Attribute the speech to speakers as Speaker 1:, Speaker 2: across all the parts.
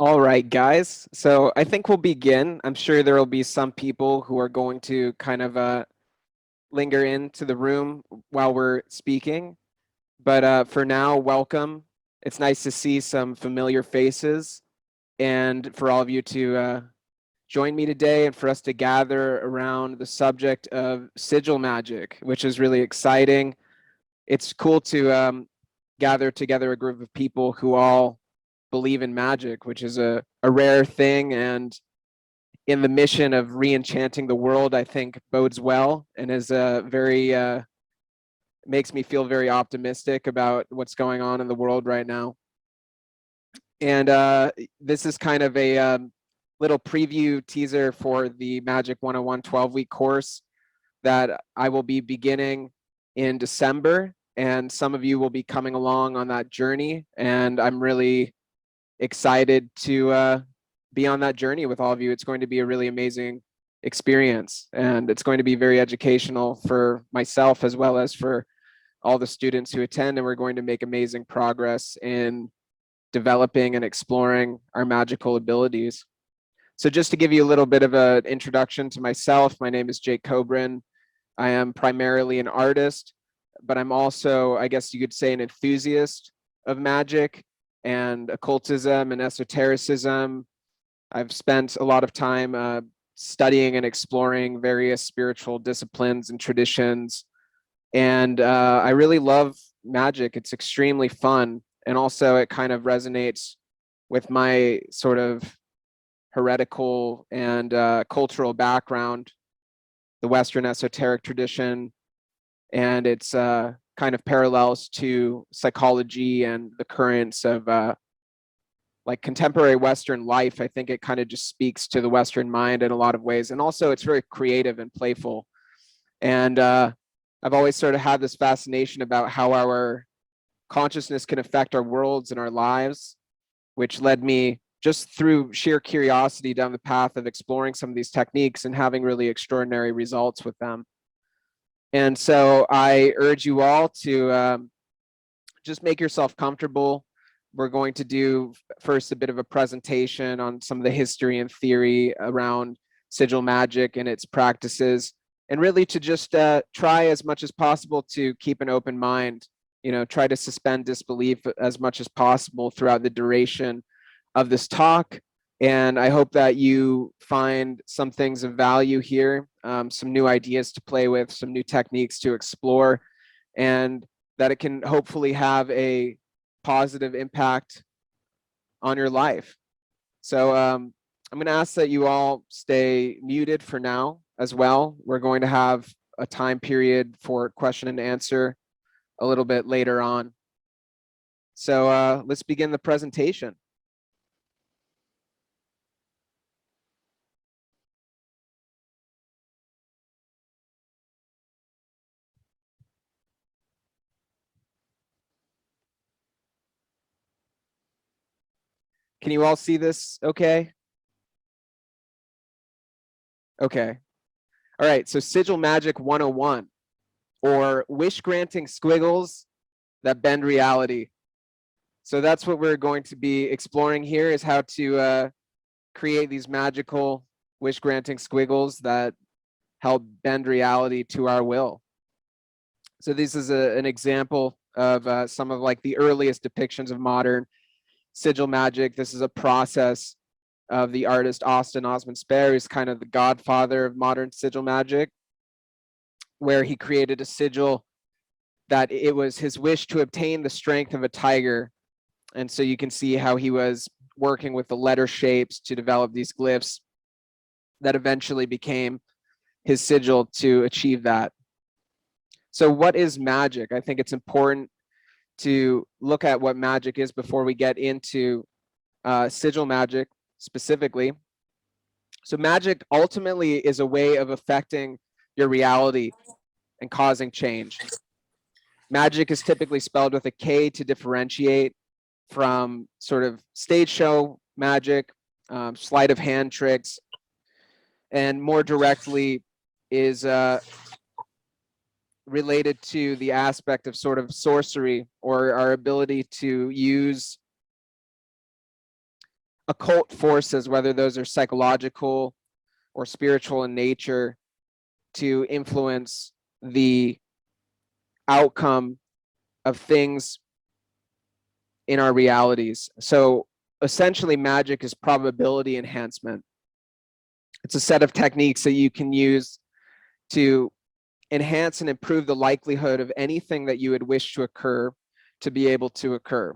Speaker 1: All right, guys. So I think we'll begin. I'm sure there will be some people who are going to kind of linger into the room while we're speaking. But for now, welcome. It's nice to see some familiar faces and for all of you to join me today and for us to gather around the subject of sigil magic, which is really exciting. It's cool to gather together a group of people who all believe in magic, which is a rare thing. And in the mission of re-enchanting the world, I think bodes well and is very, makes me feel very optimistic about what's going on in the world right now. And this is kind of a little preview teaser for the Magic 101 12-week course that I will be beginning in December. And some of you will be coming along on that journey. And I'm really excited to be on that journey with all of you. It's going to be a really amazing experience, and it's going to be very educational for myself as well as for all the students who attend, and we're going to make amazing progress in developing and exploring our magical abilities. So just to give you a little bit of an introduction to myself, my name is Jake Kobrin. I am primarily an artist, but I'm also, I guess you could say, an enthusiast of magic and occultism and esotericism. I've spent a lot of time studying and exploring various spiritual disciplines and traditions. And I really love magic. It's extremely fun. And also it kind of resonates with my sort of heretical and cultural background, the Western esoteric tradition, and its kind of parallels to psychology and the currents of like contemporary Western life. I think it kind of just speaks to the Western mind in a lot of ways. And also it's very creative and playful. And I've always sort of had this fascination about how our consciousness can affect our worlds and our lives, which led me just through sheer curiosity down the path of exploring some of these techniques and having really extraordinary results with them. And so I urge you all to just make yourself comfortable. We're going to do first a bit of a presentation on some of the history and theory around sigil magic and its practices, and really to just try as much as possible to keep an open mind, try to suspend disbelief as much as possible throughout the duration of this talk. And I hope that you find some things of value here, some new ideas to play with, some new techniques to explore, and that it can hopefully have a positive impact on your life. So I'm going to ask that you all stay muted for now as well. We're going to have a time period for question and answer a little bit later on. So let's begin the presentation. Can you all see this okay? Okay. All right, so Sigil Magic 101, or wish granting squiggles that bend reality. So that's what we're going to be exploring here, is how to create these magical wish granting squiggles that help bend reality to our will. So this is an example of some of like the earliest depictions of modern sigil magic. This is a process of the artist Austin Osman Spare, who's kind of the godfather of modern sigil magic, where he created a sigil that it was his wish to obtain the strength of a tiger. And so you can see how he was working with the letter shapes to develop these glyphs that eventually became his sigil to achieve that. So what is magic? I think it's important to look at what magic is before we get into sigil magic specifically. So magic ultimately is a way of affecting your reality and causing change. Magic is typically spelled with a K to differentiate from sort of stage show magic, sleight of hand tricks, and more directly is related to the aspect of sort of sorcery, or our ability to use occult forces, whether those are psychological or spiritual in nature, to influence the outcome of things in our realities. So essentially, magic is probability enhancement. It's a set of techniques that you can use to enhance and improve the likelihood of anything that you would wish to occur to be able to occur.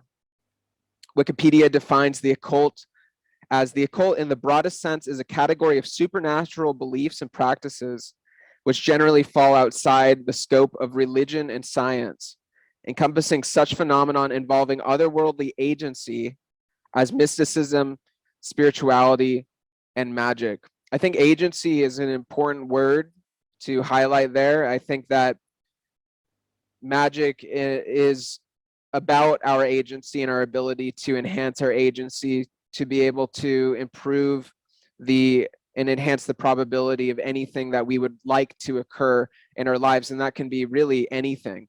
Speaker 1: Wikipedia defines the occult as the occult in the broadest sense is a category of supernatural beliefs and practices which generally fall outside the scope of religion and science, encompassing such phenomenon involving otherworldly agency as mysticism, spirituality, and magic. I think agency is an important word to highlight there. I think that magic is about our agency and our ability to enhance our agency, to be able to improve and enhance the probability of anything that we would like to occur in our lives. And that can be really anything.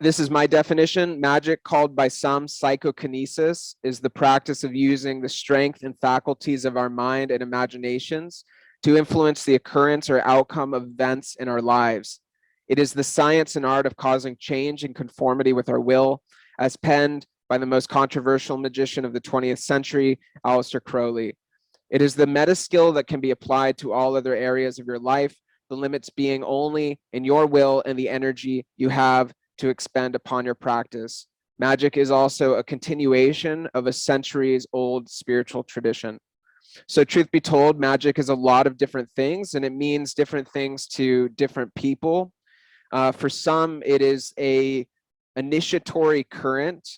Speaker 1: This is my definition. Magic, called by some psychokinesis, is the practice of using the strength and faculties of our mind and imaginations to influence the occurrence or outcome of events in our lives. It is the science and art of causing change in conformity with our will, as penned by the most controversial magician of the 20th century, Aleister Crowley. It is the meta skill that can be applied to all other areas of your life, the limits being only in your will and the energy you have to expend upon your practice. Magic is also a continuation of a centuries-old spiritual tradition. So truth be told, magic is a lot of different things, and it means different things to different people. For some, it is a initiatory current,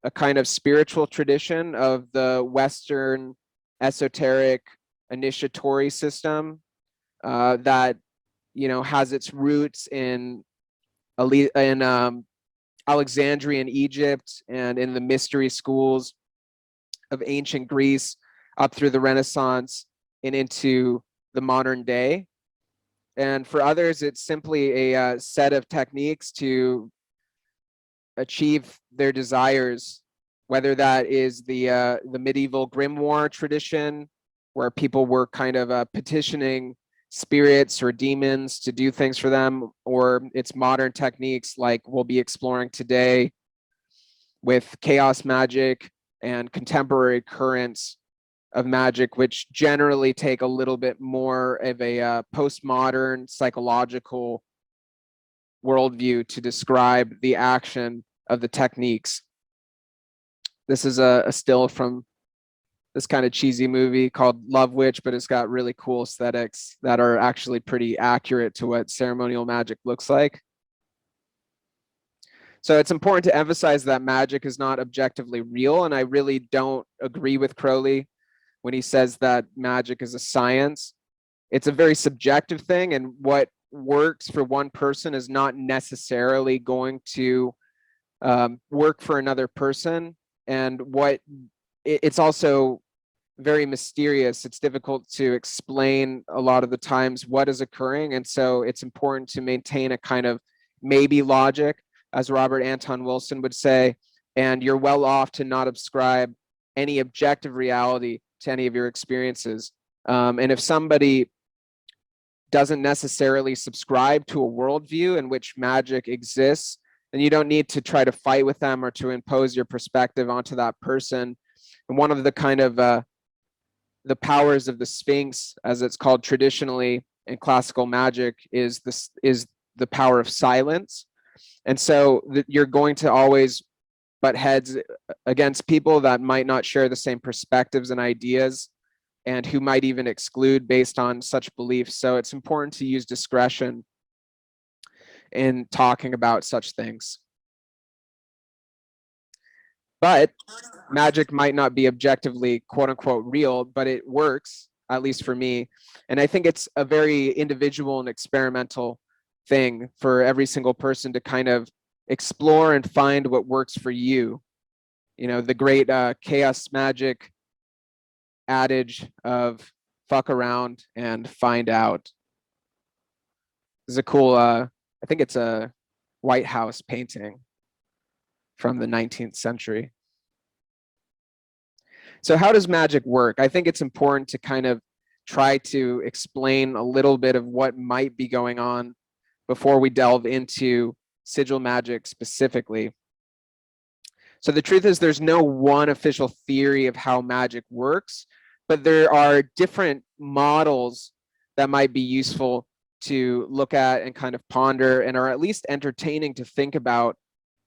Speaker 1: a kind of spiritual tradition of the Western esoteric initiatory system that has its roots in Alexandrian Egypt and in the mystery schools of ancient Greece up through the Renaissance and into the modern day. And for others, it's simply a set of techniques to achieve their desires, whether that is the medieval grimoire tradition, where people were kind of petitioning spirits or demons to do things for them, or it's modern techniques like we'll be exploring today with chaos magic and contemporary currents of magic, which generally take a little bit more of a postmodern psychological worldview to describe the action of the techniques. This is a still from this kind of cheesy movie called Love Witch, but it's got really cool aesthetics that are actually pretty accurate to what ceremonial magic looks like. So it's important to emphasize that magic is not objectively real, and I really don't agree with Crowley when he says that magic is a science. It's a very subjective thing, and what works for one person is not necessarily going to work for another person. And it's also very mysterious. It's difficult to explain a lot of the times what is occurring. And so it's important to maintain a kind of maybe logic, as Robert Anton Wilson would say, and you're well off to not ascribe any objective reality to any of your experiences. And if somebody doesn't necessarily subscribe to a worldview in which magic exists, then you don't need to try to fight with them or to impose your perspective onto that person. And one of the kind of the powers of the Sphinx, as it's called traditionally in classical magic, is the power of silence. And so you're going to always butt heads against people that might not share the same perspectives and ideas, and who might even exclude based on such beliefs. So it's important to use discretion in talking about such things. But magic might not be objectively quote unquote real, but it works, at least for me. And I think it's a very individual and experimental thing for every single person to kind of explore and find what works for you. You know, the great chaos magic adage of fuck around and find out. This is a cool, I think it's a White House painting. from the 19th century. So how does magic work? I think it's important to kind of try to explain a little bit of what might be going on before we delve into sigil magic specifically. So the truth is there's no one official theory of how magic works, but there are different models that might be useful to look at and kind of ponder, and are at least entertaining to think about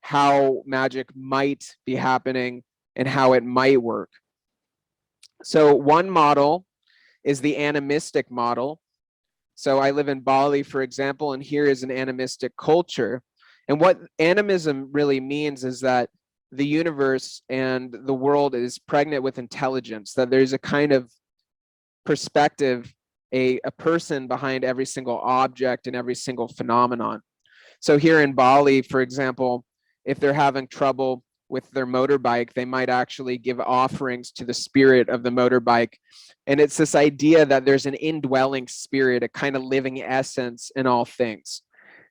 Speaker 1: how magic might be happening and how it might work. So one model is the animistic model. So I live in Bali, for example, and here is an animistic culture. And what animism really means is that the universe and the world is pregnant with intelligence, that there's a kind of perspective, a person behind every single object and every single phenomenon. So here in Bali, for example, if they're having trouble with their motorbike, they might actually give offerings to the spirit of the motorbike. And it's this idea that there's an indwelling spirit, a kind of living essence in all things.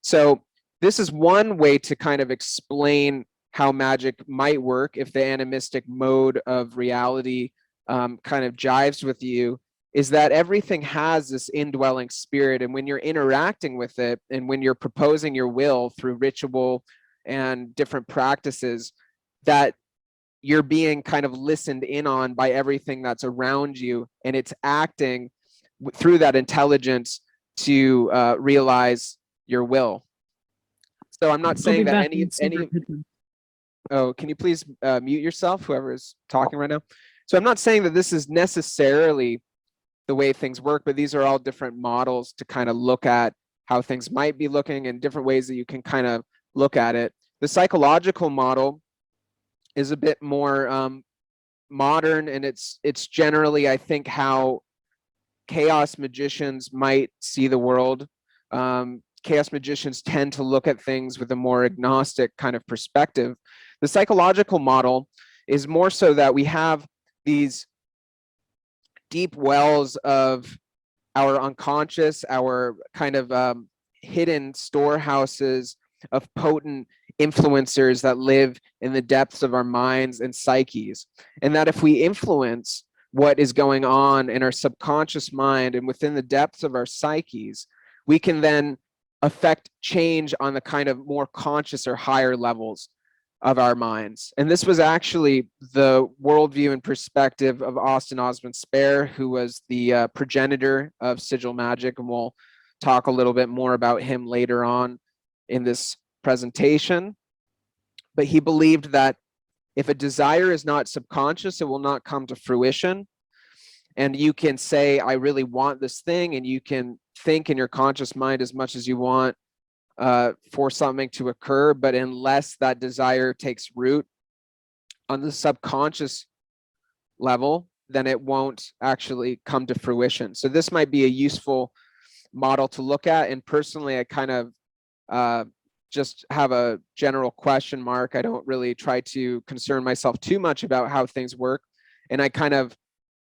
Speaker 1: So this is one way to kind of explain how magic might work if the animistic mode of reality kind of jives with you, is that everything has this indwelling spirit. And when you're interacting with it, and when you're proposing your will through ritual and different practices, that you're being kind of listened in on by everything that's around you, and it's acting through that intelligence to realize your will. So I'm not saying that any oh, can you please mute yourself, whoever is talking right now? So I'm not saying that this is necessarily the way things work, but these are all different models to kind of look at how things might be looking, and different ways that you can kind of look at it. The psychological model is a bit more modern, and it's generally, I think, how chaos magicians might see the world. Chaos magicians tend to look at things with a more agnostic kind of perspective. The psychological model is more so that we have these deep wells of our unconscious, our kind of hidden storehouses of potent influencers that live in the depths of our minds and psyches. And that if we influence what is going on in our subconscious mind and within the depths of our psyches, we can then affect change on the kind of more conscious or higher levels of our minds. And this was actually the worldview and perspective of Austin Osman Spare, who was the progenitor of Sigil Magick, and we'll talk a little bit more about him later on in this presentation. But he believed that if a desire is not subconscious, it will not come to fruition. And you can say, I really want this thing, and you can think in your conscious mind as much as you want for something to occur, but unless that desire takes root on the subconscious level, then it won't actually come to fruition. So this might be a useful model to look at. And personally, I kind of just have a general question mark. I don't really try to concern myself too much about how things work. And I kind of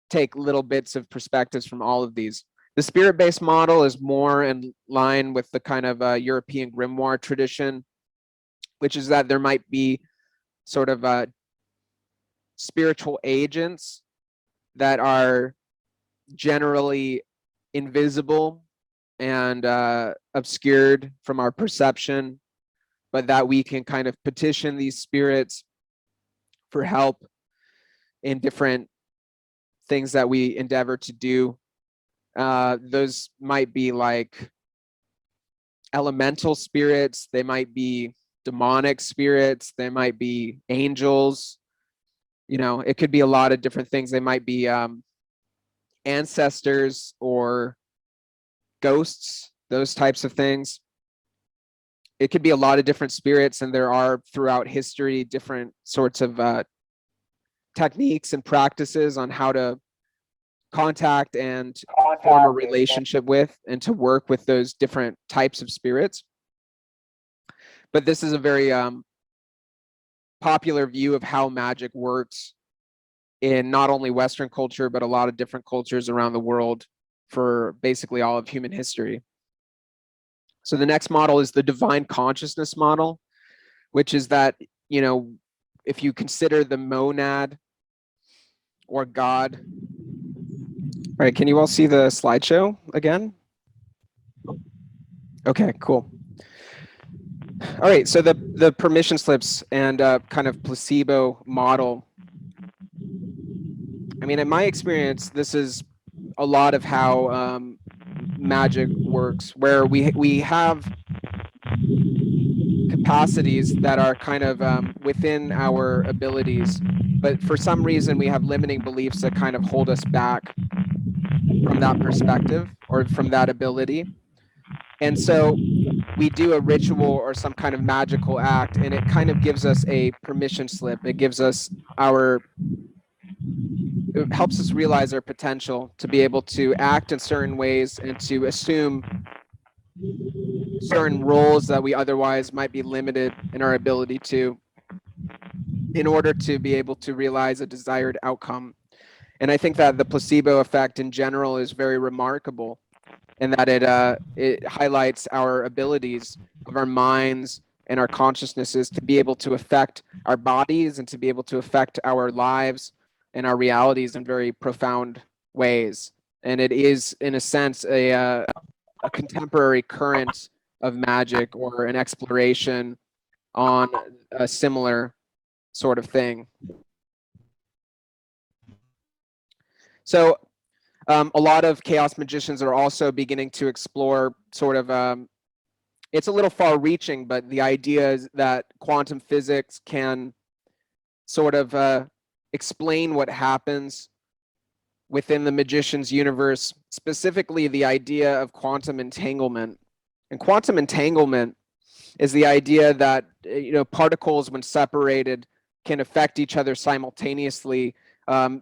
Speaker 1: take little bits of perspectives from all of these. The spirit-based model is more in line with the kind of European grimoire tradition, which is that there might be sort of spiritual agents that are generally invisible and obscured from our perception, but that we can kind of petition these spirits for help in different things that we endeavor to do. Those might be like elemental spirits, they might be demonic spirits, they might be angels, you know, it could be a lot of different things. They might be ancestors or ghosts, those types of things. It could be a lot of different spirits, and there are throughout history different sorts of techniques and practices on how to contact and form a relationship with and to work with those different types of spirits. But this is a very popular view of how magic works in not only Western culture, but a lot of different cultures around the world for basically all of human history. So the next model is the divine consciousness model, which is that you know, if you consider the monad or God. All right, can you all see the slideshow again? Okay, cool. All right, so the permission slips and kind of placebo model. I mean, in my experience, this is a lot of how magic works, where we have capacities that are kind of within our abilities, but for some reason we have limiting beliefs that kind of hold us back from that perspective or from that ability. And so we do a ritual or some kind of magical act, and it kind of gives us a permission slip. It gives us it helps us realize our potential to be able to act in certain ways and to assume certain roles that we otherwise might be limited in our ability to, in order to be able to realize a desired outcome. And I think that the placebo effect in general is very remarkable, in that it highlights our abilities of our minds and our consciousnesses to be able to affect our bodies and to be able to affect our lives and our realities in very profound ways. And it is, in a sense, a contemporary current of magic, or an exploration on a similar sort of thing. So a lot of chaos magicians are also beginning to explore sort of, it's a little far reaching, but the idea is that quantum physics can sort of explain what happens within the magician's universe, specifically the idea of quantum entanglement. And quantum entanglement is the idea that particles, when separated, can affect each other simultaneously,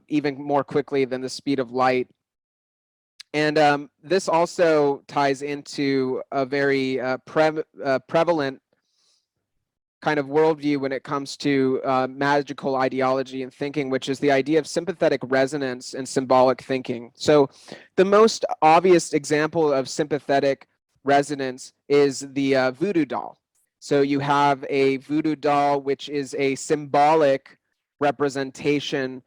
Speaker 1: even more quickly than the speed of light. And this also ties into a very prevalent kind of worldview when it comes to magical ideology and thinking, which is the idea of sympathetic resonance and symbolic thinking. So the most obvious example of sympathetic resonance is the voodoo doll. So you have a voodoo doll, which is a symbolic representation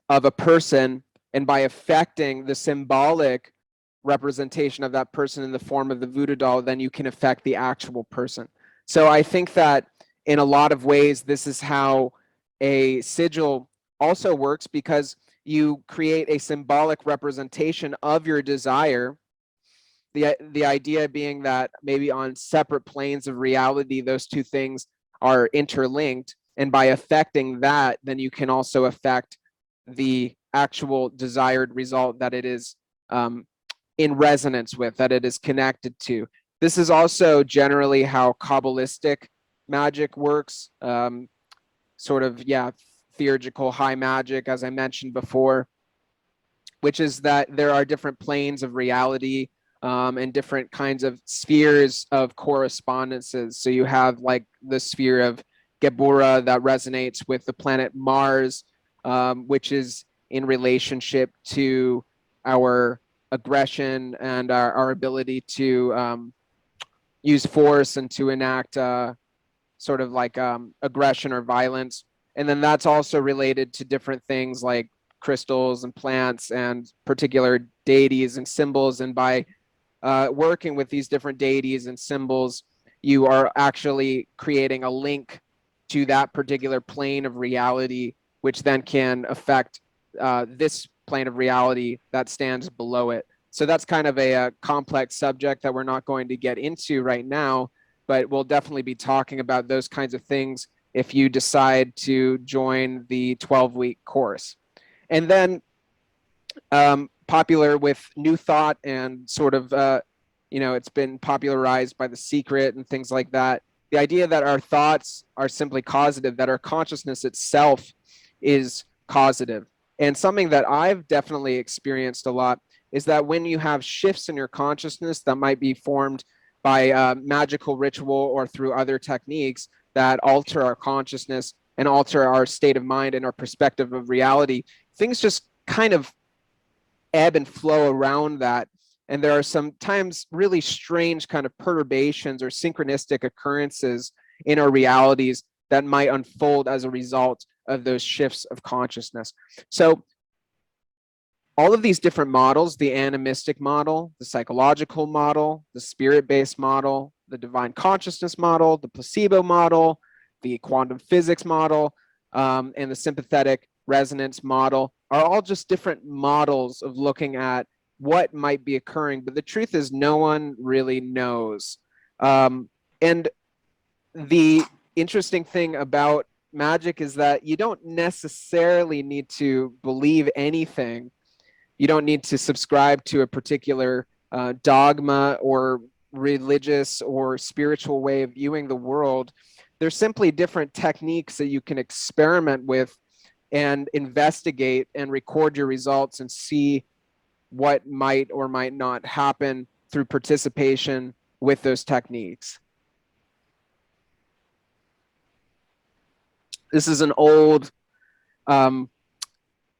Speaker 1: of a person, and by affecting the symbolic representation of that person in the form of the voodoo doll, then you can affect the actual person. So I think that in a lot of ways, this is how a sigil also works, because you create a symbolic representation of your desire. The idea being that maybe on separate planes of reality, those two things are interlinked. And by affecting that, then you can also affect the actual desired result that it is in resonance with, that it is connected to. This is also generally how Kabbalistic magic works, sort of, theurgical high magic, as I mentioned before, which is that there are different planes of reality and different kinds of spheres of correspondences. So you have like the sphere of Gebura that resonates with the planet Mars, which is in relationship to our aggression and our ability to use force and to enact sort of like aggression or violence. And then that's also related to different things like crystals and plants and particular deities and symbols. And by working with these different deities and symbols, you are actually creating a link to that particular plane of reality, which then can affect this plane of reality that stands below it. So that's kind of a complex subject that we're not going to get into right now, but we'll definitely be talking about those kinds of things if you decide to join the 12-week course. And then popular with New Thought and sort of, it's been popularized by The Secret and things like that. The idea that our thoughts are simply causative, that our consciousness itself is causative. And something that I've definitely experienced a lot is that when you have shifts in your consciousness that might be formed by magical ritual or through other techniques that alter our consciousness and alter our state of mind and our perspective of reality, things just kind of ebb and flow around that. And there are sometimes really strange kind of perturbations or synchronistic occurrences in our realities that might unfold as a result of those shifts of consciousness. So all of these different models, the animistic model, the psychological model, the spirit-based model, the divine consciousness model, the placebo model, the quantum physics model, and the sympathetic resonance model are all just different models of looking at what might be occurring. But the truth is no one really knows. And the interesting thing about magic is that you don't necessarily need to believe anything. You don't need to subscribe to a particular dogma or religious or spiritual way of viewing the world. There's simply different techniques that you can experiment with and investigate and record your results and see what might or might not happen through participation with those techniques. This is an old, I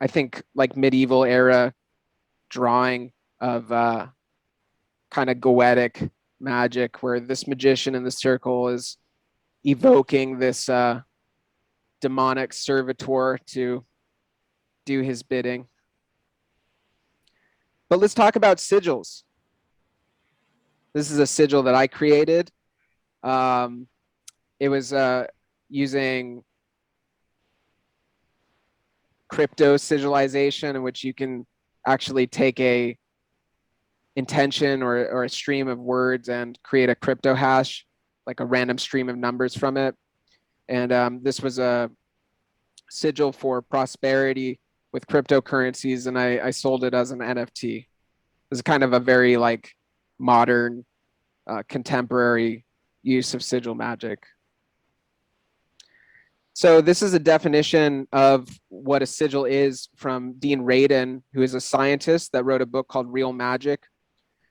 Speaker 1: think, like medieval era drawing of kind of goetic magic, where this magician in the circle is evoking this demonic servitor to do his bidding. But let's talk about sigils. This is a sigil that I created. It was using crypto sigilization, in which you can actually take a intention or a stream of words and create a crypto hash, like a random stream of numbers from it. And this was a sigil for prosperity with cryptocurrencies, and I sold it as an NFT. It's kind of a very like modern, contemporary use of sigil magic. So this is a definition of what a sigil is from Dean Radin, who is a scientist that wrote a book called Real Magic,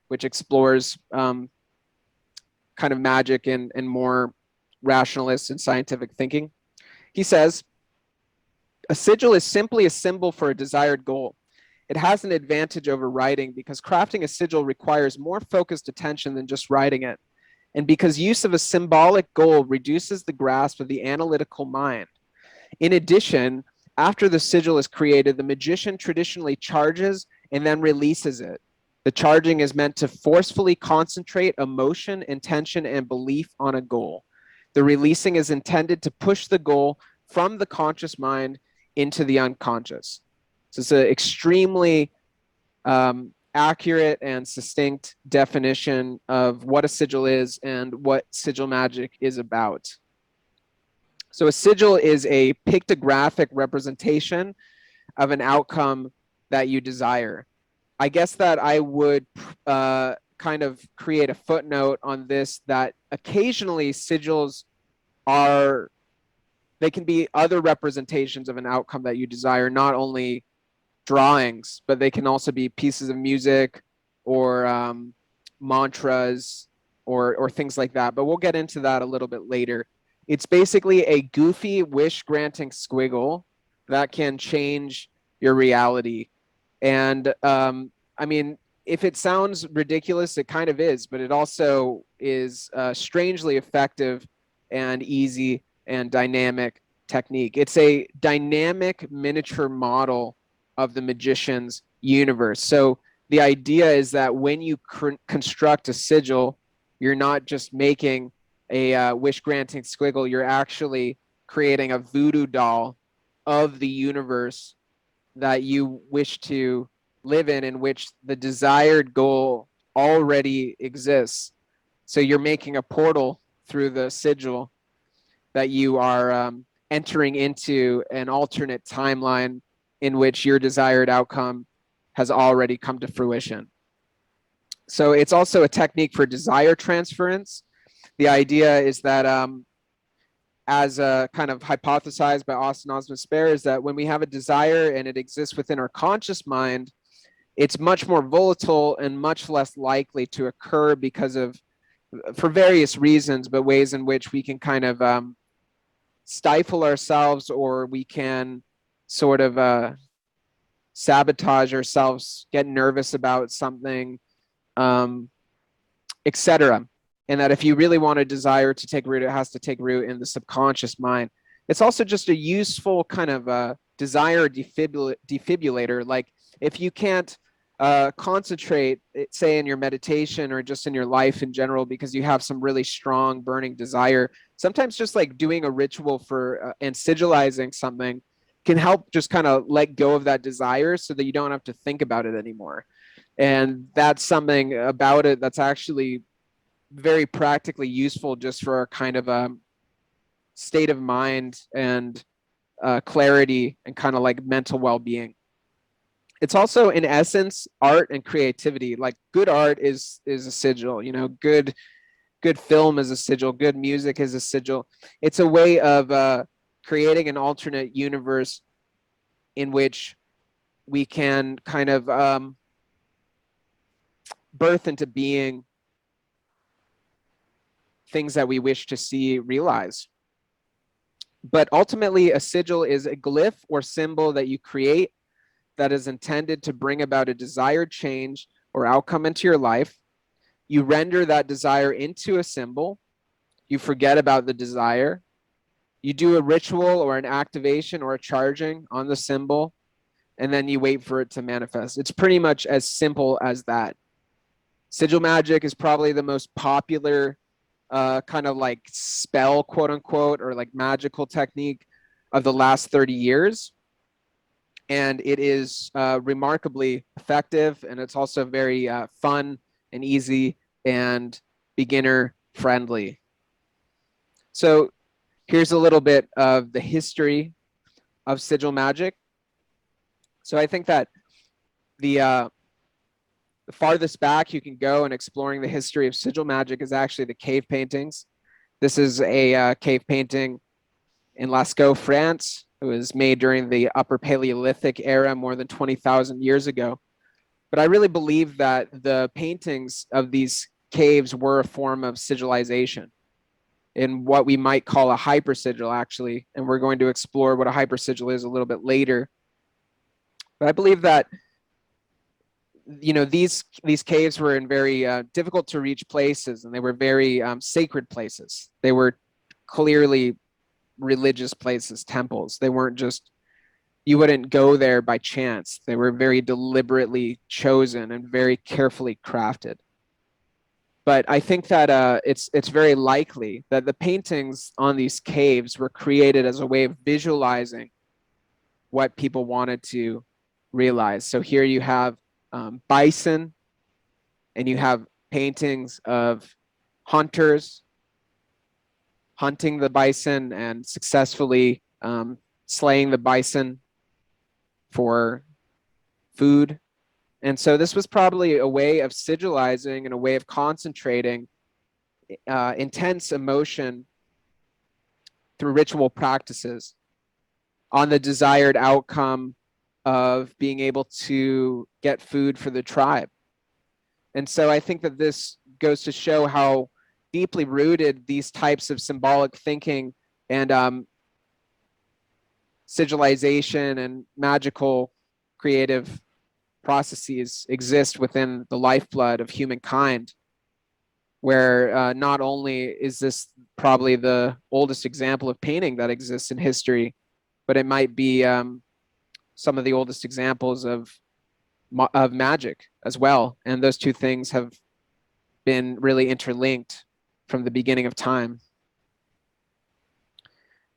Speaker 1: which explores kind of magic and more rationalist and scientific thinking. He says, a sigil is simply a symbol for a desired goal. It has an advantage over writing because crafting a sigil requires more focused attention than just writing it, and because use of a symbolic goal reduces the grasp of the analytical mind. In addition, after the sigil is created, the magician traditionally charges and then releases it. The charging is meant to forcefully concentrate emotion, intention, and belief on a goal. The releasing is intended to push the goal from the conscious mind into the unconscious. So it's an extremely accurate and succinct definition of what a sigil is and what sigil magic is about. So a sigil is a pictographic representation of an outcome that you desire. I guess that I would kind of create a footnote on this, that occasionally sigils they can be other representations of an outcome that you desire, not only drawings, but they can also be pieces of music or mantras or things like that. But we'll get into that a little bit later. It's basically a goofy wish granting squiggle that can change your reality. And I mean, if it sounds ridiculous, it kind of is, but it also is strangely effective and easy and dynamic technique. It's a dynamic miniature model of the magician's universe. So the idea is that when you construct a sigil, you're not just making a wish granting squiggle, you're actually creating a voodoo doll of the universe that you wish to live in which the desired goal already exists. So you're making a portal through the sigil that you are entering into an alternate timeline in which your desired outcome has already come to fruition. So it's also a technique for desire transference. The idea is that as kind of hypothesized by Austin Osman Spare, is that when we have a desire and it exists within our conscious mind, it's much more volatile and much less likely to occur because of, for various reasons, but ways in which we can kind of stifle ourselves, or we can sort of sabotage ourselves, get nervous about something, etc. and that if you really want a desire to take root, it has to take root in the subconscious mind. It's also just a useful kind of desire defibrillator. Like if you can't concentrate, say in your meditation or just in your life in general, because you have some really strong burning desire, sometimes just like doing a ritual for and sigilizing something can help just kind of let go of that desire so that you don't have to think about it anymore. And that's something about it that's actually very practically useful just for our kind of state of mind and clarity and kind of like mental well-being. It's also in essence art and creativity. Like good art is a sigil, you know, good film is a sigil, good music is a sigil. It's a way of creating an alternate universe in which we can kind of birth into being things that we wish to see realized. But ultimately, a sigil is a glyph or symbol that you create that is intended to bring about a desired change or outcome into your life. You render that desire into a symbol. You forget about the desire. You do a ritual or an activation or a charging on the symbol, and then you wait for it to manifest. It's pretty much as simple as that. Sigil Magick is probably the most popular kind of like spell, quote unquote, or like magical technique of the last 30 years. And it is remarkably effective, and it's also very fun and easy and beginner friendly. So here's a little bit of the history of Sigil Magick. So I think that the farthest back you can go in exploring the history of Sigil Magick is actually the cave paintings. This is a cave painting in Lascaux, France. It was made during the Upper Paleolithic era, more than 20,000 years ago. But I really believe that the paintings of these caves were a form of sigilization in what we might call a hypersigil, actually. And we're going to explore what a hypersigil is a little bit later. But I believe that, you know, these caves were in very difficult to reach places, and they were very sacred places. They were clearly religious places, temples. They weren't just, you wouldn't go there by chance. They were very deliberately chosen and very carefully crafted. But I think that it's very likely that the paintings on these caves were created as a way of visualizing what people wanted to realize. So here you have bison, and you have paintings of hunters hunting the bison and successfully slaying the bison for food. And so this was probably a way of sigilizing and a way of concentrating intense emotion through ritual practices on the desired outcome of being able to get food for the tribe. And so I think that this goes to show how deeply rooted these types of symbolic thinking and sigilization and magical creative processes exist within the lifeblood of humankind, where not only is this probably the oldest example of painting that exists in history, but it might be some of the oldest examples of magic as well. And those two things have been really interlinked from the beginning of time.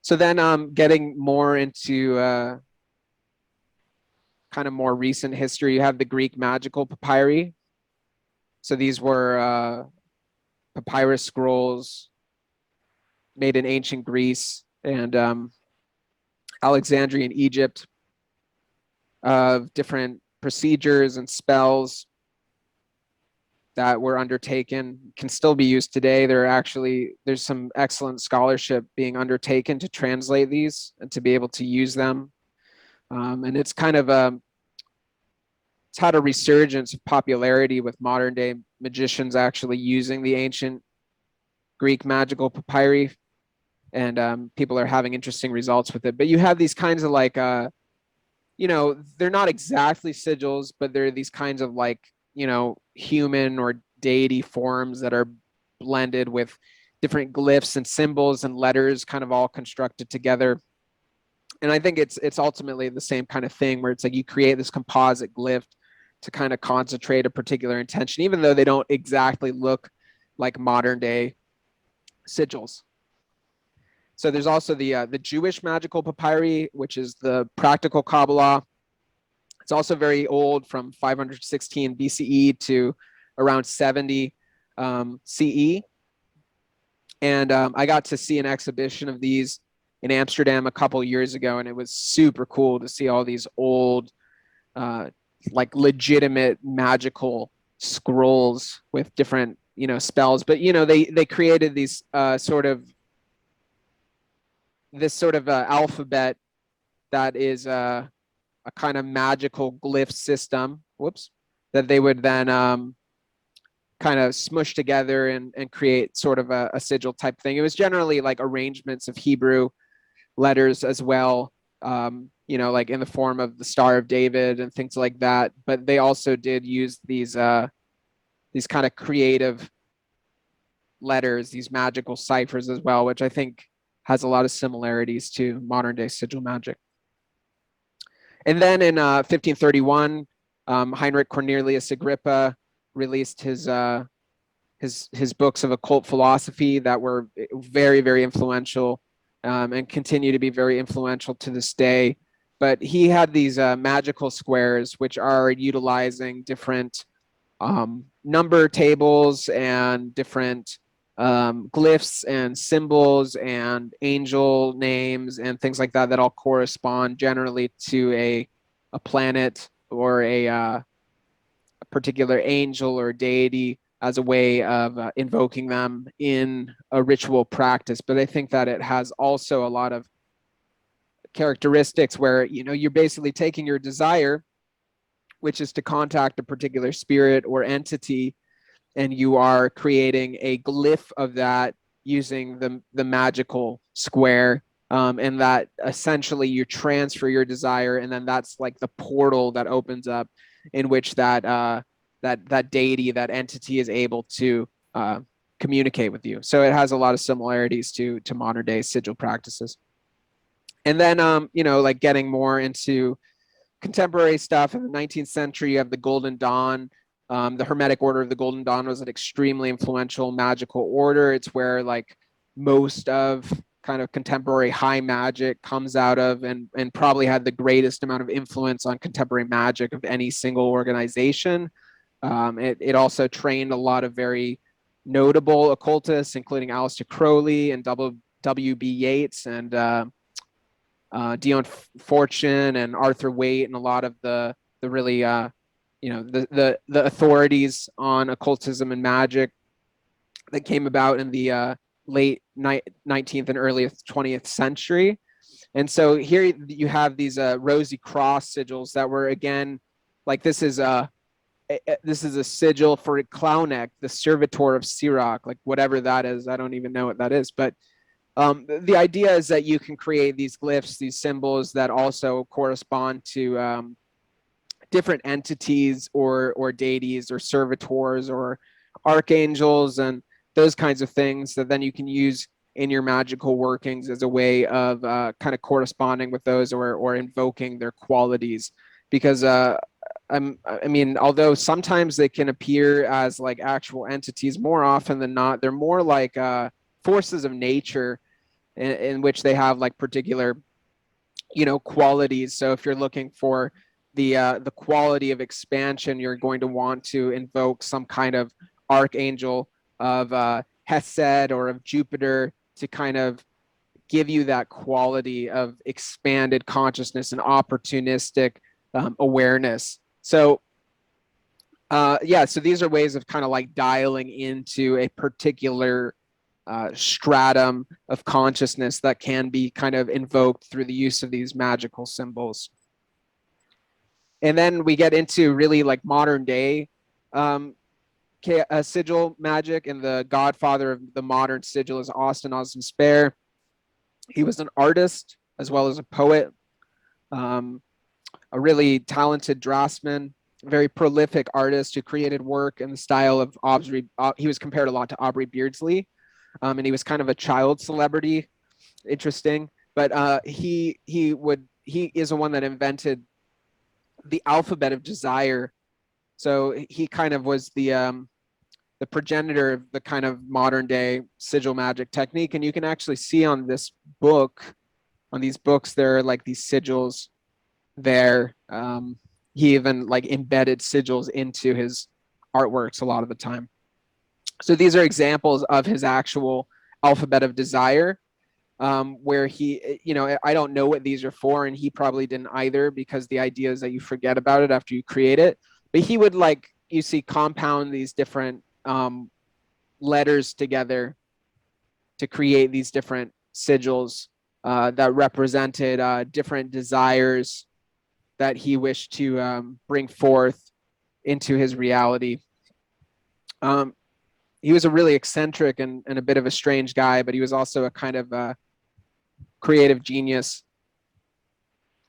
Speaker 1: So then getting more into kind of more recent history, you have the Greek magical papyri. So these were papyrus scrolls made in ancient Greece and Alexandrian Egypt of different procedures and spells that were undertaken, can still be used today. There's some excellent scholarship being undertaken to translate these and to be able to use them. And it's kind of it's had a resurgence of popularity with modern day magicians actually using the ancient Greek magical papyri, and people are having interesting results with it. But you have these kinds of like, you know, they're not exactly sigils, but they're these kinds of like, you know, human or deity forms that are blended with different glyphs and symbols and letters kind of all constructed together. And I think it's ultimately the same kind of thing where it's like you create this composite glyph to kind of concentrate a particular intention, even though they don't exactly look like modern day sigils. So there's also the Jewish magical papyri, which is the practical Kabbalah. It's also very old, from 516 BCE to around 70 CE. And I got to see an exhibition of these in Amsterdam a couple years ago, and it was super cool to see all these old, like legitimate magical scrolls with different, spells. But they created these this sort of alphabet that is a kind of magical glyph system. Whoops, that they would then kind of smush together and create sort of a sigil type thing. It was generally like arrangements of Hebrew letters as well, like in the form of the Star of David and things like that. But they also did use these kind of creative letters, these magical ciphers as well, which I think has a lot of similarities to modern day sigil magic. And then in 1531, Heinrich Cornelius Agrippa released his books of occult philosophy that were very, very influential, and continue to be very influential to this day. But he had these magical squares, which are utilizing different number tables and different glyphs and symbols and angel names and things like that all correspond generally to a planet or a particular angel or deity as a way of invoking them in a ritual practice. But I think that it has also a lot of characteristics where, you're basically taking your desire, which is to contact a particular spirit or entity, and you are creating a glyph of that using the magical square, and that essentially you transfer your desire, and then that's like the portal that opens up in which that deity, that entity, is able to communicate with you. So it has a lot of similarities to modern day sigil practices. And then like getting more into contemporary stuff, in the 19th century, you have the Golden Dawn. The Hermetic Order of the Golden Dawn was an extremely influential magical order. It's where like most of kind of contemporary high magic comes out of, and probably had the greatest amount of influence on contemporary magic of any single organization. It also trained a lot of very notable occultists, including Aleister Crowley and W.B. Yeats and Dion Fortune and Arthur Waite, and a lot of the really the authorities on occultism and magic that came about in the late 19th and early 20th century. And so here you have these rosy cross sigils that were, again, like this is a sigil for Klaunek, the servitor of Sirach, like whatever that is. I don't even know what that is, but the idea is that you can create these glyphs, these symbols that also correspond to different entities or deities or servitors or archangels and those kinds of things that then you can use in your magical workings as a way of kind of corresponding with those or invoking their qualities. Because although sometimes they can appear as like actual entities, more often than not, they're more like forces of nature in which they have like particular, qualities. So if you're looking for the quality of expansion, you're going to want to invoke some kind of archangel of Hesed or of Jupiter to kind of give you that quality of expanded consciousness and opportunistic awareness. So so these are ways of kind of like dialing into a particular stratum of consciousness that can be kind of invoked through the use of these magical symbols. And then we get into really like modern day sigil magic, and the godfather of the modern sigil is Austin Osman Spare. He was an artist as well as a poet, a really talented draftsman. very prolific artist who created work in the style of Aubrey. He was compared a lot to Aubrey Beardsley, and he was kind of a child celebrity. Interesting, but he is the one that invented the alphabet of desire. So he kind of was the progenitor of the kind of modern day sigil magic technique. And you can actually see on this book, on these books, there are like these sigils there. He even like embedded sigils into his artworks a lot of the time. So these are examples of his actual alphabet of desire, where he, I don't know what these are for, and he probably didn't either, because the idea is that you forget about it after you create it. But he would, like, you see, compound these different letters together to create these different sigils that represented different desires that he wished to bring forth into his reality. He was a really eccentric and a bit of a strange guy, but he was also a kind of creative genius.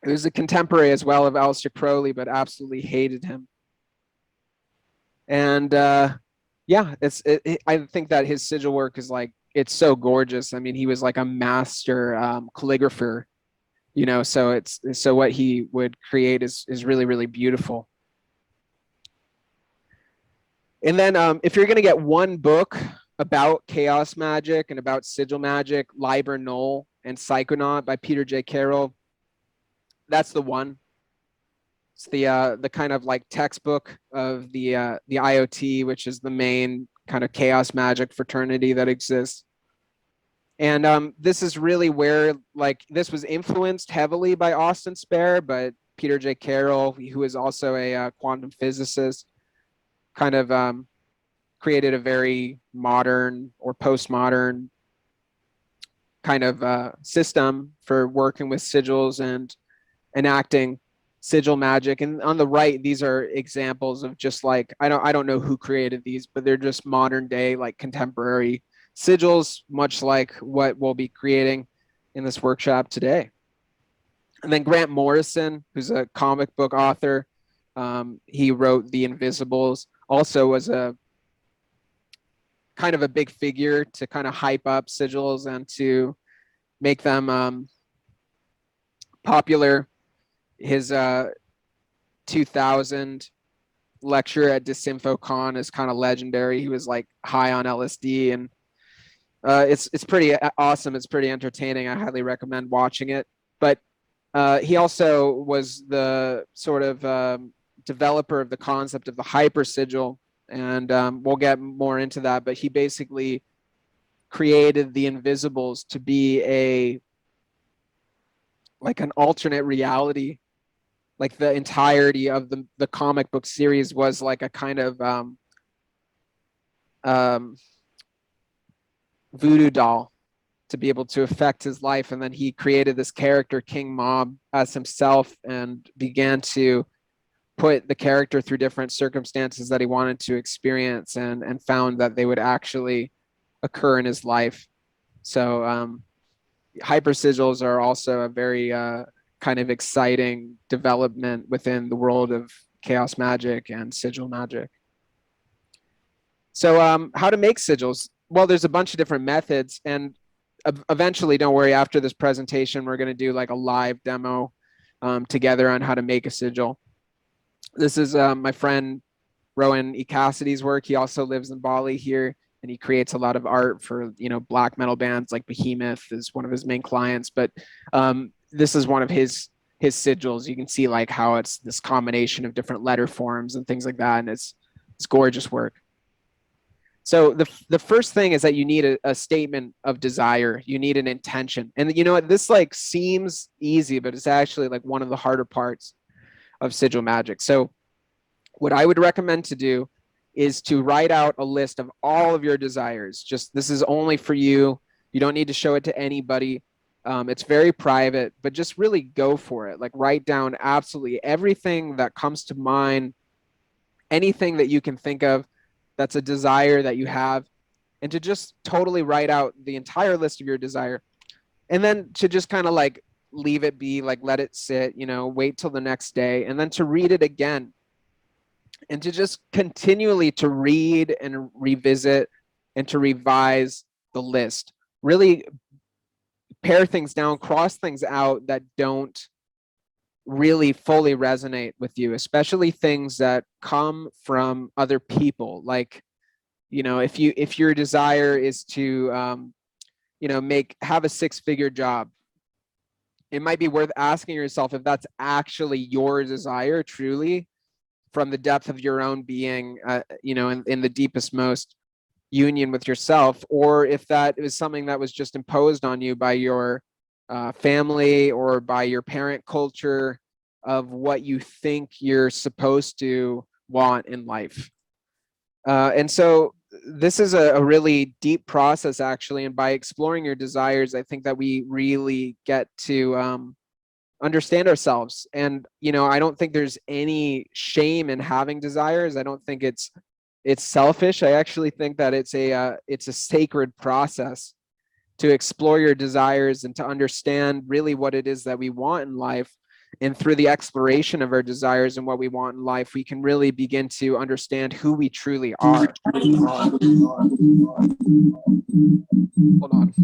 Speaker 1: He was a contemporary as well of Aleister Crowley, but absolutely hated him. And yeah, I think that his sigil work is like, it's so gorgeous. I mean, he was like a master calligrapher, so what he would create is really, really beautiful. And then if you're going to get one book about chaos magic and about sigil magic, Liber Null and Psychonaut by Peter J. Carroll, that's the one. It's the kind of like textbook of the IoT, which is the main kind of chaos magic fraternity that exists. And this is really where, like, this was influenced heavily by Austin Spare, but Peter J. Carroll, who is also a quantum physicist, kind of created a very modern or postmodern kind of system for working with sigils and enacting sigil magic. And on the right, these are examples of just like, I don't know who created these, but they're just modern day, like contemporary sigils, much like what we'll be creating in this workshop today. And then Grant Morrison, who's a comic book author, he wrote The Invisibles, also was a kind of a big figure to kind of hype up sigils and to make them popular. His 2000 lecture at DisinfoCon is kind of legendary. He was like high on LSD, and it's pretty awesome. It's pretty entertaining. I highly recommend watching it. But he also was the sort of developer of the concept of the hyper sigil, and we'll get more into that. But he basically created the Invisibles to be like an alternate reality. Like the entirety of the comic book series was like a kind of voodoo doll to be able to affect his life. And then he created this character, King Mob, as himself, and began to put the character through different circumstances that he wanted to experience, and found that they would actually occur in his life. So hyper sigils are also a very kind of exciting development within the world of chaos magic and sigil magic. So how to make sigils? Well, there's a bunch of different methods, and eventually, don't worry, after this presentation, we're going to do like a live demo together on how to make a sigil. This is my friend Rowan E. Cassidy's work. He also lives in Bali here, and he creates a lot of art for, black metal bands like Behemoth is one of his main clients. But this is one of his sigils. You can see like how it's this combination of different letter forms and things like that, and it's gorgeous work. So the first thing is that you need a statement of desire. You need an intention. And you know what, this like seems easy, but it's actually like one of the harder parts of sigil magic. So what I would recommend to do is to write out a list of all of your desires. Just, this is only for you. You don't need to show it to anybody. It's very private, but just really go for it. Like, write down absolutely everything that comes to mind, anything that you can think of that's a desire that you have, and to just totally write out the entire list of your desire. And then to just kind of like leave it be, like let it sit, wait till the next day, and then to read it again and to just continually to read and revisit and to revise the list. Really pare things down, cross things out that don't really fully resonate with you, especially things that come from other people. Like, if your desire is to have a six-figure job, it might be worth asking yourself if that's actually your desire truly from the depth of your own being, in the deepest, most union with yourself, or if that is something that was just imposed on you by your family or by your parent culture of what you think you're supposed to want in life. And so this is a really deep process, actually. And by exploring your desires, I think that we really get to understand ourselves. And, I don't think there's any shame in having desires. I don't think it's selfish. I actually think that it's a sacred process to explore your desires and to understand really what it is that we want in life. And through the exploration of our desires and what we want in life, we can really begin to understand who we truly are. Hold on.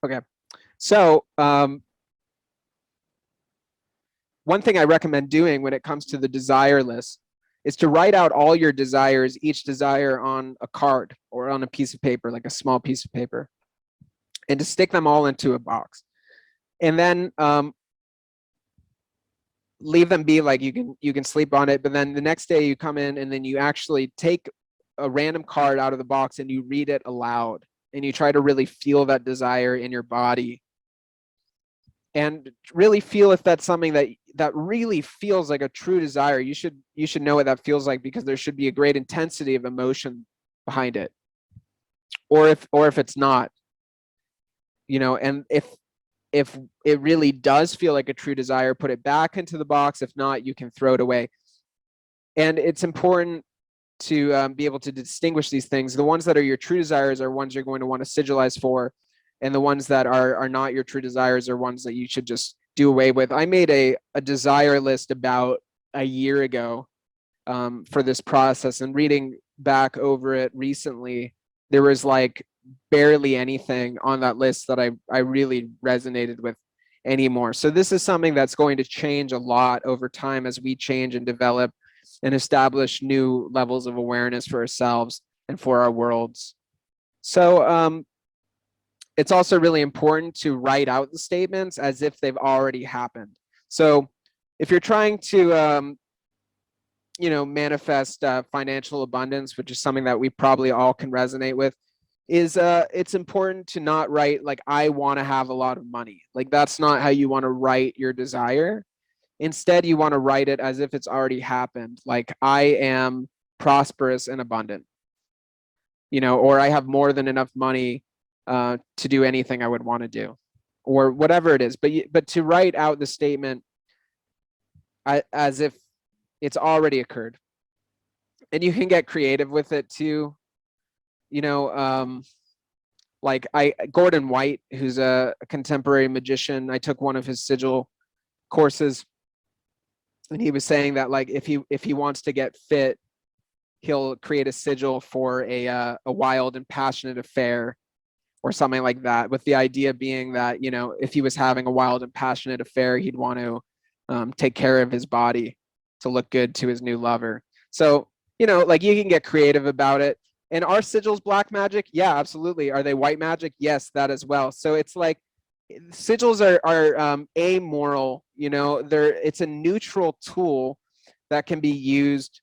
Speaker 1: Okay. So one thing I recommend doing when it comes to the desire list is to write out all your desires, each desire on a card or on a piece of paper, like a small piece of paper, and to stick them all into a box. And then leave them be. Like, you can sleep on it, but then the next day you come in and then you actually take a random card out of the box and you read it aloud, and you try to really feel that desire in your body and really feel if that's something that really feels like a true desire. You should know what that feels like, because there should be a great intensity of emotion behind it. Or if it's not, and if it really does feel like a true desire, put it back into the box. If not, you can throw it away. And it's important to be able to distinguish these things. The ones that are your true desires are ones you're going to want to sigilize for, and the ones that are not your true desires are ones that you should just do away with. I made a desire list about a year ago for this process, and reading back over it recently, there was like barely anything on that list that I really resonated with anymore. So this is something that's going to change a lot over time as we change and develop and establish new levels of awareness for ourselves and for our worlds. So it's also really important to write out the statements as if they've already happened. So if you're trying to manifest financial abundance, which is something that we probably all can resonate with, is it's important to not write like, I want to have a lot of money. Like, that's not how you want to write your desire. Instead, you want to write it as if it's already happened. Like, I am prosperous and abundant, or I have more than enough money to do anything I would want to do, or whatever it is. But to write out the statement as if it's already occurred. And you can get creative with it too. Like Gordon White, who's a contemporary magician, I took one of his sigil courses, and he was saying that, like, if he wants to get fit, he'll create a sigil for a wild and passionate affair or something like that, with the idea being that, if he was having a wild and passionate affair, he'd want to take care of his body to look good to his new lover. So, like, you can get creative about it. And are sigils black magic? Yeah, absolutely. Are they white magic? Yes, that as well. So it's like, sigils are amoral. It's a neutral tool that can be used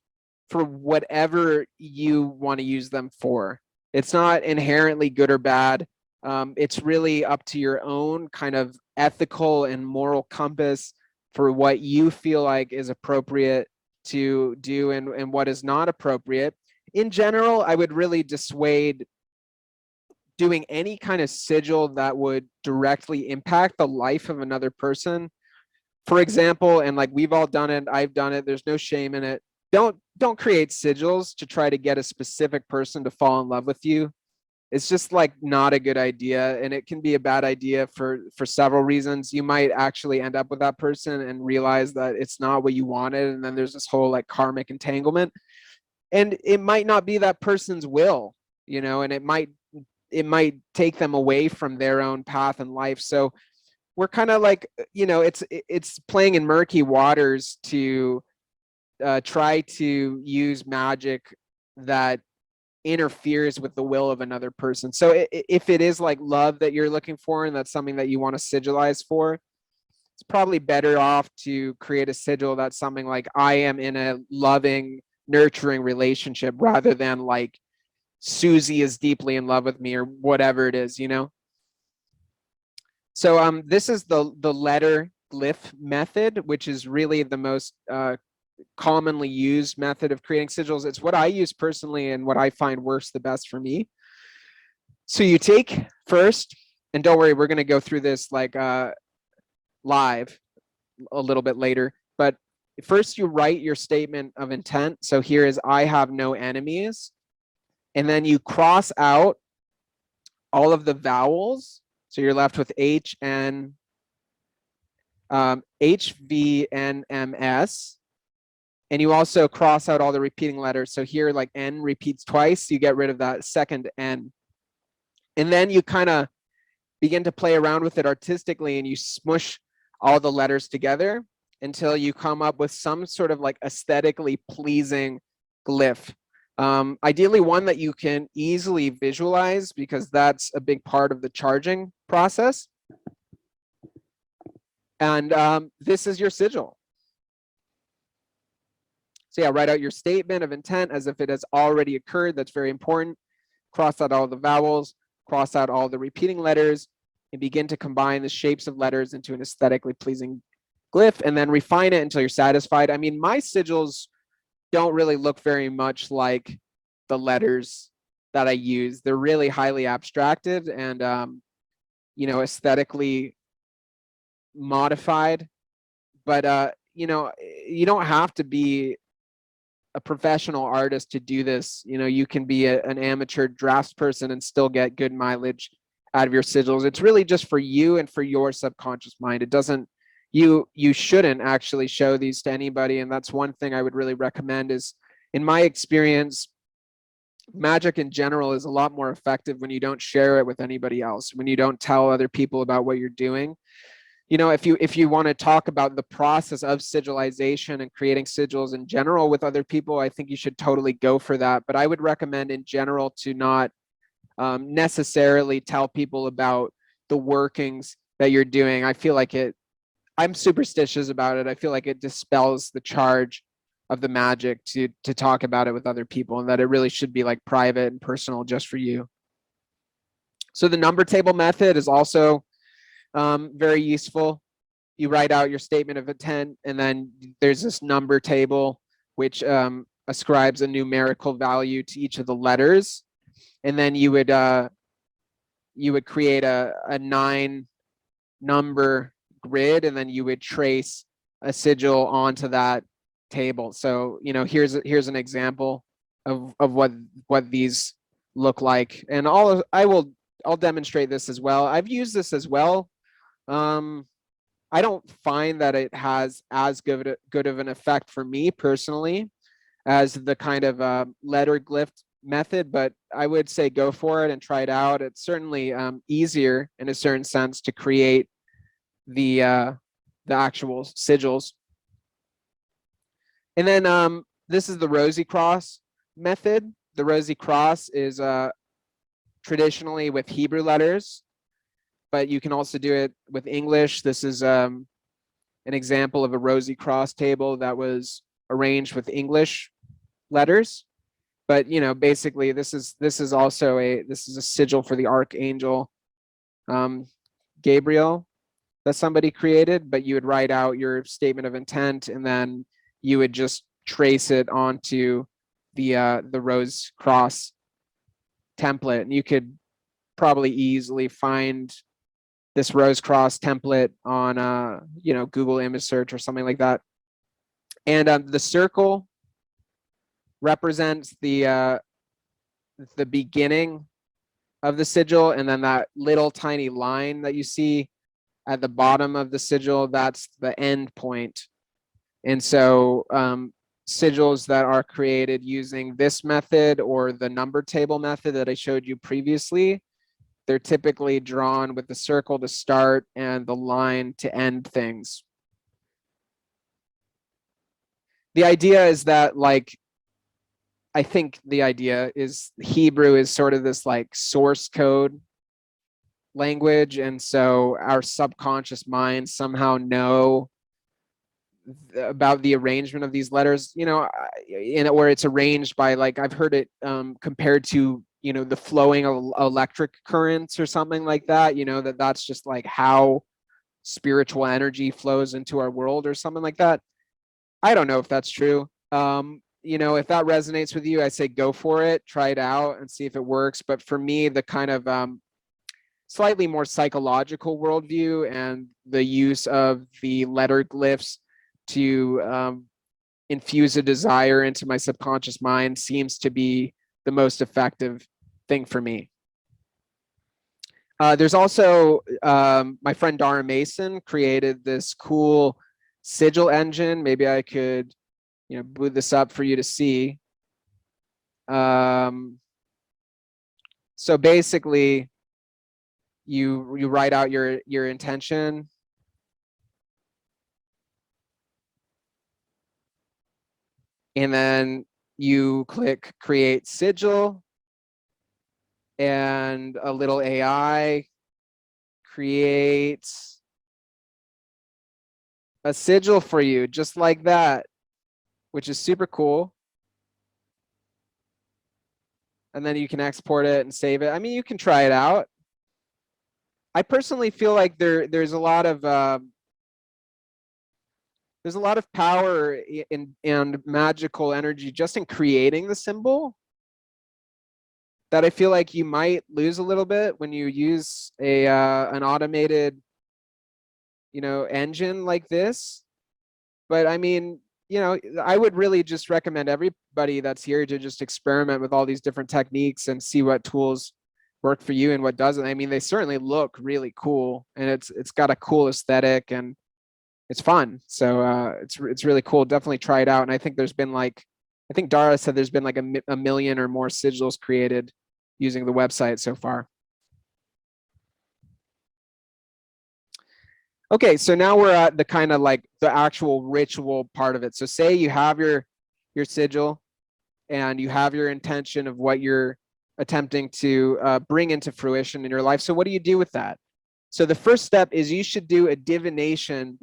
Speaker 1: for whatever you want to use them for. It's not inherently good or bad. It's really up to your own kind of ethical and moral compass for what you feel like is appropriate to do and what is not appropriate. In general, I would really dissuade doing any kind of sigil that would directly impact the life of another person. For example, and like, we've all done it, I've done it, there's no shame in it. Don't create sigils to try to get a specific person to fall in love with you. it's just like not a good idea, and it can be a bad idea for several reasons. You might actually end up with that person and realize that it's not what you wanted, and then there's this whole like karmic entanglement, and it might not be that person's will, you know, and it might take them away from their own path in life. So we're kind of like, you know, it's playing in murky waters to try to use magic that interferes with the will of another person. So if it is like love that you're looking for and that's something that you want to sigilize for, it's probably better off to create a sigil that's something like, I am in a loving, nurturing relationship, rather than like Susie is deeply in love with me or whatever it is, you know? So this is the letter glyph method, which is really the most commonly used method of creating sigils. It's what I use personally and what I find works the best for me. So you take first, and don't worry, we're going to go through this like live a little bit later, but first you write your statement of intent. So here is, I have no enemies. And then you cross out all of the vowels. So you're left with H, N, H, V, N, M, S. And you also cross out all the repeating letters. So here, like N repeats twice, you get rid of that second N. And then you kind of begin to play around with it artistically, and you smush all the letters together until you come up with some sort of like aesthetically pleasing glyph. Ideally one that you can easily visualize, because that's a big part of the charging process. And this is your sigil. So yeah, write out your statement of intent as if it has already occurred. That's very important. Cross out all the vowels, cross out all the repeating letters, and begin to combine the shapes of letters into an aesthetically pleasing glyph, and then refine it until you're satisfied. I mean, my sigils don't really look very much like the letters that I use. They're really highly abstracted and, you know, aesthetically modified. But, you know, you don't have to be a professional artist to do this. You know, you can be an amateur draftsperson and still get good mileage out of your sigils. It's really just for you and for your subconscious mind. It doesn't, you shouldn't actually show these to anybody. And that's one thing I would really recommend is, in my experience, magic in general is a lot more effective when you don't share it with anybody else, when you don't tell other people about what you're doing. You know, if you want to talk about the process of sigilization and creating sigils in general with other people, I think you should totally go for that. But I would recommend in general to not necessarily tell people about the workings that you're doing. I feel like I'm superstitious about it. I feel like it dispels the charge of the magic to talk about it with other people, and that it really should be like private and personal just for you. So the number table method is also very useful. You write out your statement of intent, and then there's this number table which ascribes a numerical value to each of the letters, and then you would create a 9 number grid, and then you would trace a sigil onto that table. So, you know, here's an example of what these look like, and I'll demonstrate this as well. I've used this as well. I don't find that it has as good of an effect for me personally as the kind of letter glyph method, but I would say go for it and try it out. It's certainly easier in a certain sense to create the actual sigils. And then this is the rosy cross method. The rosy cross is traditionally with Hebrew letters, but you can also do it with English. This is an example of a rosy cross table that was arranged with English letters. But, you know, basically this is also a sigil for the archangel Gabriel that somebody created, but you would write out your statement of intent, and then you would just trace it onto the rose cross template. And you could probably easily find this rose cross template on you know, Google image search or something like that. And the circle represents the beginning of the sigil, and then that little tiny line that you see at the bottom of the sigil, that's the end point. And so sigils that are created using this method or the number table method that I showed you previously, they're typically drawn with the circle to start and the line to end things. The idea is that, like, I think the idea is Hebrew is sort of this like source code language. And so our subconscious minds somehow know about the arrangement of these letters, you know, or it's arranged by, like, I've heard it compared to, you know, the flowing electric currents or something like that, you know, that's just like how spiritual energy flows into our world or something like that. I don't know if that's true. You know, if that resonates with you, I say go for it, try it out and see if it works. But for me, the kind of slightly more psychological worldview and the use of the letter glyphs to infuse a desire into my subconscious mind seems to be the most effective thing for me. There's also my friend Dara Mason created this cool sigil engine. Maybe I could, you know, boot this up for you to see. So basically, you write out your intention, and then you click create sigil, and a little AI creates a sigil for you just like that, which is super cool. And then you can export it and save it. I mean, you can try it out. I personally feel like there's a lot of power in and magical energy just in creating the symbol, that I feel like you might lose a little bit when you use a an automated, you know, engine like this. But I mean, you know, I would really just recommend everybody that's here to just experiment with all these different techniques and see what tools work for you and what doesn't. I mean, they certainly look really cool, and it's got a cool aesthetic and it's fun. So it's really cool. Definitely try it out. And I think there's been like, I think Dara said there's been like a million or more sigils created using the website so far. Okay, so now we're at the kind of like the actual ritual part of it. So say you have your sigil and you have your intention of what you're attempting to bring into fruition in your life. So what do you do with that? So the first step is you should do a divination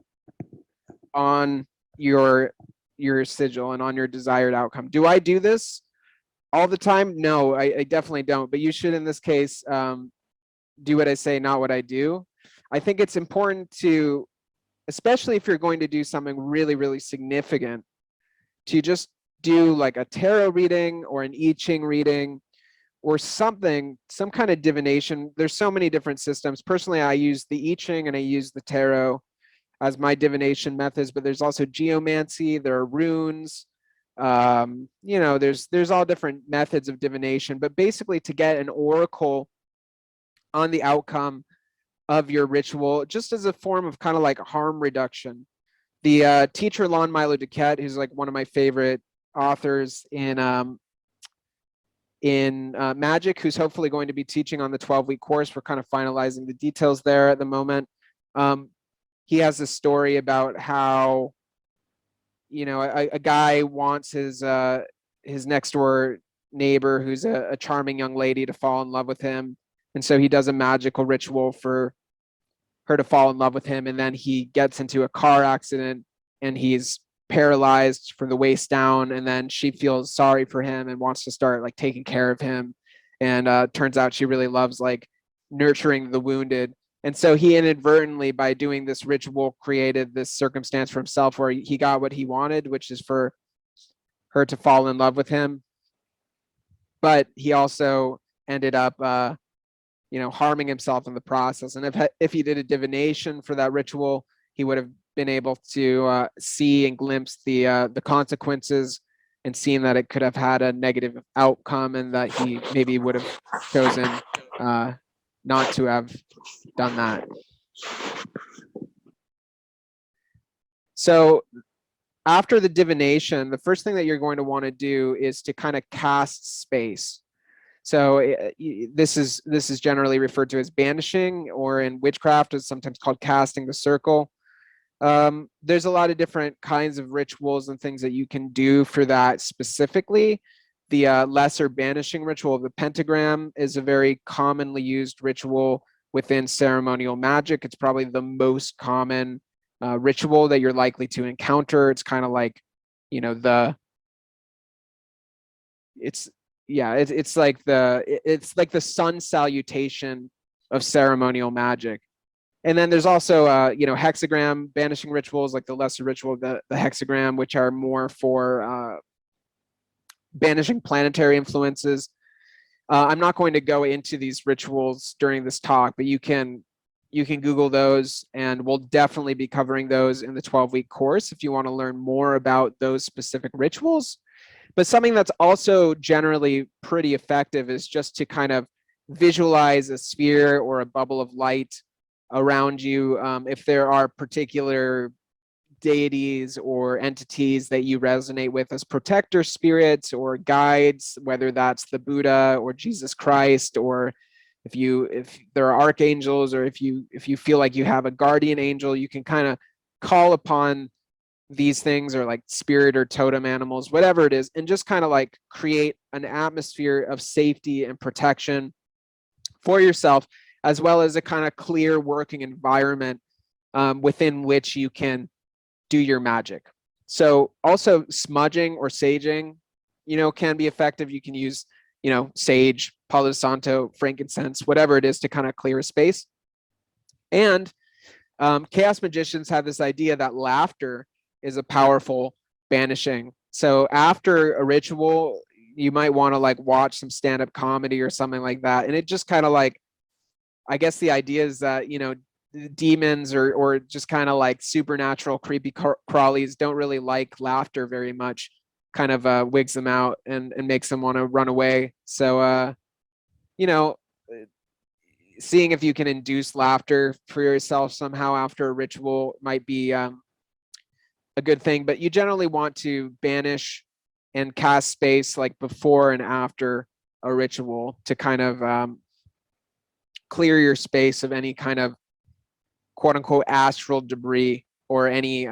Speaker 1: on your sigil and on your desired outcome. Do I do this all the time? No, I definitely don't. But you should, in this case, do what I say, not what I do. I think it's important to, especially if you're going to do something really, really significant, to just do like a tarot reading or an I Ching reading or something, some kind of divination. There's so many different systems. Personally, I use the I Ching and I use the tarot as my divination methods, but there's also geomancy, there are runes, you know, there's all different methods of divination, but basically to get an oracle on the outcome of your ritual, just as a form of kind of like harm reduction. The teacher Lon Milo Duquette, who's like one of my favorite authors in Magic, who's hopefully going to be teaching on the 12-week course. We're kind of finalizing the details there at the moment. He has a story about how, you know, a guy wants his next door neighbor, who's a charming young lady, to fall in love with him. And so he does a magical ritual for her to fall in love with him. And then he gets into a car accident and he's paralyzed from the waist down. And then she feels sorry for him and wants to start like taking care of him. And turns out she really loves like nurturing the wounded. And so he inadvertently, by doing this ritual, created this circumstance for himself where he got what he wanted, which is for her to fall in love with him. But he also ended up, you know, harming himself in the process. And if he did a divination for that ritual, he would have been able to see and glimpse the consequences and seen that it could have had a negative outcome and that he maybe would have chosen not to have done that. So after the divination, the first thing that you're going to want to do is to kind of cast space. So this is generally referred to as banishing, or in witchcraft is sometimes called casting the circle. There's a lot of different kinds of rituals and things that you can do for that specifically. The lesser banishing ritual of the pentagram is a very commonly used ritual within ceremonial magic. It's probably the most common ritual that you're likely to encounter. It's kind of like, you know, it's like the sun salutation of ceremonial magic. And then there's also hexagram banishing rituals, like the lesser ritual of the hexagram, which are more for banishing planetary influences. I'm not going to go into these rituals during this talk, but you can Google those, and we'll definitely be covering those in the 12-week course if you want to learn more about those specific rituals. But something that's also generally pretty effective is just to kind of visualize a sphere or a bubble of light around you. If there are particular deities or entities that you resonate with as protector spirits or guides, whether that's the Buddha or Jesus Christ, or if there are archangels, or if you feel like you have a guardian angel, you can kind of call upon these things, or like spirit or totem animals, whatever it is, and just kind of like create an atmosphere of safety and protection for yourself, as well as a kind of clear working environment within which you can do your magic. So also smudging or saging, can be effective. You can use, sage, Palo Santo, frankincense, whatever it is, to kind of clear a space. And chaos magicians have this idea that laughter is a powerful banishing. So after a ritual, you might want to like watch some stand-up comedy or something like that. And it just kind of like, I guess the idea is that, demons or just kind of like supernatural creepy crawlies don't really like laughter very much, kind of wigs them out and makes them want to run away. So, seeing if you can induce laughter for yourself somehow after a ritual might be a good thing. But you generally want to banish and cast space like before and after a ritual to kind of clear your space of any kind of quote unquote astral debris or any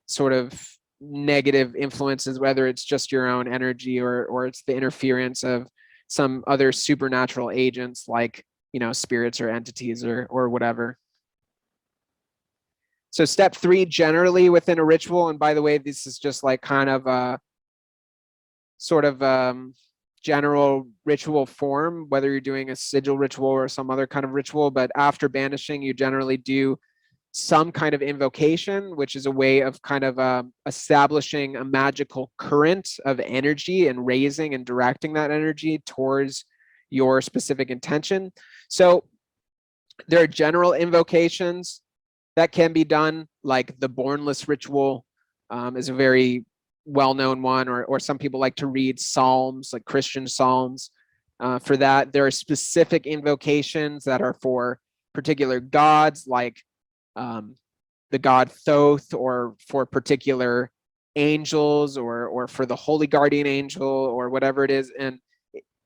Speaker 1: sort of negative influences, whether it's just your own energy or it's the interference of some other supernatural agents like, spirits or entities or whatever. So step 3, generally within a ritual, and by the way, this is just like kind of a sort of general ritual form, whether you're doing a sigil ritual or some other kind of ritual, but after banishing, you generally do some kind of invocation, which is a way of kind of establishing a magical current of energy and raising and directing that energy towards your specific intention. So there are general invocations that can be done, like the Bornless ritual is a very well-known one, or some people like to read psalms, like Christian psalms. For that, there are specific invocations that are for particular gods, like the god Thoth, or for particular angels, or for the holy guardian angel, or whatever it is. And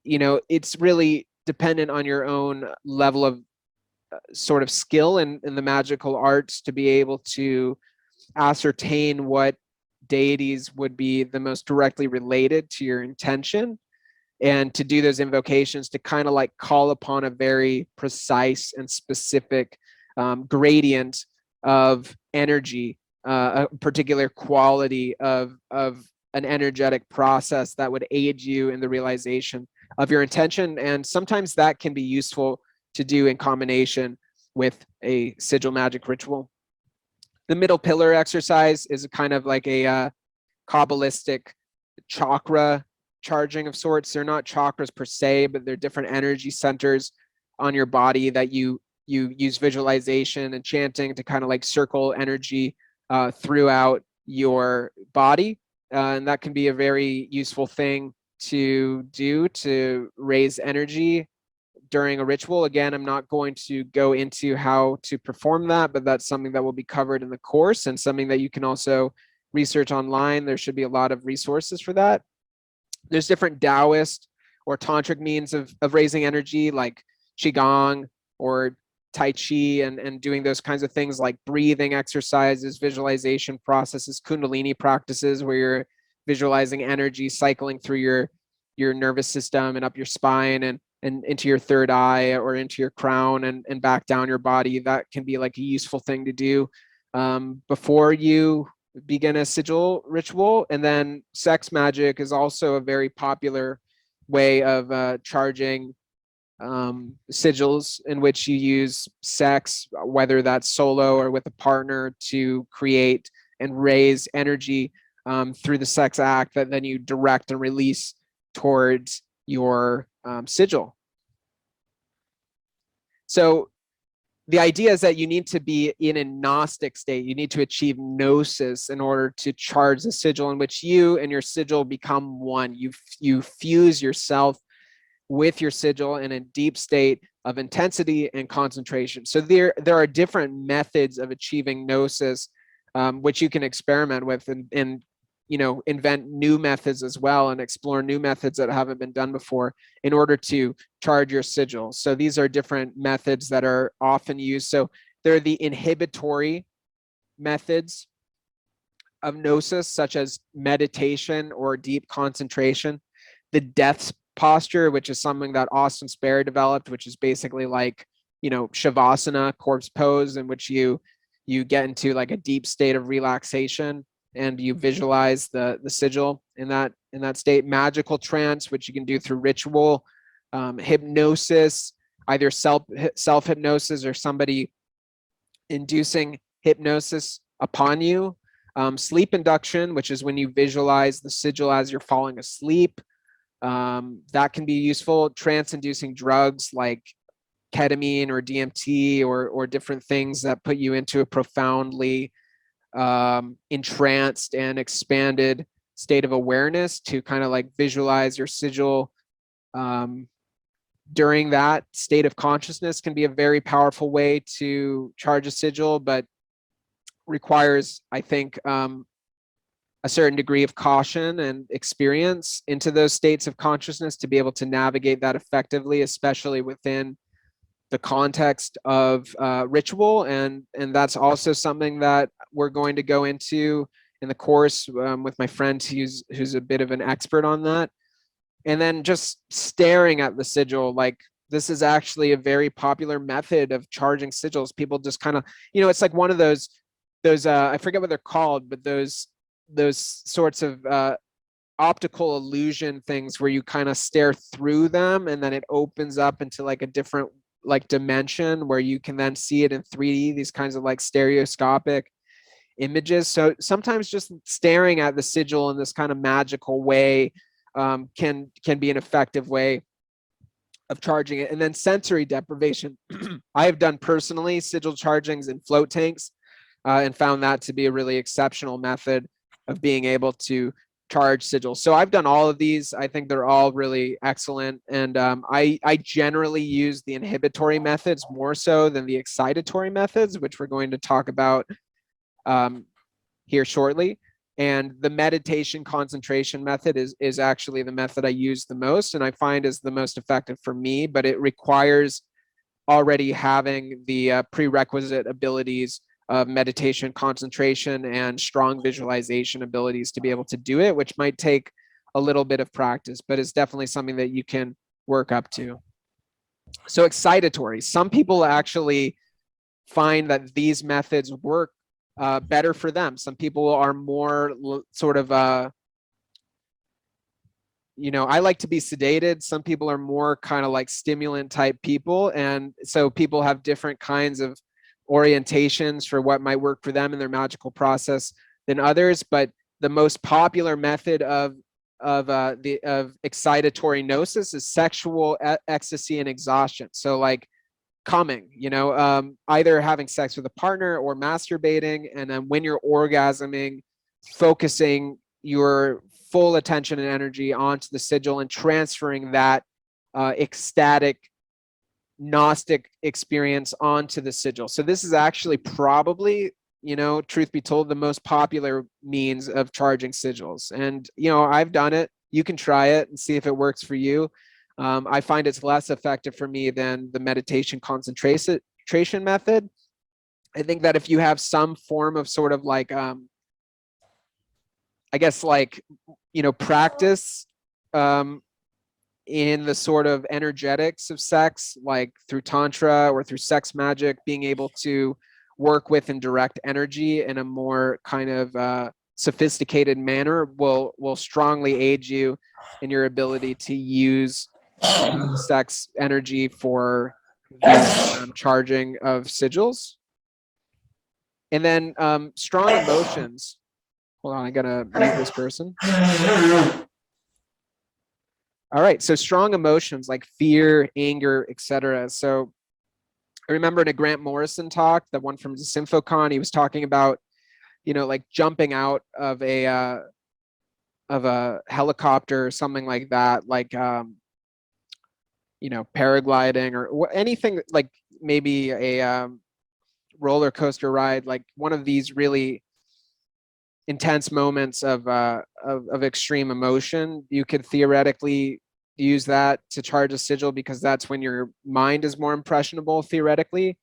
Speaker 1: it's really dependent on your own level of sort of skill in the magical arts to be able to ascertain what deities would be the most directly related to your intention, and to do those invocations to kind of like call upon a very precise and specific gradient of energy, a particular quality of an energetic process that would aid you in the realization of your intention. And sometimes that can be useful to do in combination with a sigil magic ritual. The middle pillar exercise is kind of like a Kabbalistic chakra charging of sorts. They're not chakras per se, but they're different energy centers on your body that you use visualization and chanting to kind of like circle energy throughout your body. And that can be a very useful thing to do to raise energy during a ritual. Again, I'm not going to go into how to perform that, but that's something that will be covered in the course and something that you can also research online. There should be a lot of resources for that. There's different Taoist or tantric means of raising energy, like Qigong or Tai Chi, and doing those kinds of things like breathing exercises, visualization processes, Kundalini practices where you're visualizing energy cycling through your nervous system and up your spine and into your third eye or into your crown and back down your body. That can be like a useful thing to do before you begin a sigil ritual. And then sex magic is also a very popular way of charging sigils, in which you use sex, whether that's solo or with a partner, to create and raise energy through the sex act that then you direct and release towards your sigil. So the idea is that you need to be in a Gnostic state. You need to achieve Gnosis in order to charge the sigil, in which you and your sigil become one. You fuse yourself with your sigil in a deep state of intensity and concentration. So there are different methods of achieving Gnosis, which you can experiment with and invent new methods as well and explore new methods that haven't been done before in order to charge your sigil. So these are different methods that are often used. So they're the inhibitory methods of Gnosis, such as meditation or deep concentration. The death posture, which is something that Austin Sperry developed, which is basically like, Shavasana, corpse pose, in which you get into like a deep state of relaxation and you visualize the sigil in that state. Magical trance, which you can do through ritual. Hypnosis, either self hypnosis or somebody inducing hypnosis upon you. Sleep induction, which is when you visualize the sigil as you're falling asleep. That can be useful. Trance-inducing drugs like ketamine or DMT or different things that put you into a profoundly entranced and expanded state of awareness to kind of like visualize your sigil during that state of consciousness can be a very powerful way to charge a sigil, but requires, I think, a certain degree of caution and experience into those states of consciousness to be able to navigate that effectively, especially within the context of ritual. And that's also something that we're going to go into in the course with my friend who's a bit of an expert on that. And then just staring at the sigil, like this is actually a very popular method of charging sigils. People just kind of, it's like one of those I forget what they're called, but those sorts of optical illusion things where you kind of stare through them and then it opens up into like a different like dimension where you can then see it in 3D, these kinds of like stereoscopic images. So sometimes just staring at the sigil in this kind of magical way can be an effective way of charging it. And then sensory deprivation. I have done personally sigil chargings in float tanks and found that to be a really exceptional method of being able to charge sigils. So I've done all of these. I think they're all really excellent. And I generally use the inhibitory methods more so than the excitatory methods, which we're going to talk about here shortly. And the meditation concentration method is actually the method I use the most and I find is the most effective for me, but it requires already having the prerequisite abilities of meditation, concentration, and strong visualization abilities to be able to do it, which might take a little bit of practice, but it's definitely something that you can work up to. So excitatory. Some people actually find that these methods work better for them. Some people are more sort of, I like to be sedated. Some people are more kind of like stimulant type people. And so people have different kinds of orientations for what might work for them in their magical process than others. But the most popular method of excitatory Gnosis is sexual ecstasy and exhaustion. So like coming, either having sex with a partner or masturbating. And then when you're orgasming, focusing your full attention and energy onto the sigil and transferring that ecstatic Gnostic experience onto the sigil. So this is actually probably, truth be told, the most popular means of charging sigils. And, I've done it. You can try it and see if it works for you. I find it's less effective for me than the meditation concentration method. I think that if you have some form of sort of like, I guess like, practice in the sort of energetics of sex, like through tantra or through sex magic, being able to work with and direct energy in a more kind of sophisticated manner will strongly aid you in your ability to use sex energy for the charging of sigils. And then strong emotions. Hold on, I gotta mute this person. All right, so strong emotions like fear, anger, etc. So I remember in a Grant Morrison talk, the one from SymphoCon, he was talking about, like jumping out of a helicopter or something like that, like paragliding or anything, like maybe a roller coaster ride, like one of these really intense moments of extreme emotion. You could theoretically use that to charge a sigil because that's when your mind is more impressionable theoretically.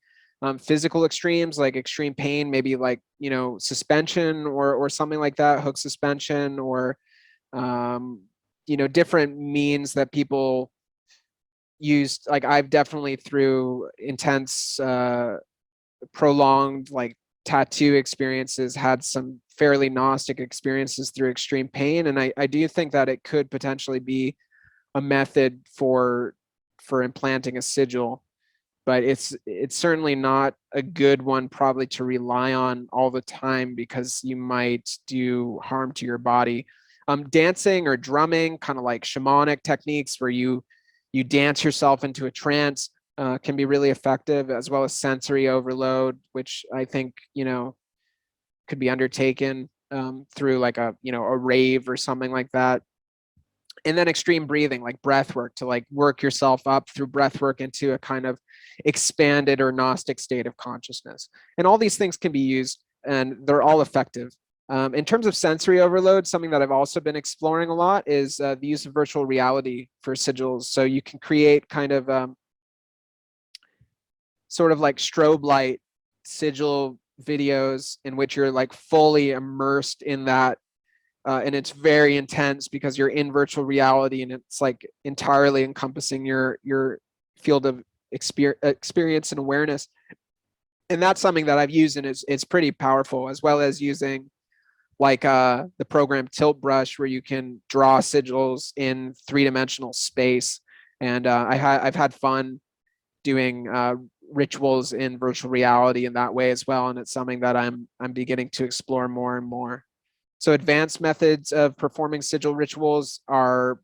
Speaker 1: Physical extremes like extreme pain, maybe like suspension or something like that, hook suspension, or different means that people used. Like I've definitely through intense prolonged like tattoo experiences had some fairly Gnostic experiences through extreme pain, and I do think that it could potentially be a method for implanting a sigil, but it's certainly not a good one probably to rely on all the time because you might do harm to your body. Dancing or drumming, kind of like shamanic techniques where you dance yourself into a trance, can be really effective, as well as sensory overload, which I think could be undertaken through like a rave or something like that. And then extreme breathing, like breath work, to like work yourself up through breath work into a kind of expanded or Gnostic state of consciousness. And all these things can be used, and they're all effective. In terms of sensory overload, something that I've also been exploring a lot is the use of virtual reality for sigils. So you can create kind of sort of like strobe light sigil videos in which you're like fully immersed in that, and it's very intense because you're in virtual reality and it's like entirely encompassing your field of experience and awareness. And that's something that I've used, and it's pretty powerful, as well as using like the program Tilt Brush, where you can draw sigils in three-dimensional space. And I've had fun doing rituals in virtual reality in that way as well, and it's something that I'm beginning to explore more and more. So advanced methods of performing sigil rituals are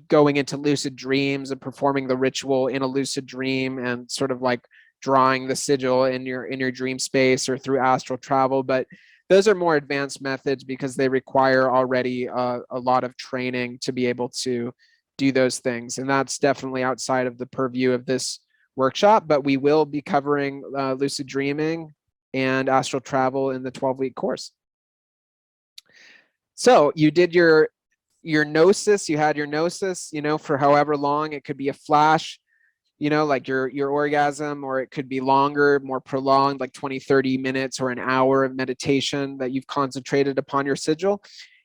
Speaker 1: going into lucid dreams and performing the ritual in a lucid dream and sort of like drawing the sigil in your dream space or through astral travel. But those are more advanced methods because they require already a lot of training to be able to do those things. And that's definitely outside of the purview of this workshop, but we will be covering lucid dreaming and astral travel in the 12-week course. So you did your Gnosis, you had your Gnosis, for however long. It could be a flash, like your orgasm, or it could be longer, more prolonged, like 20, 30 minutes or an hour of meditation that you've concentrated upon your sigil.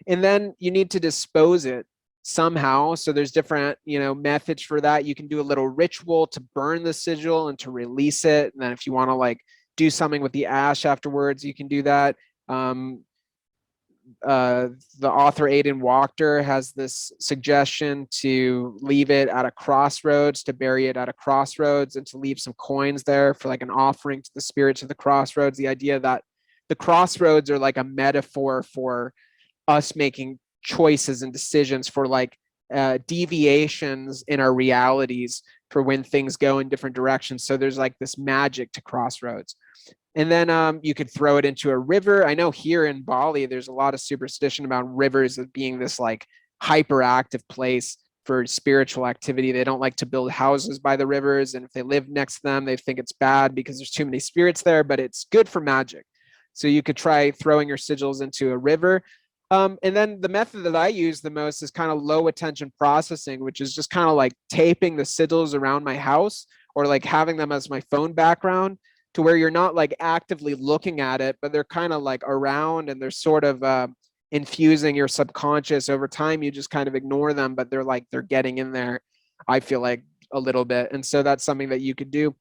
Speaker 1: And then you need to dispose it somehow. So there's different, methods for that. You can do a little ritual to burn the sigil and to release it. And then if you want to like do something with the ash afterwards, you can do that. The author Aidan Wachter has this suggestion to leave it at a crossroads, to bury it at a crossroads, and to leave some coins there for like an offering to the spirits of the crossroads. The idea that the crossroads are like a metaphor for us making choices and decisions, for like deviations in our realities, for when things go in different directions. So there's like this magic to crossroads. And then you could throw it into a river. I know here in Bali, there's a lot of superstition about rivers as being this like hyperactive place for spiritual activity. They don't like to build houses by the rivers, and if they live next to them, they think it's bad because there's too many spirits there, but it's good for magic. So you could try throwing your sigils into a river. And then the method that I use the most is kind of low attention processing, which is just kind of like taping the sigils around my house, or like having them as my phone background, to where you're not like actively looking at it, but they're kind of like around, and they're sort of infusing your subconscious. Over time, you just kind of ignore them, but they're getting in there, I feel like, a little bit. And so that's something that you could do.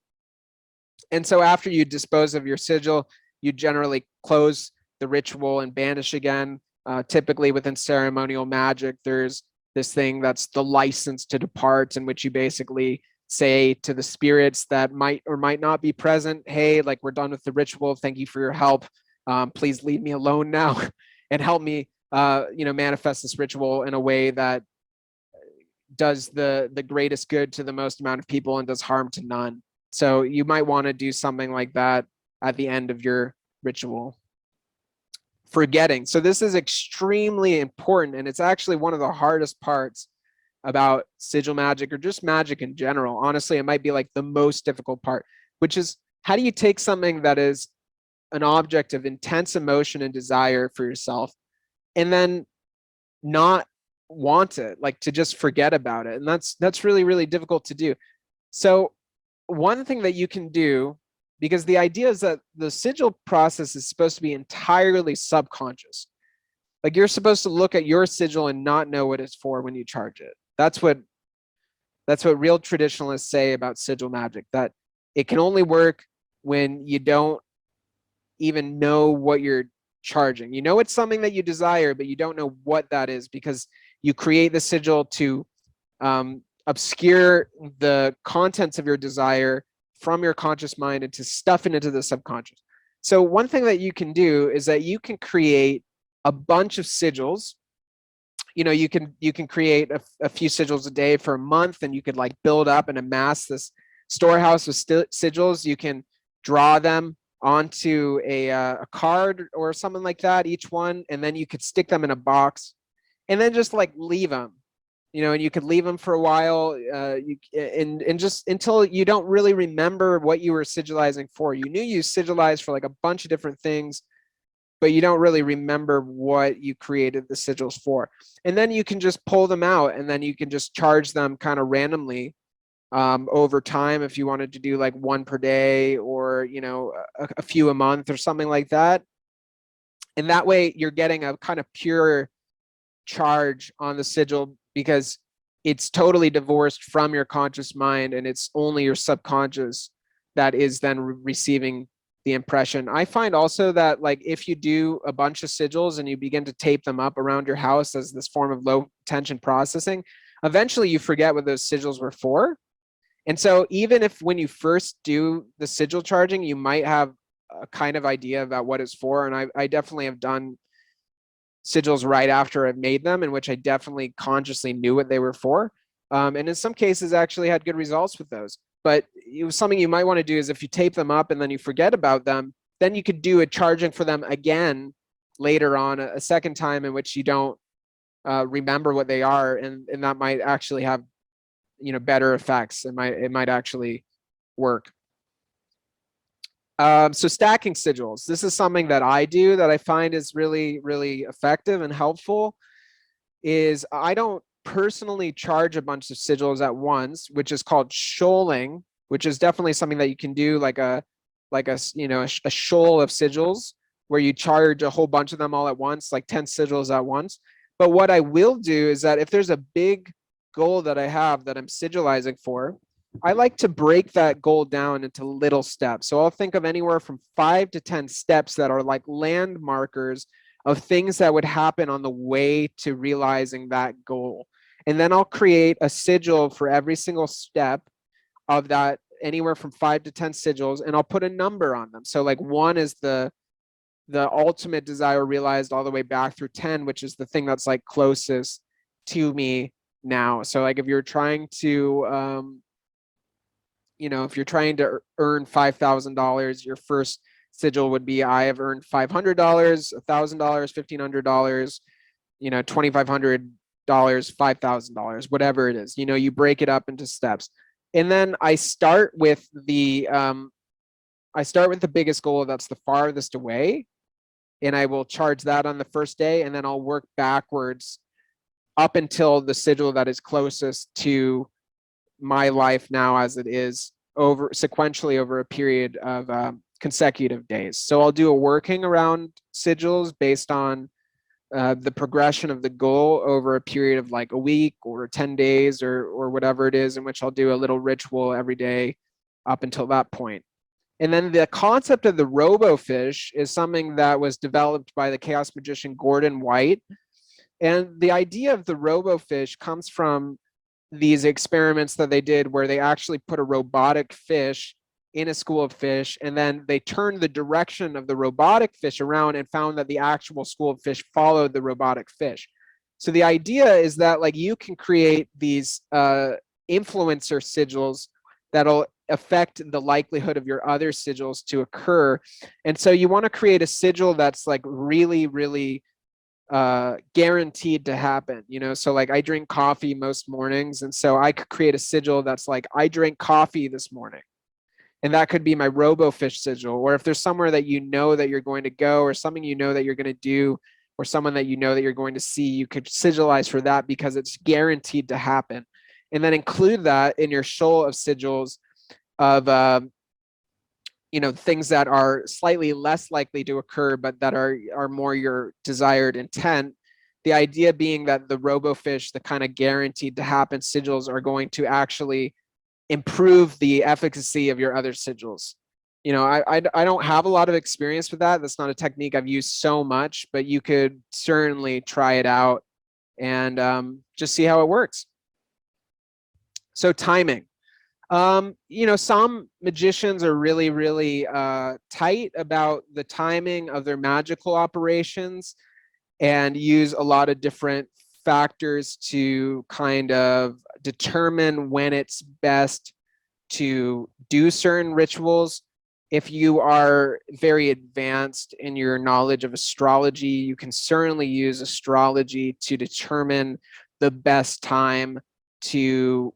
Speaker 1: And so after you dispose of your sigil, you generally close the ritual and banish again. Typically within ceremonial magic, there's this thing that's the license to depart, in which you basically say to the spirits that might or might not be present, hey, like, we're done with the ritual. Thank you for your help. Please leave me alone now and help me, manifest this ritual in a way that does the greatest good to the most amount of people and does harm to none. So you might want to do something like that at the end of your ritual. Forgetting. So this is extremely important, and it's actually one of the hardest parts about sigil magic, or just magic in general. Honestly, it might be like the most difficult part, which is, how do you take something that is an object of intense emotion and desire for yourself, and then not want it, like to just forget about it? And that's really, really difficult to do. So one thing that you can do, because the idea is that the sigil process is supposed to be entirely subconscious. Like, you're supposed to look at your sigil and not know what it's for when you charge it. That's what real traditionalists say about sigil magic, that it can only work when you don't even know what you're charging. You know it's something that you desire, but you don't know what that is, because you create the sigil to obscure the contents of your desire from your conscious mind and to stuff it into the subconscious. So one thing that you can do is that you can create a bunch of sigils. You can create a few sigils a day for a month, and you could like build up and amass this storehouse with sigils. You can draw them onto a card or something like that, each one, and then you could stick them in a box, and then just like leave them, and you could leave them for a while, and just until you don't really remember what you were sigilizing for. You knew you sigilized for like a bunch of different things, but you don't really remember what you created the sigils for. And then you can just pull them out, and then you can just charge them kind of randomly over time, if you wanted to do like one per day, or a few a month or something like that. And that way you're getting a kind of pure charge on the sigil, because it's totally divorced from your conscious mind, and it's only your subconscious that is then receiving the impression. I find also that, like, if you do a bunch of sigils and you begin to tape them up around your house as this form of low tension processing, eventually you forget what those sigils were for. And so even if when you first do the sigil charging, you might have a kind of idea about what it's for. And I definitely have done sigils right after I've made them, in which I definitely consciously knew what they were for. And in some cases actually had good results with those. But something you might want to do is, if you tape them up and then you forget about them, then you could do a charging for them again later on, a second time, in which you don't remember what they are. And that might actually have, better effects. It might actually work. So stacking sigils. This is something that I do that I find is really, really effective and helpful. Is I don't personally charge a bunch of sigils at once, which is called shoaling, which is definitely something that you can do, like a shoal of sigils, where you charge a whole bunch of them all at once, like 10 sigils at once. But what I will do is that if there's a big goal that I have that I'm sigilizing for, I like to break that goal down into little steps. So I'll think of anywhere from 5 to 10 steps that are like landmarkers of things that would happen on the way to realizing that goal. And then I'll create a sigil for every single step of that, anywhere from 5 to 10 sigils, and I'll put a number on them. So like 1 is the ultimate desire realized, all the way back through 10, which is the thing that's like closest to me now. So like if you're trying to if you're trying to earn $5,000, your first sigil would be, I have earned $500, $1,000, $1,500, $2,500, $5,000, whatever it is. You break it up into steps. And then I start with the biggest goal that's the farthest away, and I will charge that on the first day, and then I'll work backwards up until the sigil that is closest to my life now as it is, over sequentially over a period of consecutive days. So I'll do a working around sigils based on the progression of the goal over a period of like a week or 10 days or whatever it is, in which I'll do a little ritual every day up until that point. And then the concept of the robofish is something that was developed by the chaos magician Gordon White. And the idea of the robofish comes from these experiments that they did where they actually put a robotic fish in a school of fish, and then they turned the direction of the robotic fish around and found that the actual school of fish followed the robotic fish. So the idea is that like you can create these influencer sigils that'll affect the likelihood of your other sigils to occur. And so you want to create a sigil that's like really, really guaranteed to happen. So like I drink coffee most mornings, and so I could create a sigil that's like, I drank coffee this morning, and that could be my robofish sigil. Or if there's somewhere that that you're going to go, or something that you're going to do, or someone that that you're going to see, you could sigilize for that because it's guaranteed to happen. And then include that in your shoal of sigils of things that are slightly less likely to occur, but that are more your desired intent. The idea being that the robofish, the kind of guaranteed to happen sigils, are going to actually improve the efficacy of your other sigils. I don't have a lot of experience with that. That's not a technique I've used so much, but you could certainly try it out and just see how it works. So timing. Some magicians are really, really tight about the timing of their magical operations and use a lot of different factors to kind of determine when it's best to do certain rituals. If you are very advanced in your knowledge of astrology, you can certainly use astrology to determine the best time to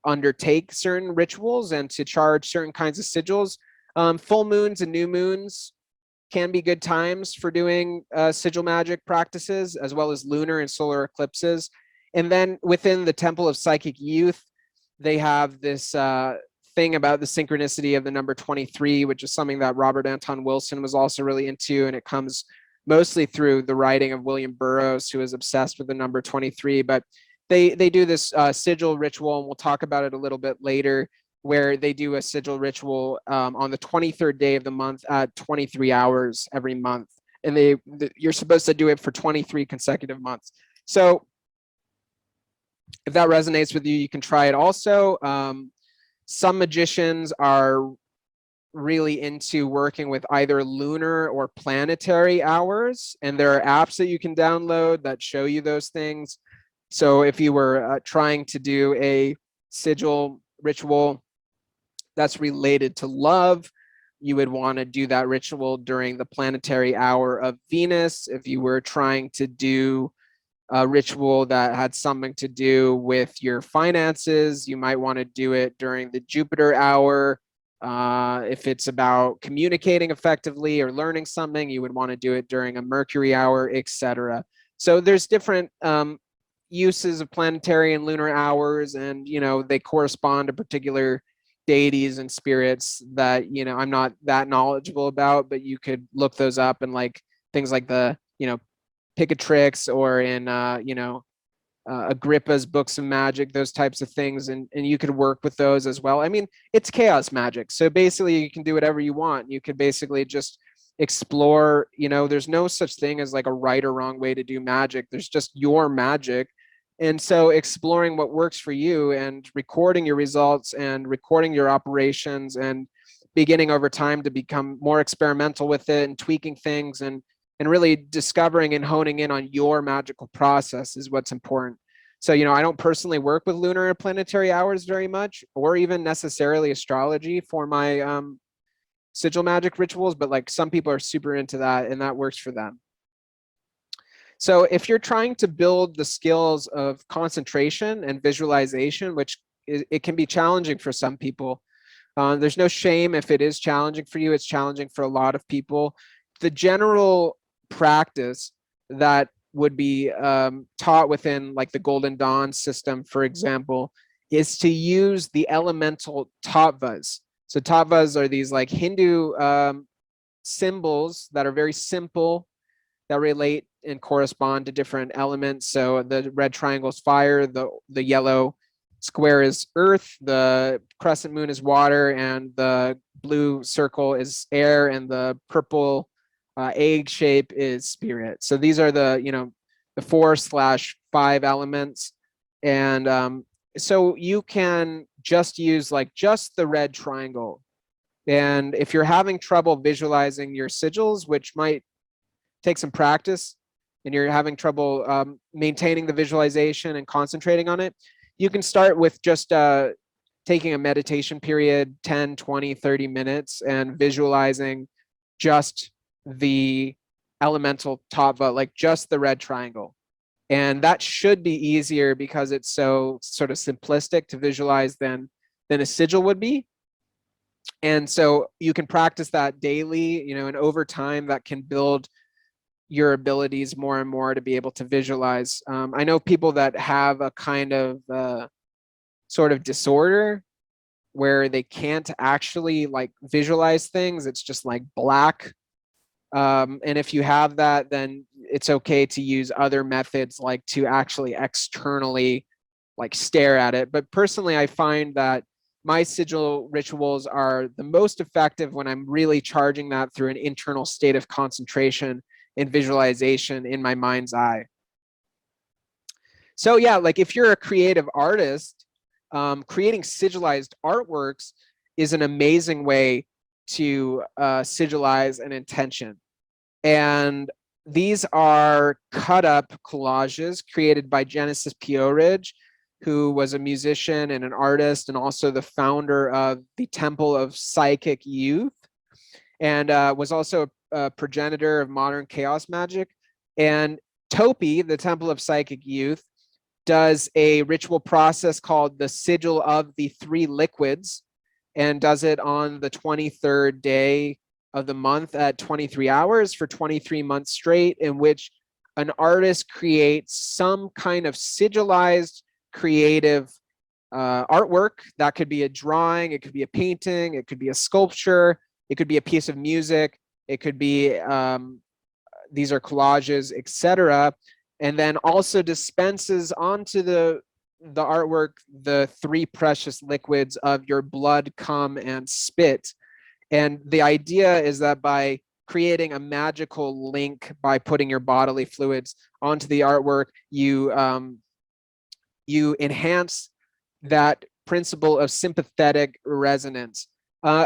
Speaker 1: undertake certain rituals and to charge certain kinds of sigils. Full moons and new moons can be good times for doing sigil magic practices, as well as lunar and solar eclipses. And then within the Temple of Psychic Youth, they have this thing about the synchronicity of the number 23, which is something that Robert Anton Wilson was also really into, and it comes mostly through the writing of William Burroughs, who is obsessed with the number 23. But they do this sigil ritual, and we'll talk about it a little bit later, where they do a sigil ritual on the 23rd day of the month at 23 hours every month. And you're supposed to do it for 23 consecutive months. So if that resonates with you, you can try it also. Some magicians are really into working with either lunar or planetary hours, and there are apps that you can download that show you those things. So if you were trying to do a sigil ritual that's related to love, you would want to do that ritual during the planetary hour of Venus. If you were trying to do a ritual that had something to do with your finances, you might want to do it during the Jupiter hour. If it's about communicating effectively or learning something, you would want to do it during a Mercury hour, etc. So there's different uses of planetary and lunar hours, and they correspond to particular deities and spirits that I'm not that knowledgeable about, but you could look those up in like things like the Picatrix or in Agrippa's books of magic, those types of things, and you could work with those as well. I mean, it's chaos magic, so basically you can do whatever you want. You could basically just explore. There's no such thing as like a right or wrong way to do magic. There's just your magic. And so exploring what works for you and recording your results and recording your operations and beginning over time to become more experimental with it and tweaking things and really discovering and honing in on your magical process is what's important. So, I don't personally work with lunar or planetary hours very much, or even necessarily astrology for my sigil magic rituals, but like some people are super into that and that works for them. So if you're trying to build the skills of concentration and visualization, which it can be challenging for some people, there's no shame if it is challenging for you. It's challenging for a lot of people. The general practice that would be taught within like the Golden Dawn system, for example, is to use the elemental tattvas. So tattvas are these like Hindu symbols that are very simple, that relate and correspond to different elements. So the red triangle is fire, the yellow square is earth, the crescent moon is water, and the blue circle is air, and the purple egg shape is spirit. So these are the, you know, the 4/5 elements. And so you can just use like just the red triangle. And if you're having trouble visualizing your sigils, which might take some practice, and you're having trouble maintaining the visualization and concentrating on it, you can start with just taking a meditation period, 10, 20, 30 minutes, and visualizing just the elemental tattva, like just the red triangle. And that should be easier because it's so sort of simplistic to visualize than a sigil would be. And so you can practice that daily, you know, and over time that can build your abilities more and more to be able to visualize. I know people that have a kind of sort of disorder where they can't actually like visualize things. It's just like black. And if you have that, then it's okay to use other methods like to actually externally like stare at it. But personally, I find that my sigil rituals are the most effective when I'm really charging that through an internal state of concentration and visualization in my mind's eye. So yeah, like if you're a creative artist, creating sigilized artworks is an amazing way to sigilize an intention. And these are cut up collages created by Genesis Pioridge, who was a musician and an artist and also the founder of the Temple of Psychic Youth, and was also a progenitor of modern chaos magic. And Topi, the Temple of Psychic Youth, does a ritual process called the Sigil of the Three Liquids, and does it on the 23rd day of the month at 23 hours for 23 months straight, in which an artist creates some kind of sigilized creative artwork. That could be a drawing, it could be a painting, it could be a sculpture, it could be a piece of music, it could be these are collages, etc. And then also dispenses onto the artwork the three precious liquids of your blood, cum, and spit. And the idea is that by creating a magical link by putting your bodily fluids onto the artwork, you enhance that principle of sympathetic resonance.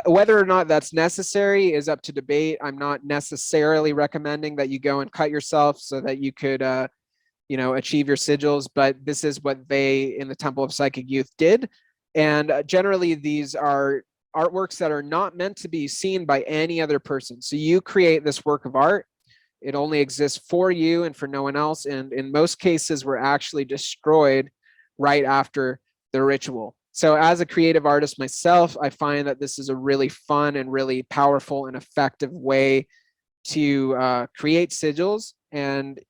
Speaker 1: Whether or not that's necessary is up to debate. I'm not necessarily recommending that you go and cut yourself so that you could you know, achieve your sigils, but this is what they in the Temple of Psychic Youth did. And generally these are artworks that are not meant to be seen by any other person. So you create this work of art, it only exists for you and for no one else. And in most cases, we're actually destroyed right after the ritual. So as a creative artist myself, I find that this is a really fun and really powerful and effective way to create sigils. And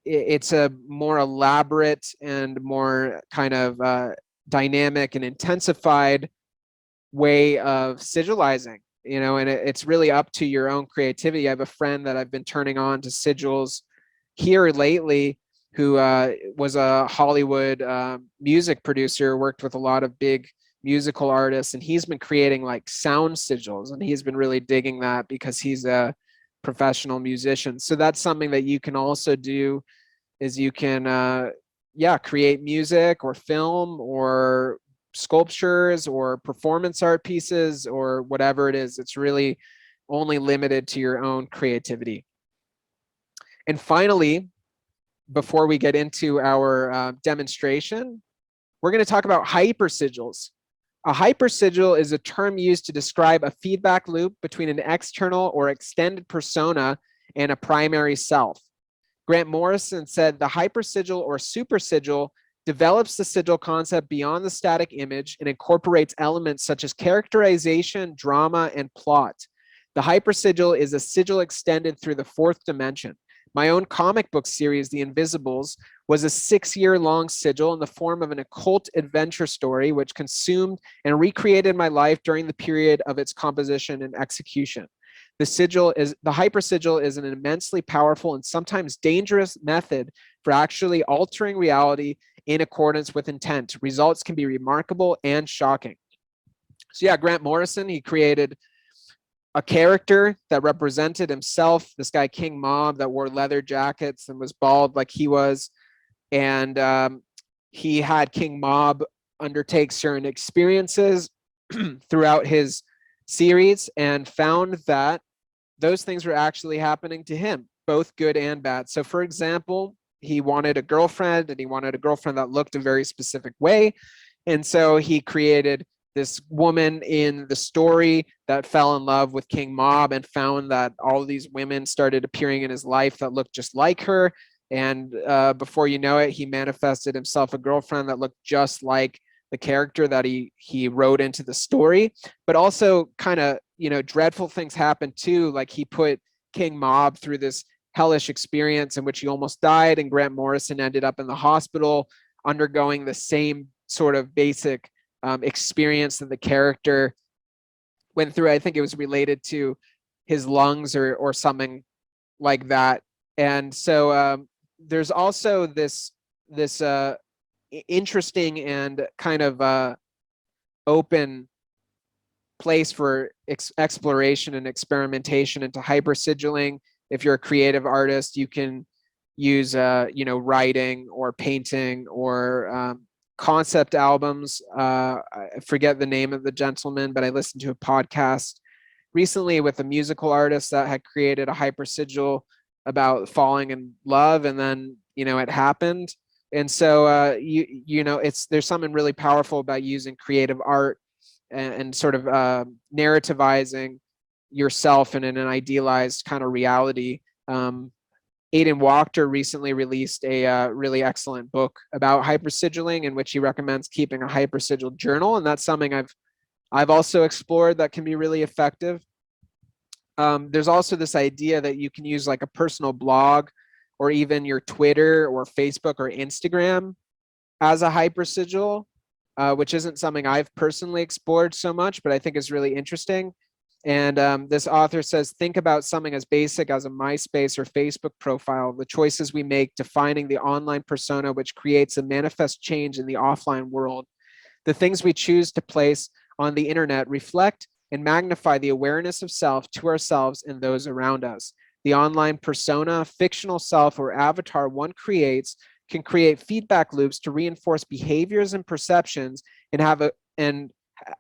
Speaker 1: it's a more elaborate and more kind of dynamic and intensified way of sigilizing, you know, and it's really up to your own creativity. I have a friend that I've been turning on to sigils here lately who was a Hollywood music producer, worked with a lot of big musical artists, and he's been creating like sound sigils, and he's been really digging that because he's a professional musician. So that's something that you can also do, is you can yeah, create music or film or sculptures or performance art pieces or whatever it is. It's really only limited to your own creativity. And finally, before we get into our demonstration, we're going to talk about hypersigils. A hypersigil is a term used to describe a feedback loop between an external or extended persona and a primary self. Grant Morrison said the hypersigil or supersigil develops the sigil concept beyond the static image and incorporates elements such as characterization, drama, and plot. The hypersigil is a sigil extended through the fourth dimension. My own comic book series, The Invisibles, was a 6-year-long sigil in the form of an occult adventure story which consumed and recreated my life during the period of its composition and execution. The hypersigil is an immensely powerful and sometimes dangerous method for actually altering reality in accordance with intent. Results can be remarkable and shocking. So yeah, Grant Morrison, he created a character that represented himself, this guy King Mob that wore leather jackets and was bald like he was. And he had King Mob undertake certain experiences throughout his series and found that those things were actually happening to him, both good and bad. So for example, he wanted a girlfriend and he wanted a girlfriend that looked a very specific way. And so he created this woman in the story that fell in love with King Mob and found that all of these women started appearing in his life that looked just like her. And before you know it, he manifested himself a girlfriend that looked just like the character that he wrote into the story. But also kind of, dreadful things happened too. Like he put King Mob through this hellish experience in which he almost died, and Grant Morrison ended up in the hospital undergoing the same sort of basic experience that the character went through. I think it was related to his lungs or something like that. And so there's also this interesting and kind of open place for exploration and experimentation into hypersigilling. If you're a creative artist, you can use writing or painting or concept albums. I forget the name of the gentleman, but I listened to a podcast recently with a musical artist that had created a hypersigil about falling in love, and then it happened. And so there's something really powerful about using creative art and sort of narrativizing yourself in an idealized kind of reality. Aidan Wachter recently released a really excellent book about hypersigilling, in which he recommends keeping a hypersigil journal, and that's something I've also explored that can be really effective. There's also this idea that you can use like a personal blog or even your Twitter or Facebook or Instagram as a hypersigil, which isn't something I've personally explored so much, but I think is really interesting. And this author says, think about something as basic as a MySpace or Facebook profile, the choices we make defining the online persona, which creates a manifest change in the offline world. The things we choose to place on the internet reflect and magnify the awareness of self to ourselves and those around us. The online persona, fictional self, or avatar one creates can create feedback loops to reinforce behaviors and perceptions and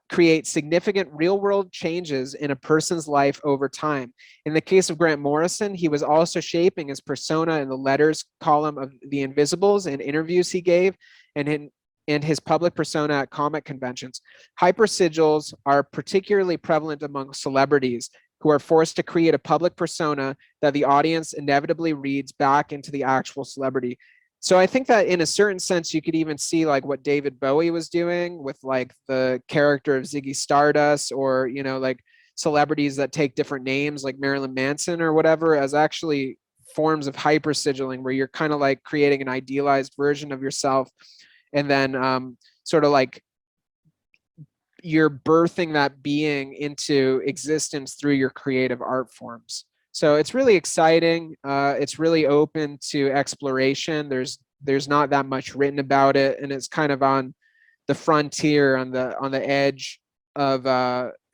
Speaker 1: create significant real-world changes in a person's life over time. In the case of Grant Morrison, he was also shaping his persona in the letters column of The Invisibles and interviews he gave, and his public persona at comic conventions. Hypersigils are particularly prevalent among celebrities who are forced to create a public persona that the audience inevitably reads back into the actual celebrity. So I think that in a certain sense, you could even see like what David Bowie was doing with like the character of Ziggy Stardust, or, like celebrities that take different names like Marilyn Manson or whatever, as actually forms of hypersigilling, where you're kind of like creating an idealized version of yourself. And then sort of like you're birthing that being into existence through your creative art forms. So it's really exciting. It's really open to exploration. There's not that much written about it, and it's kind of on the frontier, on the edge of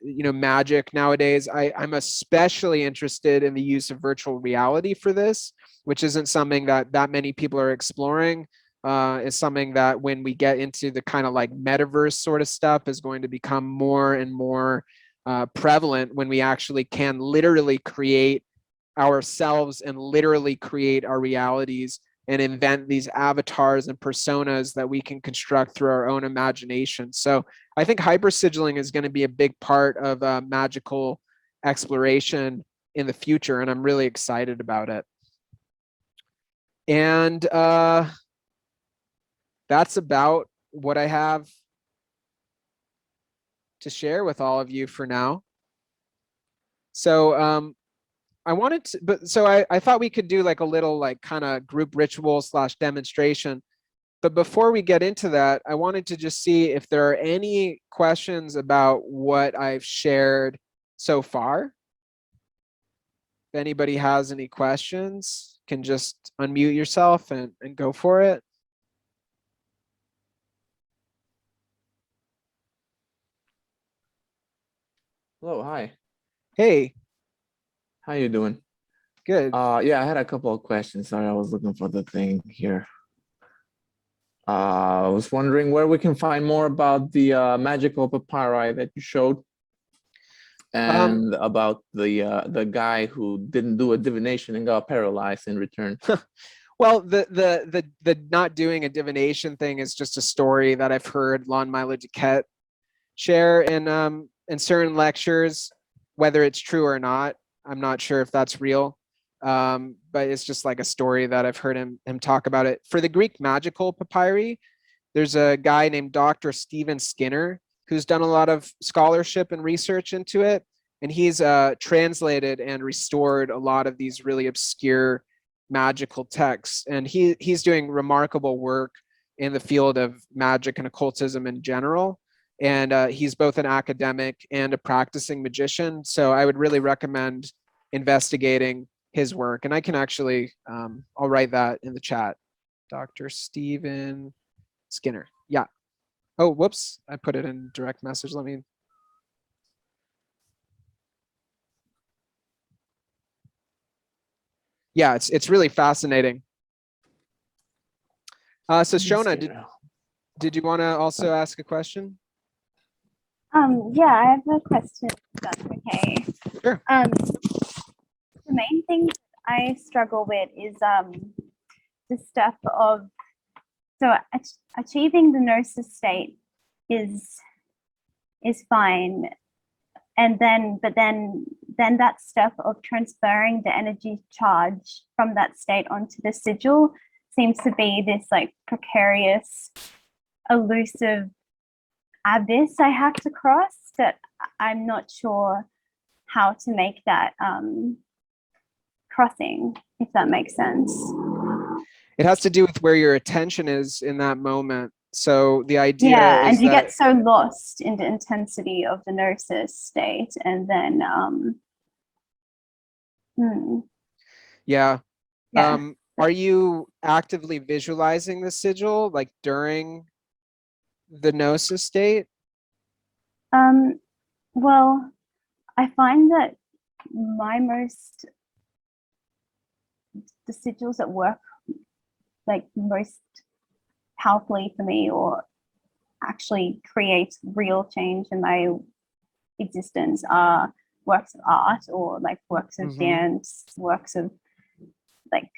Speaker 1: magic nowadays. I'm especially interested in the use of virtual reality for this, which isn't something that many people are exploring. Is something that when we get into the kind of like metaverse sort of stuff is going to become more and more prevalent, when we actually can literally create ourselves and literally create our realities and invent these avatars and personas that we can construct through our own imagination. So I think hypersigilling is going to be a big part of magical exploration in the future, and I'm really excited about it. And that's about what I have to share with all of you for now. So I wanted to, but so I thought we could do like a little like kind of group ritual / demonstration. But before we get into that, I wanted to just see if there are any questions about what I've shared so far. If anybody has any questions, can just unmute yourself and go for it.
Speaker 2: Hello, hi.
Speaker 1: Hey,
Speaker 2: How you doing?
Speaker 1: good.
Speaker 2: Yeah, I had a couple of questions. Sorry, I was looking for the thing here. I was wondering where we can find more about the magical papyri that you showed,
Speaker 1: Um,
Speaker 2: and about the guy who didn't do a divination and got paralyzed in return.
Speaker 1: well, the not doing a divination thing is just a story that I've heard Lon Milo Duquette share in certain lectures. Whether it's true or not, I'm not sure if that's real. But it's just like a story that I've heard him talk about it. For the Greek magical papyri, there's a guy named Dr. Stephen Skinner who's done a lot of scholarship and research into it, and he's translated and restored a lot of these really obscure magical texts. And he's doing remarkable work in the field of magic and occultism in general. And he's both an academic and a practicing magician. So I would really recommend investigating his work. And I can actually, I'll write that in the chat. Dr. Stephen Skinner. Yeah. Oh, whoops. I put it in direct message. Let me. Yeah, it's really fascinating. So Shona, did you want to also ask a question?
Speaker 3: Yeah, I have a question, if that's okay.
Speaker 1: Sure.
Speaker 3: The main thing that I struggle with is the stuff of, so achieving the Gnosis state is fine, and then that step of transferring the energy charge from that state onto the sigil seems to be this like precarious, elusive abyss I have to cross that I'm not sure how to make that crossing, if that makes sense.
Speaker 1: It has to do with where your attention is in that moment. So the idea
Speaker 3: yeah,
Speaker 1: is
Speaker 3: and you
Speaker 1: that,
Speaker 3: get so lost in the intensity of the Gnosis state, and then
Speaker 1: yeah.
Speaker 3: yeah.
Speaker 1: Are you actively visualizing the sigil like during the Gnosis state?
Speaker 3: Well, I find that the sigils that work like most powerfully for me, or actually create real change in my existence, are works of art, or like works of dance, works of like,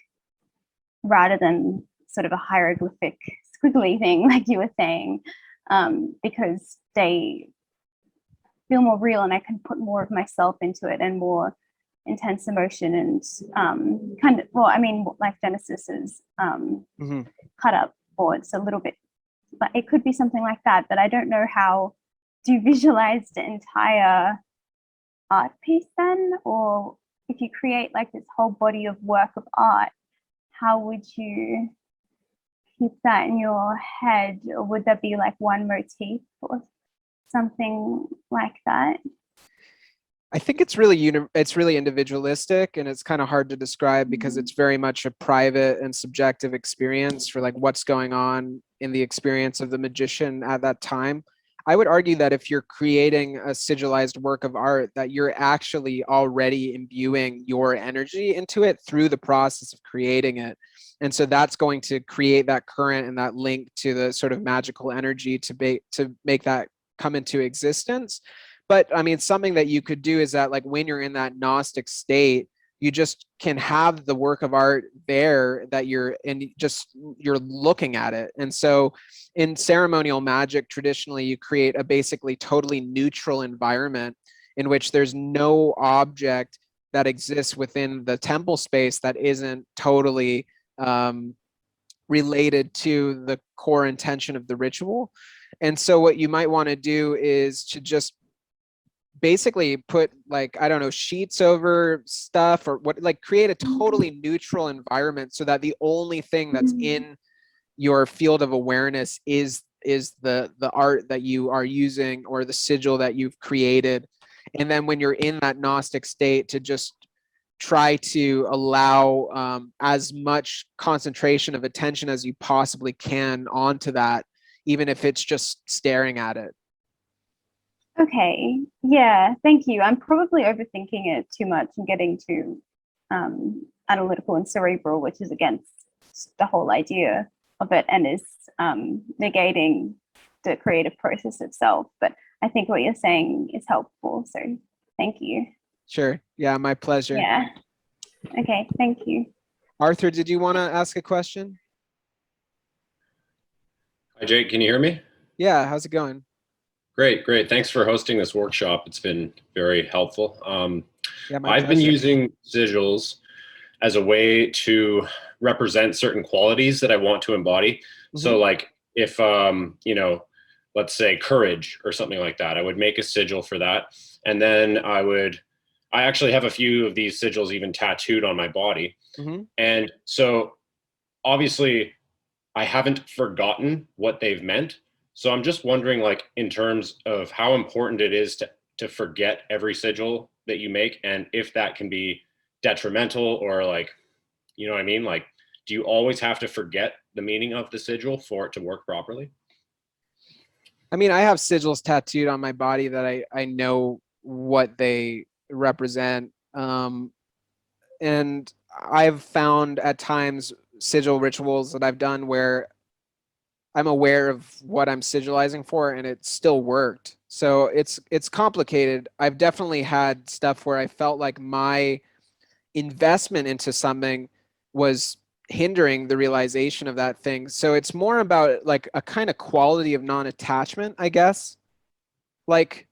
Speaker 3: rather than sort of a hieroglyphic squiggly thing like you were saying, because they feel more real and I can put more of myself into it and more intense emotion and kind of, well, I mean, like Genesis is cut up boards a little bit, but it could be something like that. But I don't know how to visualize the entire art piece then, or if you create like this whole body of work of art, how would you keep that in your head? Or would that be like one motif or something like that?
Speaker 1: I think it's really individualistic, and it's kind of hard to describe because it's very much a private and subjective experience for like what's going on in the experience of the magician at that time. I would argue that if you're creating a sigilized work of art, that you're actually already imbuing your energy into it through the process of creating it. And so that's going to create that current and that link to the sort of magical energy to make that come into existence. But I mean, something that you could do is that like when you're in that Gnostic state, you just can have the work of art there that you're looking at it. And so in ceremonial magic, traditionally, you create a basically totally neutral environment in which there's no object that exists within the temple space that isn't totally related to the core intention of the ritual. And so what you might want to do is to just basically put, like, I don't know, sheets over stuff, or what, like create a totally neutral environment so that the only thing that's in your field of awareness is the art that you are using or the sigil that you've created. And then when you're in that Gnostic state, to just try to allow as much concentration of attention as you possibly can onto that, even if it's just staring at it.
Speaker 3: Okay, yeah, thank you. I'm probably overthinking it too much and getting too analytical and cerebral, which is against the whole idea of it and is negating the creative process itself. But I think what you're saying is helpful, so thank you.
Speaker 1: Sure. Yeah, my pleasure.
Speaker 3: Yeah. Okay, thank you.
Speaker 1: Arthur, did you want to ask a question?
Speaker 4: Hi, Jake. Can you hear me?
Speaker 1: Yeah, how's it going?
Speaker 4: Great, great. Thanks for hosting this workshop. It's been very helpful.
Speaker 1: Yeah, my
Speaker 4: I've been
Speaker 1: pleasure.
Speaker 4: using sigils as a way to represent certain qualities that I want to embody. So like if, you know, let's say courage or something like that, I would make a sigil for that. And then I actually have a few of these sigils even tattooed on my body. And so obviously I haven't forgotten what they've meant. So I'm just wondering, like, in terms of how important it is to forget every sigil that you make, and if that can be detrimental, or like, you know what I mean? Like, do you always have to forget the meaning of the sigil for it to work properly?
Speaker 1: I mean, I have sigils tattooed on my body that I know what they represent. And I've found at times sigil rituals that I've done where I'm aware of what I'm sigilizing for and it still worked. So it's complicated. I've definitely had stuff where I felt like my investment into something was hindering the realization of that thing. So it's more about like a kind of quality of non-attachment, I guess. Like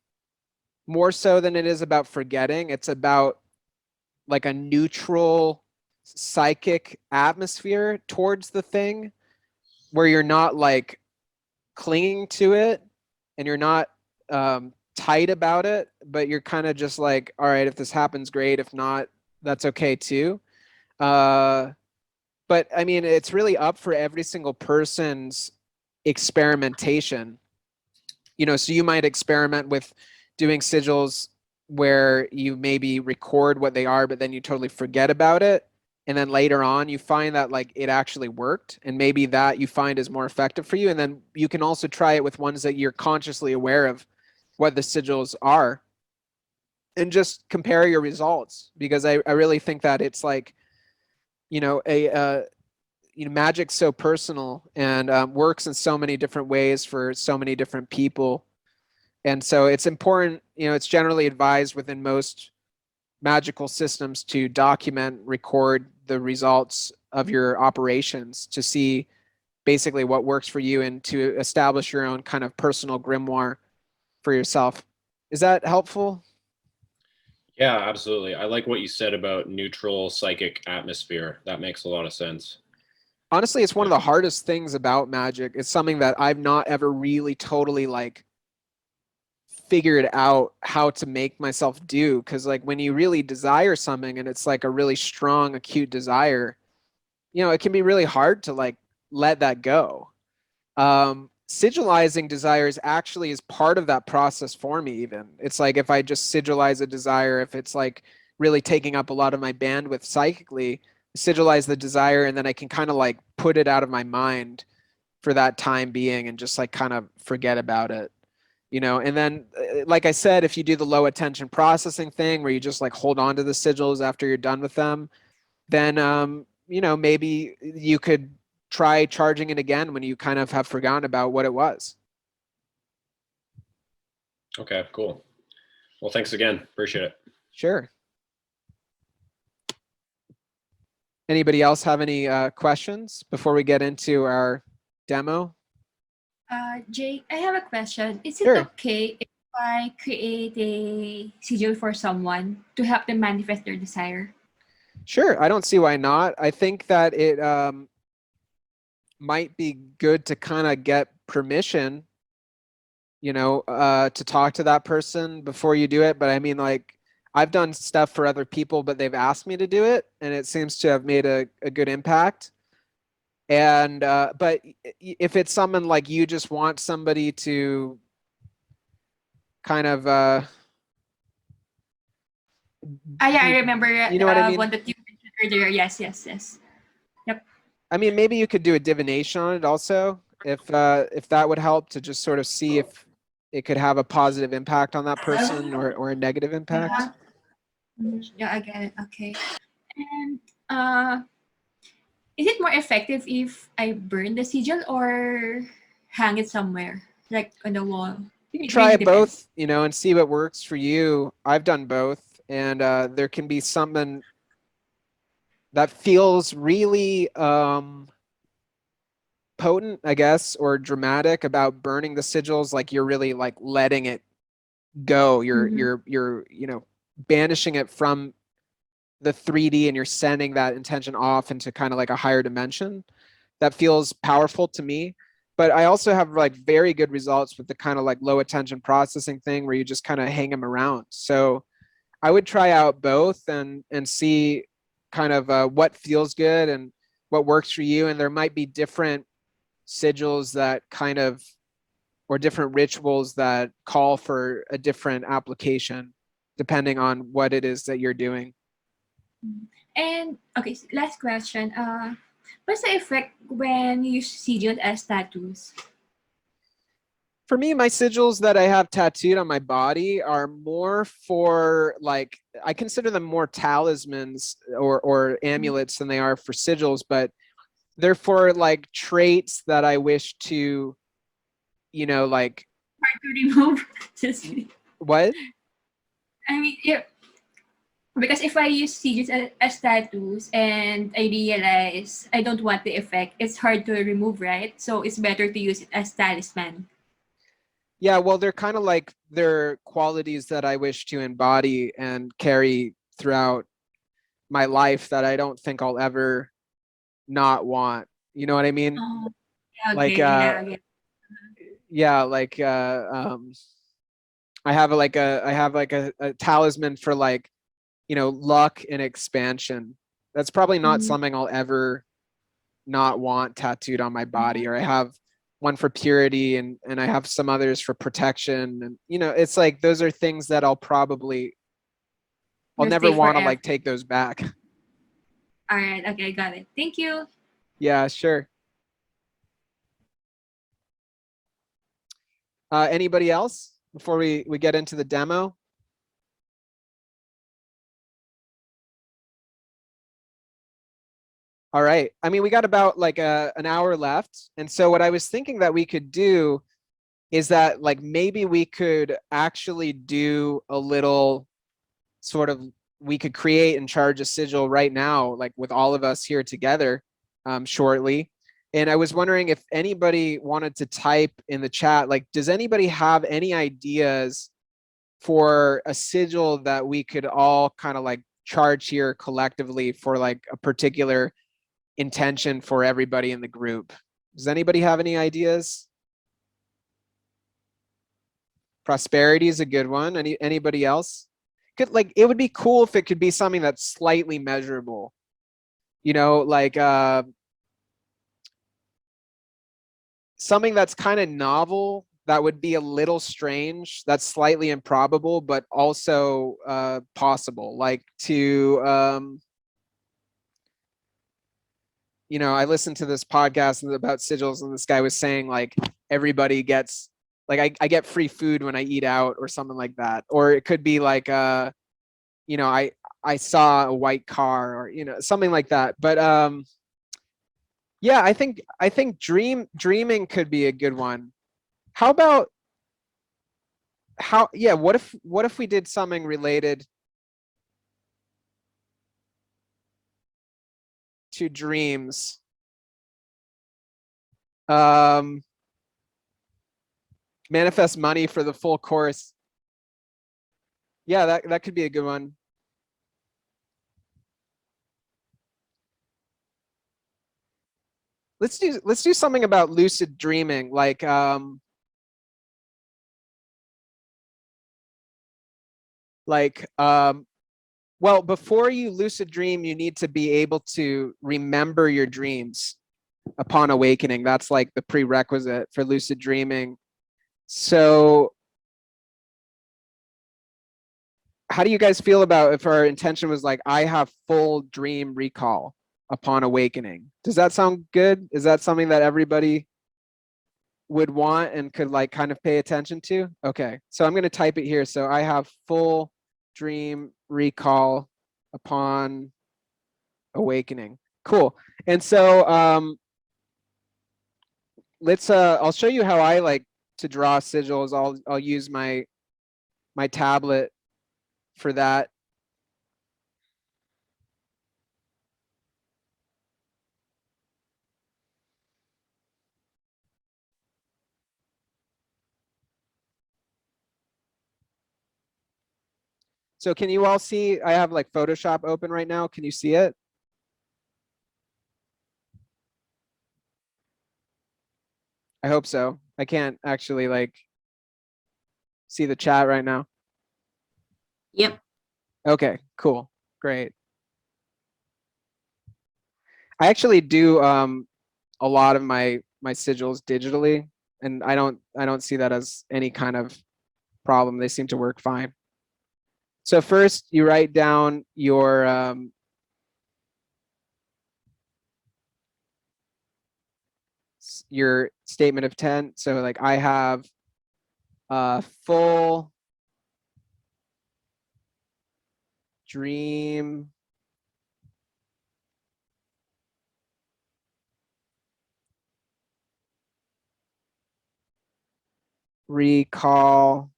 Speaker 1: more so than it is about forgetting. It's about like a neutral psychic atmosphere towards the thing where you're not like clinging to it and you're not tight about it, but you're kind of just like, all right, if this happens, great. If not, that's okay too. But I mean, it's really up for every single person's experimentation. You know, so you might experiment with doing sigils where you maybe record what they are, but then you totally forget about it. And then later on, you find that like it actually worked, and maybe that you find is more effective for you. And then you can also try it with ones that you're consciously aware of what the sigils are, and just compare your results. Because I really think that it's like, you know, magic's so personal and works in so many different ways for so many different people. And so it's important, you know, it's generally advised within most magical systems to document, record the results of your operations to see basically what works for you and to establish your own kind of personal grimoire for yourself. Is that helpful?
Speaker 4: Yeah, absolutely. I like what you said about neutral psychic atmosphere. That makes a lot of sense.
Speaker 1: Honestly, it's one of the hardest things about magic. It's something that I've not ever really totally like figured out how to make myself do, because like when you really desire something and it's like a really strong acute desire, you know, it can be really hard to like let that go. Sigilizing desires actually is part of that process for me. Even it's like if I just sigilize a desire, if it's like really taking up a lot of my bandwidth psychically, sigilize the desire and then I can kind of like put it out of my mind for that time being and just like kind of forget about it, you know. And then like I said, if you do the low attention processing thing where you just like hold on to the sigils after you're done with them, then you know, maybe you could try charging it again when you kind of have forgotten about what it was.
Speaker 4: Okay, cool. Well, thanks again. Appreciate it.
Speaker 1: Sure. Anybody else have any questions before we get into our demo?
Speaker 5: Jake, I have a question. Is it
Speaker 1: Sure.
Speaker 5: okay if I create a sigil for someone to help them manifest their desire?
Speaker 1: Sure, I don't see why not. I think that it might be good to kind of get permission, to talk to that person before you do it. But I mean, like, I've done stuff for other people, but they've asked me to do it, and it seems to have made a good impact. And but if it's someone like you just want somebody to kind of
Speaker 5: Yeah, I remember
Speaker 1: you know what I mean?
Speaker 5: one that you mentioned earlier. Yes, yes, yes. Yep.
Speaker 1: I mean, maybe you could do a divination on it also, if that would help to just sort of see if it could have a positive impact on that person or a negative impact.
Speaker 5: Yeah. Yeah, I get it. Okay. And uh, is it more effective if I burn the sigil or hang it somewhere, like on the wall?
Speaker 1: You can
Speaker 5: It
Speaker 1: try
Speaker 5: really
Speaker 1: it
Speaker 5: depends.
Speaker 1: both, and see what works for you. I've done both, and there can be something that feels really potent, I guess, or dramatic about burning the sigils, like you're really like letting it go.
Speaker 5: Mhm.
Speaker 1: You're banishing it from the 3D and you're sending that intention off into kind of like a higher dimension. That feels powerful to me. But I also have like very good results with the kind of like low attention processing thing where you just kind of hang them around. So I would try out both and see kind of what feels good and what works for you. And there might be different sigils that kind of, or different rituals that call for a different application depending on what it is that you're doing.
Speaker 5: And okay, last question. What's the effect when you use sigil as tattoos?
Speaker 1: For me, my sigils that I have tattooed on my body are more for like, I consider them more talismans or amulets than they are for sigils, but they're for like traits that I wish to, like
Speaker 5: Hard to remove. Just kidding.
Speaker 1: what?
Speaker 5: I mean, yeah, because if I use sigils as tattoos and I realize I don't want the effect, it's hard to remove, right? So it's better to use it as talisman.
Speaker 1: Yeah, well, they're kind of like they're qualities that I wish to embody and carry throughout my life that I don't think I'll ever not want. You know what I mean?
Speaker 5: Oh, yeah,
Speaker 1: Like
Speaker 5: okay, yeah, yeah.
Speaker 1: yeah, like I have like a talisman for like, luck and expansion. That's probably not
Speaker 5: Mhm.
Speaker 1: something I'll ever not want tattooed on my body. Or I have one for purity and I have some others for protection. And it's like those are things that I'll
Speaker 5: Will
Speaker 1: never
Speaker 5: stay
Speaker 1: want to
Speaker 5: forever.
Speaker 1: like take those back.
Speaker 5: All right, okay, got it. Thank you.
Speaker 1: Yeah, sure. Anybody else before we get into the demo? All right. I mean, we got about like an hour left. And so what I was thinking that we could do is that like maybe we could actually do a little sort of, we could create and charge a sigil right now, like with all of us here together shortly. And I was wondering if anybody wanted to type in the chat, like, does anybody have any ideas for a sigil that we could all kind of like charge here collectively for like a particular intention for everybody in the group? Does anybody have any ideas? Prosperity is a good one. Anybody else? Could, like, it would be cool if it could be something that's slightly measurable. Like something that's kind of novel, that would be a little strange, that's slightly improbable, but also possible. Like to I listened to this podcast about sigils, and this guy was saying like everybody gets like I get free food when I eat out or something like that. Or it could be like I saw a white car or something like that. But yeah, I think dreaming could be a good one. How about what if we did something related to dreams? Um Manifest money for the full course. Yeah, that could be a good one. let's do something about lucid dreaming, like well, before you lucid dream, you need to be able to remember your dreams upon awakening. That's like the prerequisite for lucid dreaming. So how do you guys feel about if our intention was like, I have full dream recall upon awakening? Does that sound good? Is that something that everybody would want and could like kind of pay attention to? Okay, so I'm going to type it here. So I have full dream recall upon awakening. Cool. And so let's I'll show you how I like to draw sigils. I'll use my tablet for that. So can you all see, I have like Photoshop open right now. Can you see it? I hope so. I can't actually like see the chat right now.
Speaker 6: Yep.
Speaker 1: Okay, cool. Great. I actually do a lot of my sigils digitally, and I don't see that as any kind of problem. They seem to work fine. So first you write down your statement of intent. So like I have full dream recall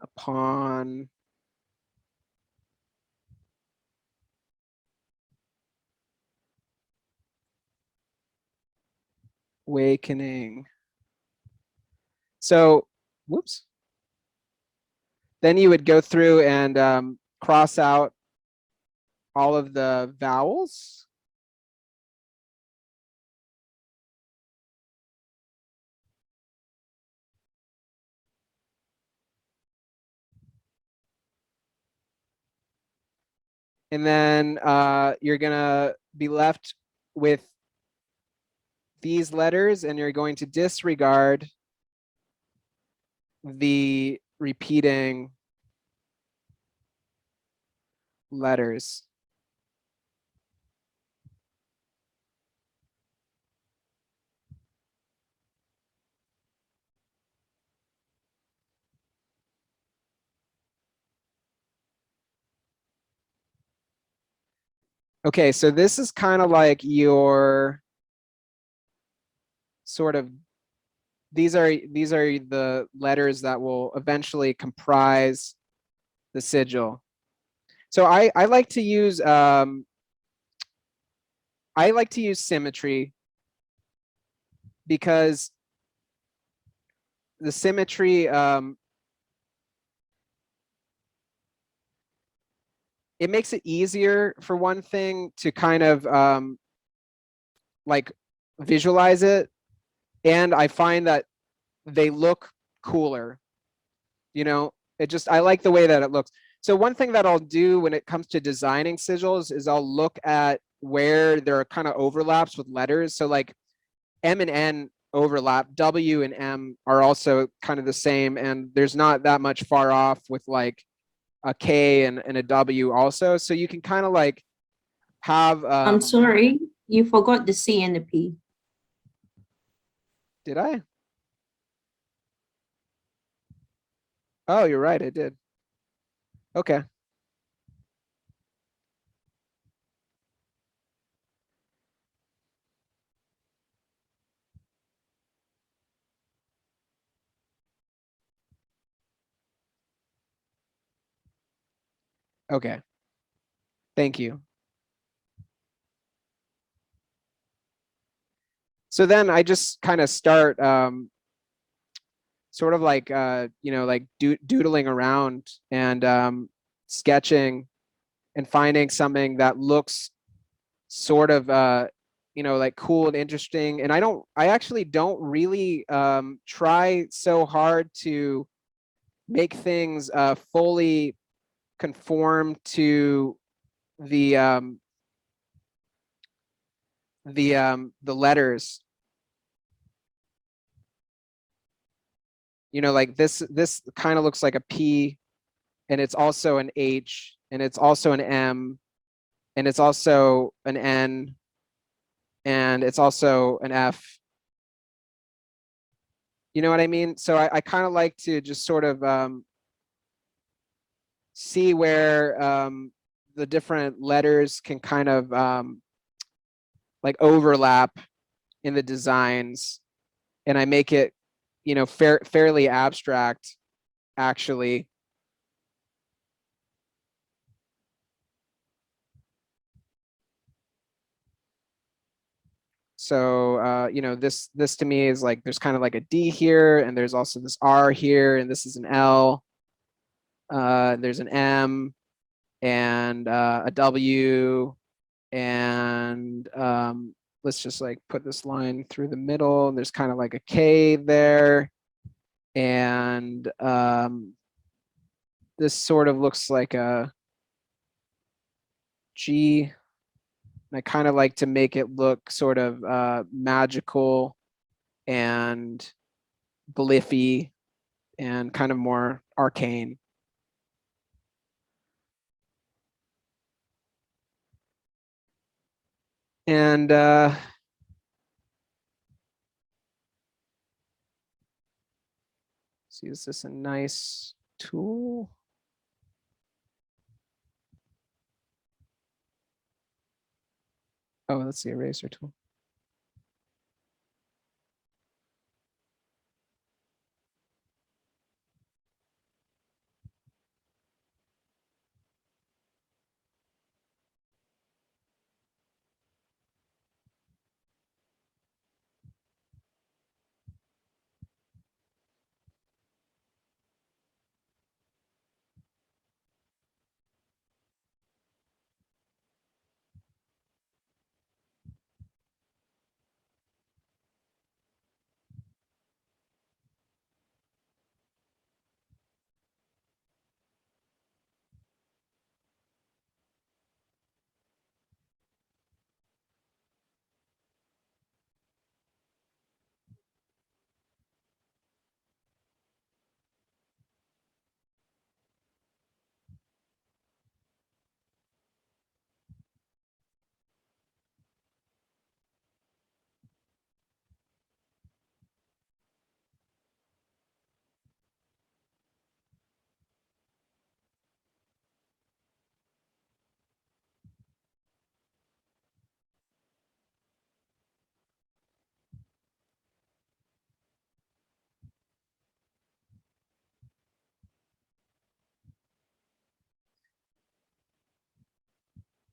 Speaker 1: upon awakening. So, whoops. Then you would go through and cross out all of the vowels. And then you're gonna be left with these letters, and you're going to disregard the repeating letters. Okay, so this is kind of like your sort of, these are the letters that will eventually comprise the sigil. So I like to use symmetry, because the symmetry it makes it easier, for one thing, to kind of like visualize it, and I find that they look cooler. You know, I like the way that it looks. So one thing that I'll do when it comes to designing sigils is I'll look at where there are kind of overlaps with letters. So like M and N overlap, W and M are also kind of the same, and there's not that much far off with like a K and a W also. So you can kind of like have
Speaker 6: I'm sorry, you forgot the C and the P.
Speaker 1: did I? Oh, you're right, I did. Okay. Okay. Thank you. So then I just kind of start sort of like you know, like doodling around and sketching and finding something that looks sort of like cool and interesting. And I actually don't really try so hard to make things fully conform to the letters. Like this kind of looks like a P, and it's also an H, and it's also an M, and it's also an N, and it's also an F. You know what I mean? So I kind of like to just sort of see where the different letters can kind of like overlap in the designs, and I make it, fairly abstract, actually. So, this to me is like, there's kind of like a D here, and there's also this R here, and this is an L. There's an M, and a W, and let's just like put this line through the middle, and there's kind of like a K there, and this sort of looks like a G. I kind of like to make it look sort of magical and glyphy and kind of more arcane. And see, is this a nice tool? Oh, that's the eraser tool.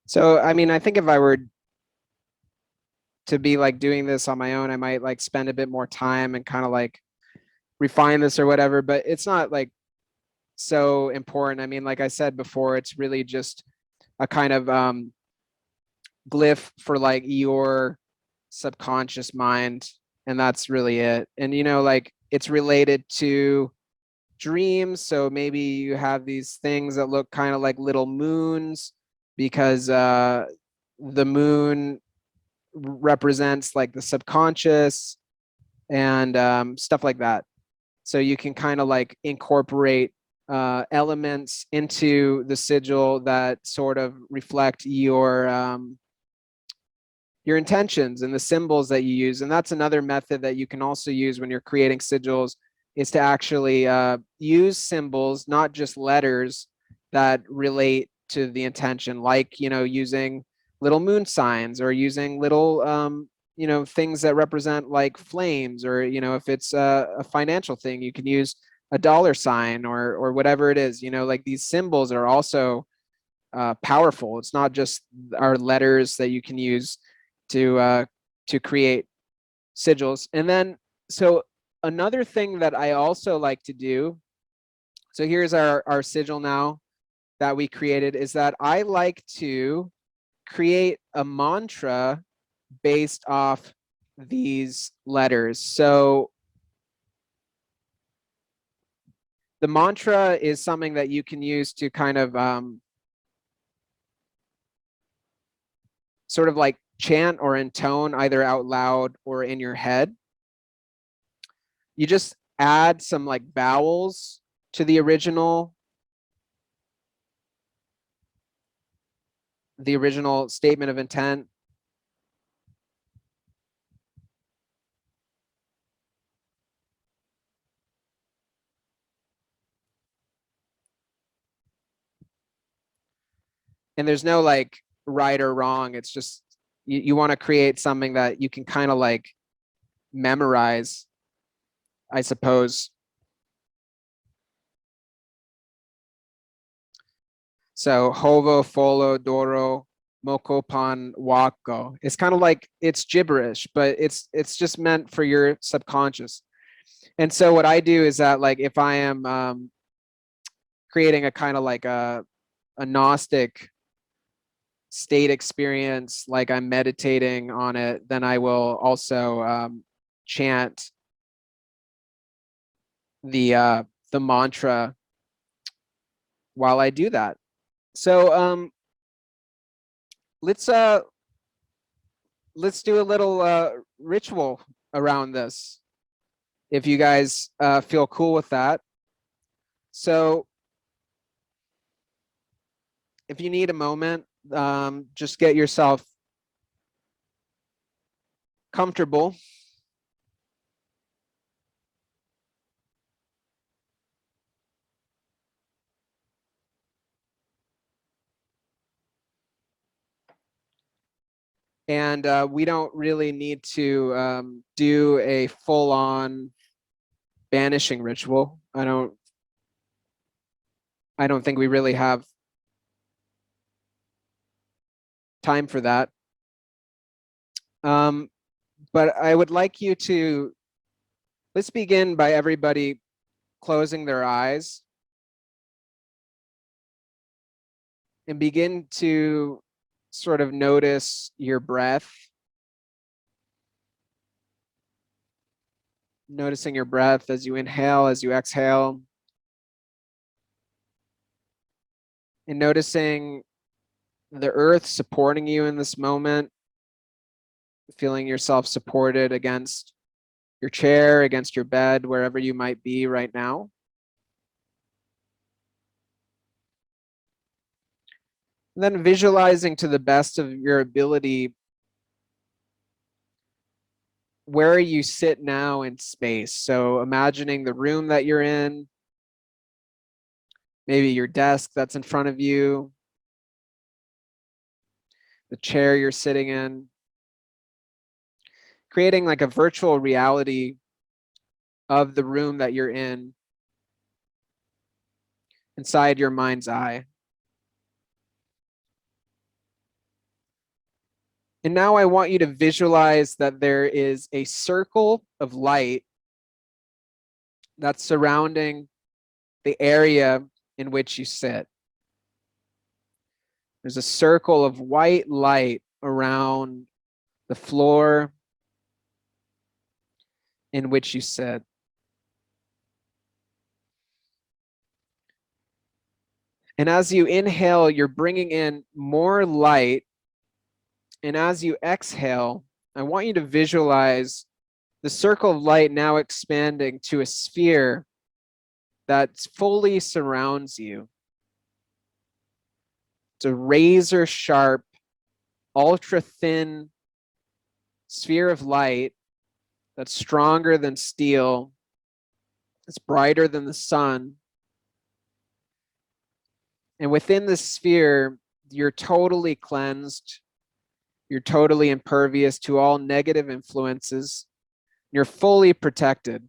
Speaker 1: So, I mean, I think if I were to be like doing this on my own, I might like spend a bit more time and kind of like refine this or whatever, but it's not like so important. I mean, like I said before, it's really just a kind of glyph for like your subconscious mind, and that's really it. And like it's related to dreams, so maybe you have these things that look kind of like little moons, because the moon represents like the subconscious and stuff like that. So you can kind of like incorporate elements into the sigil that sort of reflect your intentions and the symbols that you use. And that's another method that you can also use when you're creating sigils, is to actually use symbols, not just letters, that relate to the intention, like, using little moon signs, or using little, things that represent like flames, or, if it's a financial thing, you can use a dollar sign, or whatever it is. Like these symbols are also powerful. It's not just our letters that you can use to create sigils. And then, so another thing that I also like to do, so here's our sigil now that we created, is that I like to create a mantra based off these letters. So the mantra is something that you can use to kind of sort of like chant or intone either out loud or in your head. You just add some like vowels to the original statement of intent. And there's no like right or wrong. It's just you want to create something that you can kind of like memorize, I suppose. So hovo, folo, doro, moko, pan, wako. It's kind of like it's gibberish, but it's just meant for your subconscious. And so what I do is that like if I am creating a kind of like a Gnostic state experience, like I'm meditating on it, then I will also chant the mantra while I do that. So let's do a little ritual around this, if you guys feel cool with that. So if you need a moment, just get yourself comfortable. And we don't really need to do a full-on banishing ritual. I don't think we really have time for that. But I would like you to, let's begin by everybody closing their eyes and begin to sort of notice your breath. Noticing your breath as you inhale, as you exhale. And noticing the earth supporting you in this moment. Feeling yourself supported against your chair, against your bed, wherever you might be right now. And then visualizing to the best of your ability where you sit now in space. So imagining the room that you're in, maybe your desk that's in front of you, the chair you're sitting in, creating like a virtual reality of the room that you're in inside your mind's eye. And now I want you to visualize that there is a circle of light that's surrounding the area in which you sit. There's a circle of white light around the floor in which you sit. And as you inhale, you're bringing in more light. And as you exhale, I want you to visualize the circle of light now expanding to a sphere that fully surrounds you. It's a razor sharp, ultra thin sphere of light that's stronger than steel. It's brighter than the sun. And within this sphere, you're totally cleansed. You're totally impervious to all negative influences. You're fully protected.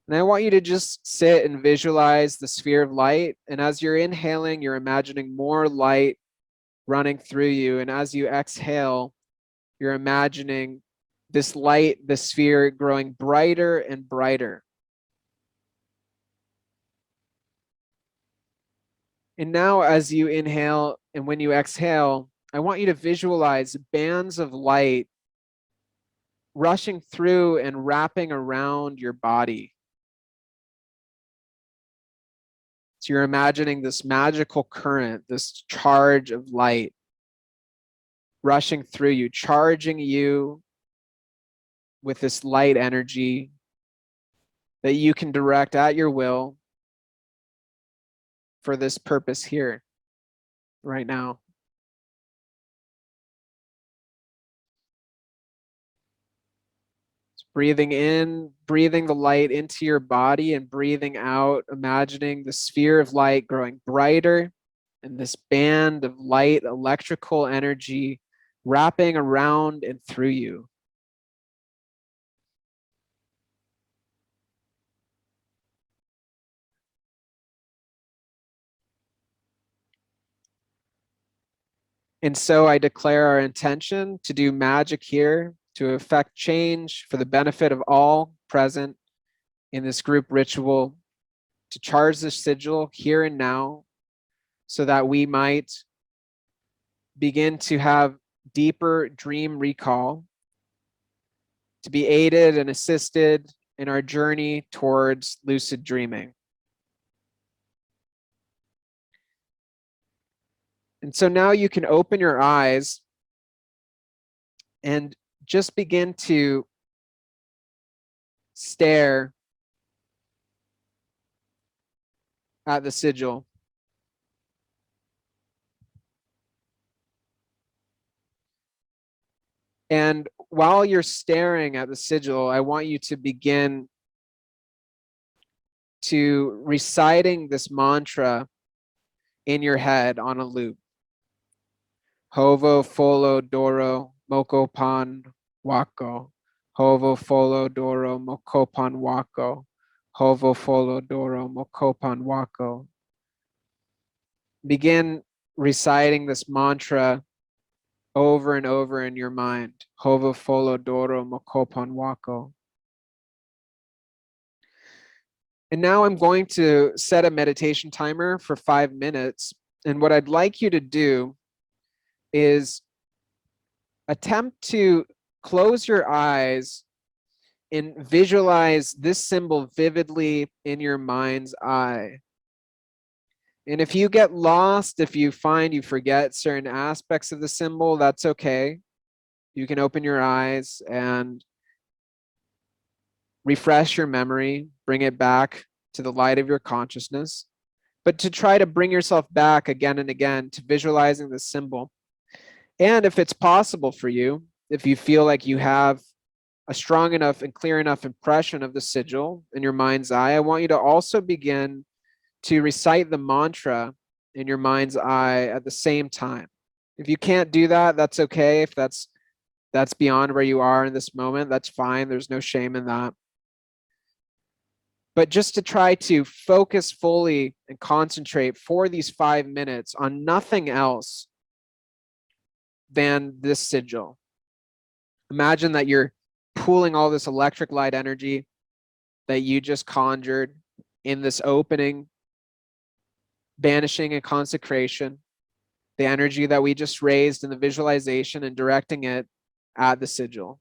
Speaker 1: And I want you to just sit and visualize the sphere of light. And as you're inhaling, you're imagining more light running through you. And as you exhale, you're imagining this light, the sphere growing brighter and brighter. And now as you inhale and when you exhale, I want you to visualize bands of light rushing through and wrapping around your body. So you're imagining this magical current, this charge of light rushing through you, charging you with this light energy that you can direct at your will for this purpose here, right now. Breathing in, breathing the light into your body, and breathing out, imagining the sphere of light growing brighter and this band of light electrical energy wrapping around and through you. And so I declare our intention to do magic here to effect change for the benefit of all present in this group ritual, to charge the sigil here and now so that we might begin to have deeper dream recall, to be aided and assisted in our journey towards lucid dreaming. And so now you can open your eyes and just begin to stare at the sigil. And while you're staring at the sigil, I want you to begin to reciting this mantra in your head on a loop. Hovo folo doro mokopan wako. Hovo folo doro mokopan wako. Hovo folo doro mokopan wako. Begin reciting this mantra over and over in your mind. Hovo folo doro mokopan wako. And now I'm going to set a meditation timer for 5 minutes. And what I'd like you to do is attempt to close your eyes and visualize this symbol vividly in your mind's eye. And if you get lost, if you find you forget certain aspects of the symbol, that's okay. You can open your eyes and refresh your memory, bring it back to the light of your consciousness, but to try to bring yourself back again and again to visualizing the symbol. And if it's possible for you, if you feel like you have a strong enough and clear enough impression of the sigil in your mind's eye, I want you to also begin to recite the mantra in your mind's eye at the same time. If you can't do that, that's okay. If that's beyond where you are in this moment, that's fine. There's no shame in that. But just to try to focus fully and concentrate for these 5 minutes on nothing else than this sigil. Imagine that you're pooling all this electric light energy that you just conjured in this opening, banishing and consecration, the energy that we just raised in the visualization and directing it at the sigil.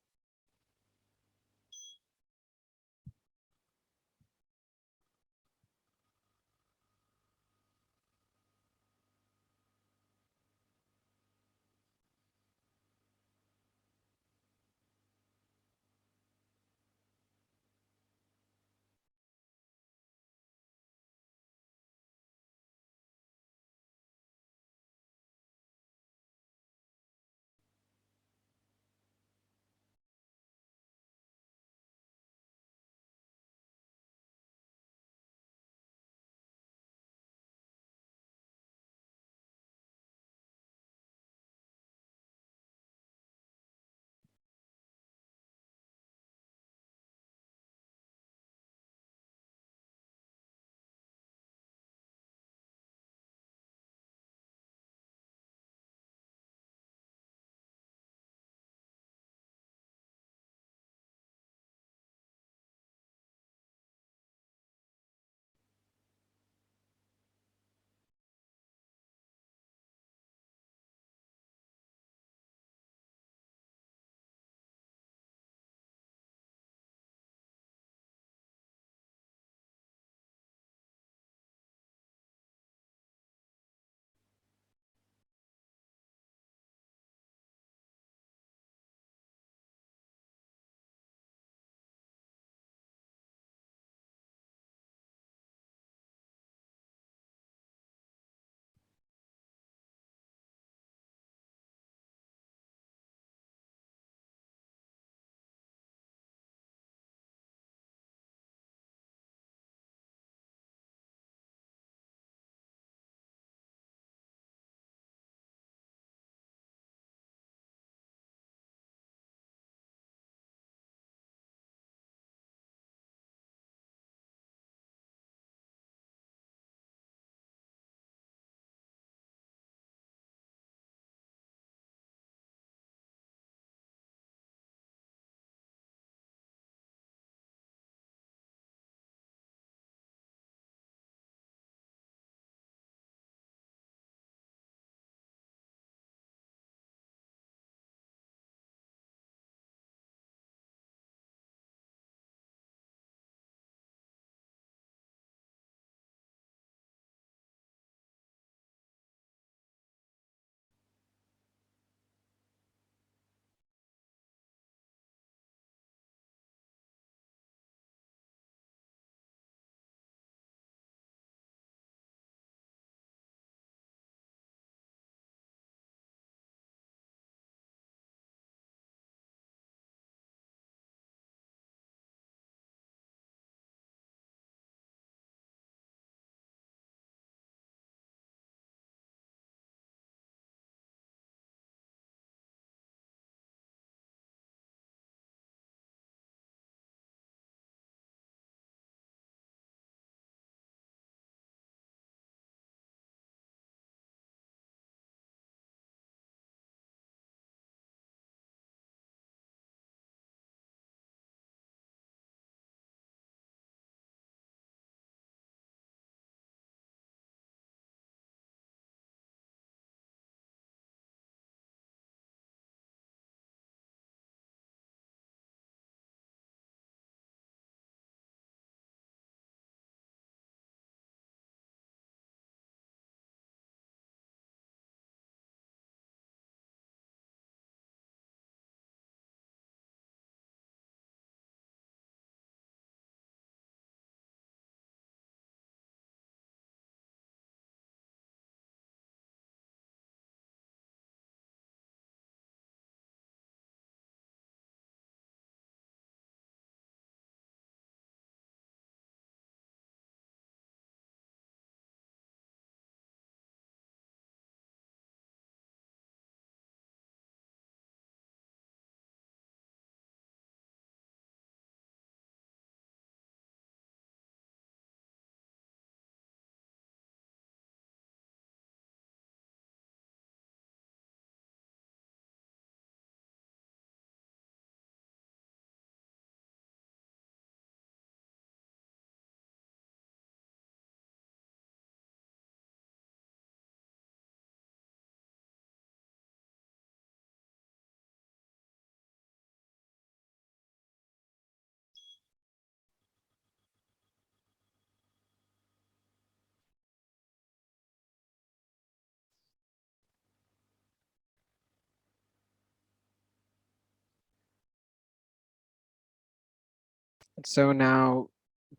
Speaker 1: And so now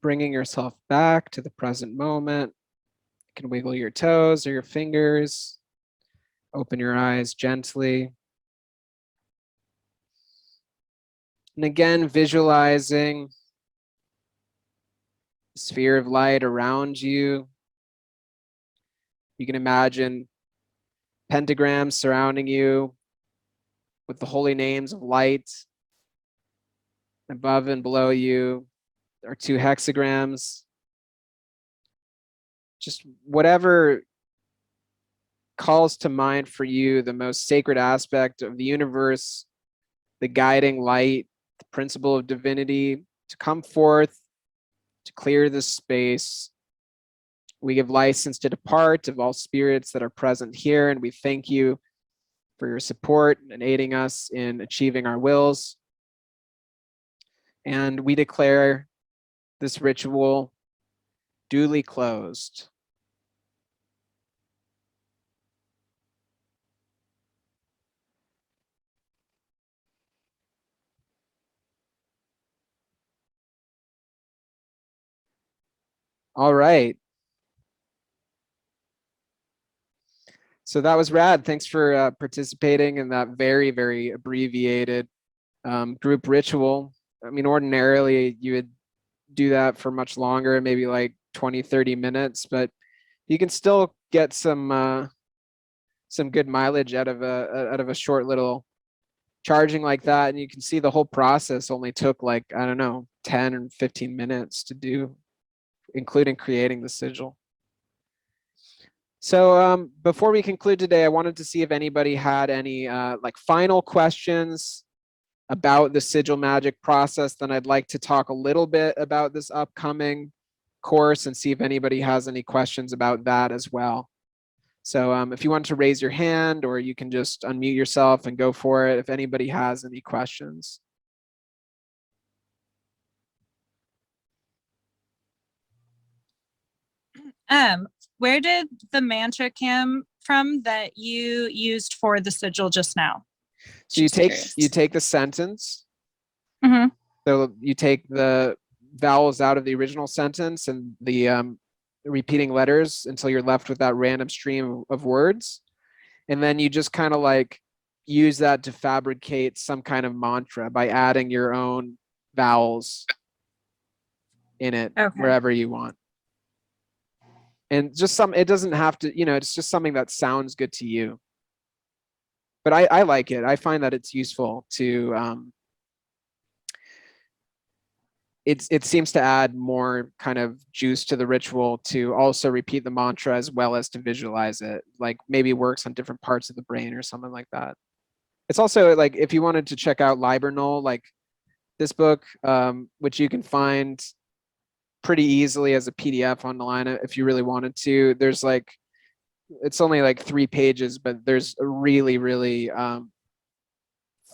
Speaker 1: bringing yourself back to the present moment, you can wiggle your toes or your fingers, open your eyes gently. And again, visualizing the sphere of light around you. You can imagine pentagrams surrounding you with the holy names of light. Above and below you are 2 hexagrams. Just whatever calls to mind for you the most sacred aspect of the universe, the guiding light, the principle of divinity, to come forth, to clear this space. We give license to depart of all spirits that are present here, and we thank you for your support and aiding us in achieving our wills. And we declare this ritual duly closed. All right. So that was rad. Thanks for participating in that very, very abbreviated group ritual. I mean, ordinarily you would do that for much longer, maybe like 20, 30 minutes, but you can still get some good mileage out of a short little charging like that. And you can see the whole process only took like, I don't know, 10 or 15 minutes to do, including creating the sigil. So before we conclude today, I wanted to see if anybody had any like final questions about the Sigil Magick process. Then I'd like to talk a little bit about this upcoming course and see if anybody has any questions about that as well. So if you want to raise your hand, or you can just unmute yourself and go for it if anybody has any questions.
Speaker 7: Where did the mantra come from that you used for the sigil just now?
Speaker 1: So you take the sentence.
Speaker 7: Mhm.
Speaker 1: So you take the vowels out of the original sentence and the repeating letters until you're left with that random stream of words. And then you just kind of like use that to fabricate some kind of mantra by adding your own vowels in it wherever you want. And just it doesn't have to, it's just something that sounds good to you. But I like it. I find that it's useful to, it seems to add more kind of juice to the ritual to also repeat the mantra as well as to visualize it, like maybe works on different parts of the brain or something like that. It's also like, if you wanted to check out Libernal, like this book, which you can find pretty easily as a PDF online if you really wanted to. There's like, it's only like 3 pages, but there's a really, really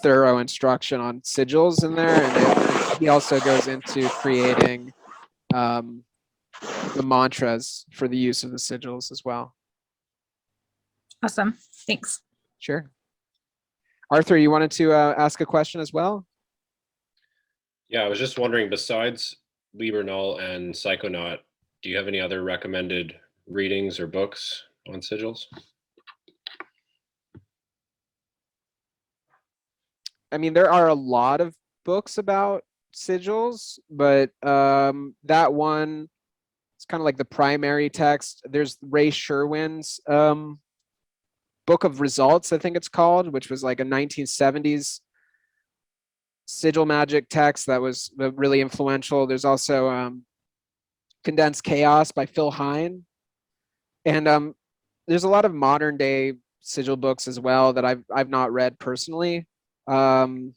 Speaker 1: thorough instruction on sigils in there. And he also goes into creating the mantras for the use of the sigils as well.
Speaker 7: Awesome. Thanks.
Speaker 1: Sure. Arthur, you wanted to ask a question as well?
Speaker 4: Yeah, I was just wondering, besides Libernal and Psychonaut, do you have any other recommended readings or books on sigils?
Speaker 1: I mean, there are a lot of books about sigils, but that one, it's kind of like the primary text. There's Ray Sherwin's Book of Results, I think it's called, which was like a 1970s Sigil Magick text that was really influential. There's also Condensed Chaos by Phil Hine. And there's a lot of modern day sigil books as well that I've not read personally. Chaos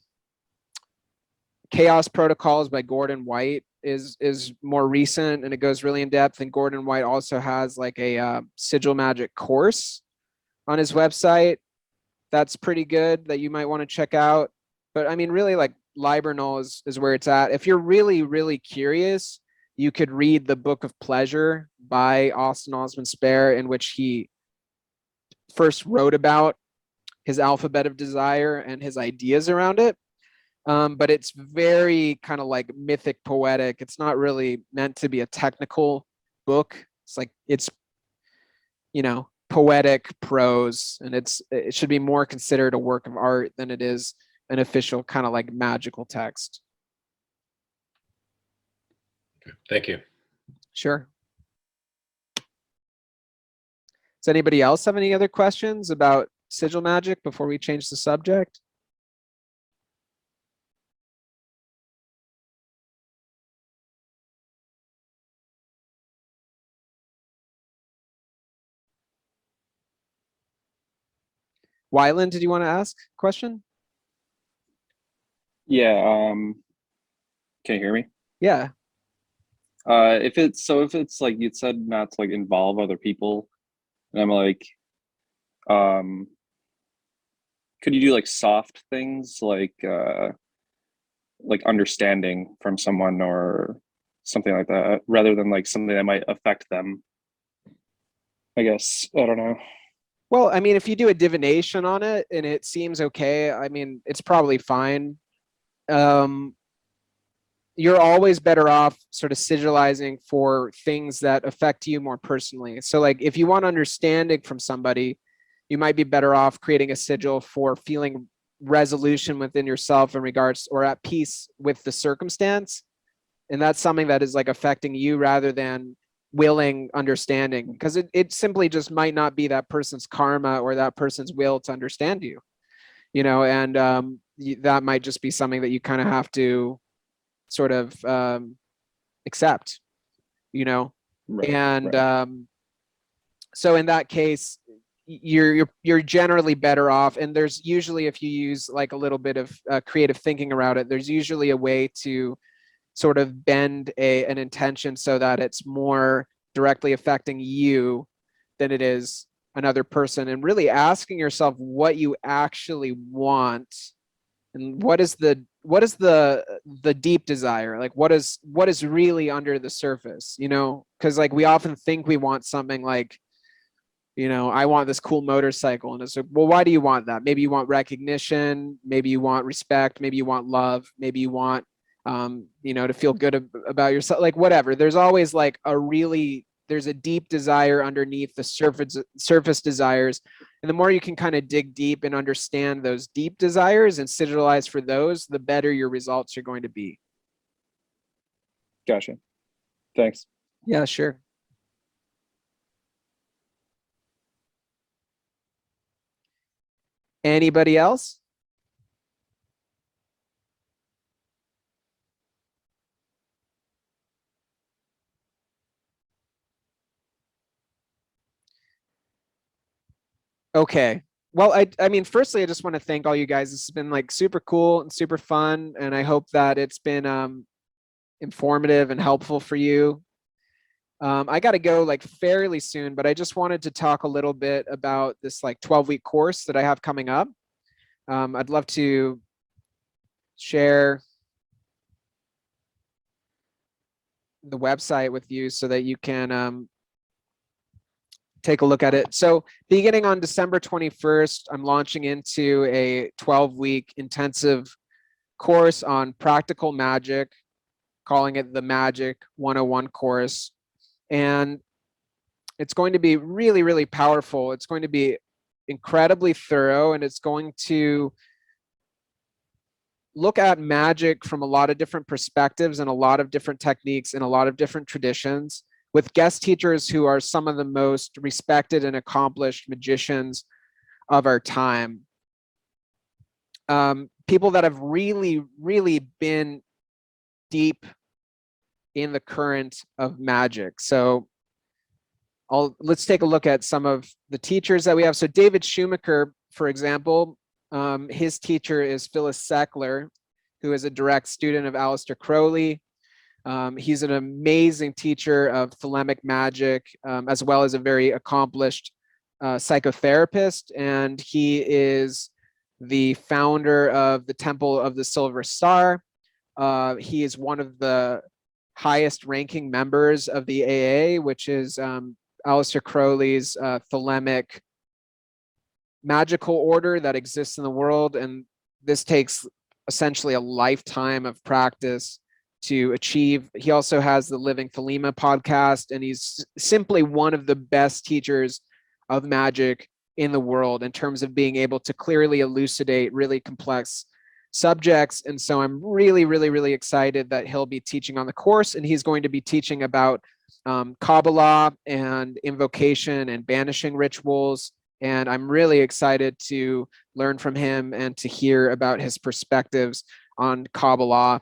Speaker 1: Protocols by Gordon White is more recent, and it goes really in depth. And Gordon White also has like a Sigil Magick course on his website that's pretty good that you might want to check out. But I mean, really, like Libernal is where it's at. If you're really, really curious, you could read the Book of Pleasure by Austin Osman Spare, in which he first wrote about his alphabet of desire and his ideas around it. but it's very kind of like mythic poetic. It's not really meant to be a technical book. It's like, it's, you know, poetic prose, and it should be more considered a work of art than it is an official kind of like magical text.
Speaker 4: Thank you.
Speaker 1: Sure. Does anybody else have any other questions about Sigil Magick before we change the subject? Wyland, did you want to ask a question?
Speaker 8: Yeah, can you hear me?
Speaker 1: Yeah.
Speaker 8: If it's like you'd said not to like involve other people, and I'm like, could you do like soft things like understanding from someone or something like that, rather than like something that might affect them? I guess, I don't know.
Speaker 1: Well, I mean, if you do a divination on it and it seems okay, I mean, it's probably fine. You're always better off sort of sigilizing for things that affect you more personally. So like if you want understanding from somebody, you might be better off creating a sigil for feeling resolution within yourself in regards, or at peace with the circumstance. And that's something that is like affecting you rather than willing understanding, because it simply just might not be that person's karma or that person's will to understand you, you know, and that might just be something that you kind of have to sort of accept, you know.
Speaker 8: Right,
Speaker 1: and
Speaker 8: right.
Speaker 1: So in that case, you're generally better off, and there's usually, if you use like a little bit of creative thinking around it, there's usually a way to sort of bend an intention so that it's more directly affecting you than it is another person, and really asking yourself what you actually want, and what is the deep desire, like what is really under the surface, you know, because like we often think we want something like, you know, I want this cool motorcycle, and it's like, well, why do you want that? Maybe you want recognition, maybe you want respect, maybe you want love, maybe you want you know, to feel good about yourself, like whatever. There's always like there's a deep desire underneath the surface desires, and the more you can kind of dig deep and understand those deep desires and sigilize for those, the better your results are going to be.
Speaker 8: Gotcha. Thanks.
Speaker 1: Yeah, sure. Anybody else? Okay. Well, I mean, firstly, I just want to thank all you guys. This has been like super cool and super fun, and I hope that it's been informative and helpful for you. I got to go like fairly soon, but I just wanted to talk a little bit about this like 12-week course that I have coming up. I'd love to share the website with you so that you can take a look at it. So beginning on December 21st, I'm launching into a 12-week intensive course on practical magic, calling it the Magic 101 course. And it's going to be really, really powerful. It's going to be incredibly thorough, and it's going to look at magic from a lot of different perspectives and a lot of different techniques and a lot of different traditions, with guest teachers who are some of the most respected and accomplished magicians of our time. People that have really, really been deep in the current of magic. So let's take a look at some of the teachers that we have. So David Schumacher, for example, his teacher is Phyllis Seckler, who is a direct student of Aleister Crowley. He's an amazing teacher of thelemic magic, as well as a very accomplished psychotherapist. And he is the founder of the Temple of the Silver Star. He is one of the highest ranking members of the AA, which is Aleister Crowley's thelemic magical order that exists in the world. And this takes essentially a lifetime of practice to achieve. He also has the Living Thelema podcast, and he's simply one of the best teachers of magic in the world in terms of being able to clearly elucidate really complex subjects. And so I'm really, really, really excited that he'll be teaching on the course, and he's going to be teaching about Kabbalah and invocation and banishing rituals. And I'm really excited to learn from him and to hear about his perspectives on Kabbalah.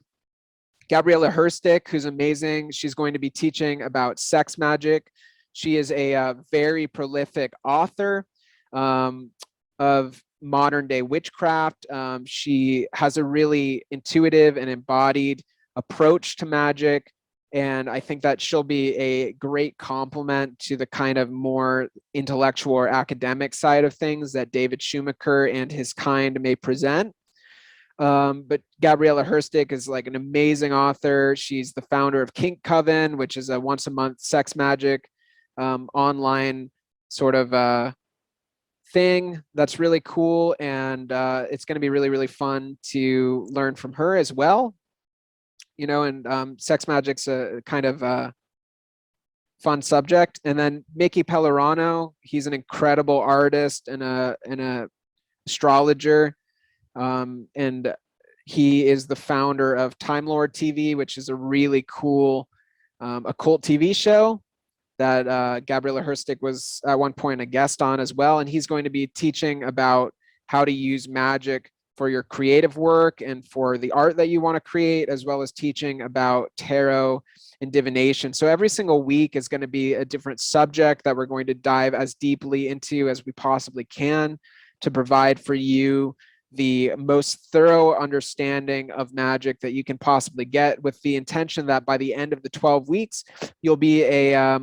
Speaker 1: Gabriella Herstick, who's amazing, she's going to be teaching about sex magic. She is a very prolific author of modern day witchcraft. She has a really intuitive and embodied approach to magic. And I think that she'll be a great complement to the kind of more intellectual or academic side of things that David Schumacher and his kind may present. But Gabriella Herstick is like an amazing author. She's the founder of Kink Coven, which is a once a month sex magic online sort of thing that's really cool. And it's going to be really, really fun to learn from her as well. You know, and sex magic's a kind of fun subject. And then Mickey Pellerano, he's an incredible artist and a astrologer. And he is the founder of Time Lord TV, which is a really cool occult TV show that Gabriella Herstick was at one point a guest on as well. And he's going to be teaching about how to use magic for your creative work and for the art that you want to create, as well as teaching about tarot and divination. So every single week is going to be a different subject that we're going to dive as deeply into as we possibly can to provide for you the most thorough understanding of magic that you can possibly get, with the intention that by the end of the 12 weeks, you'll be a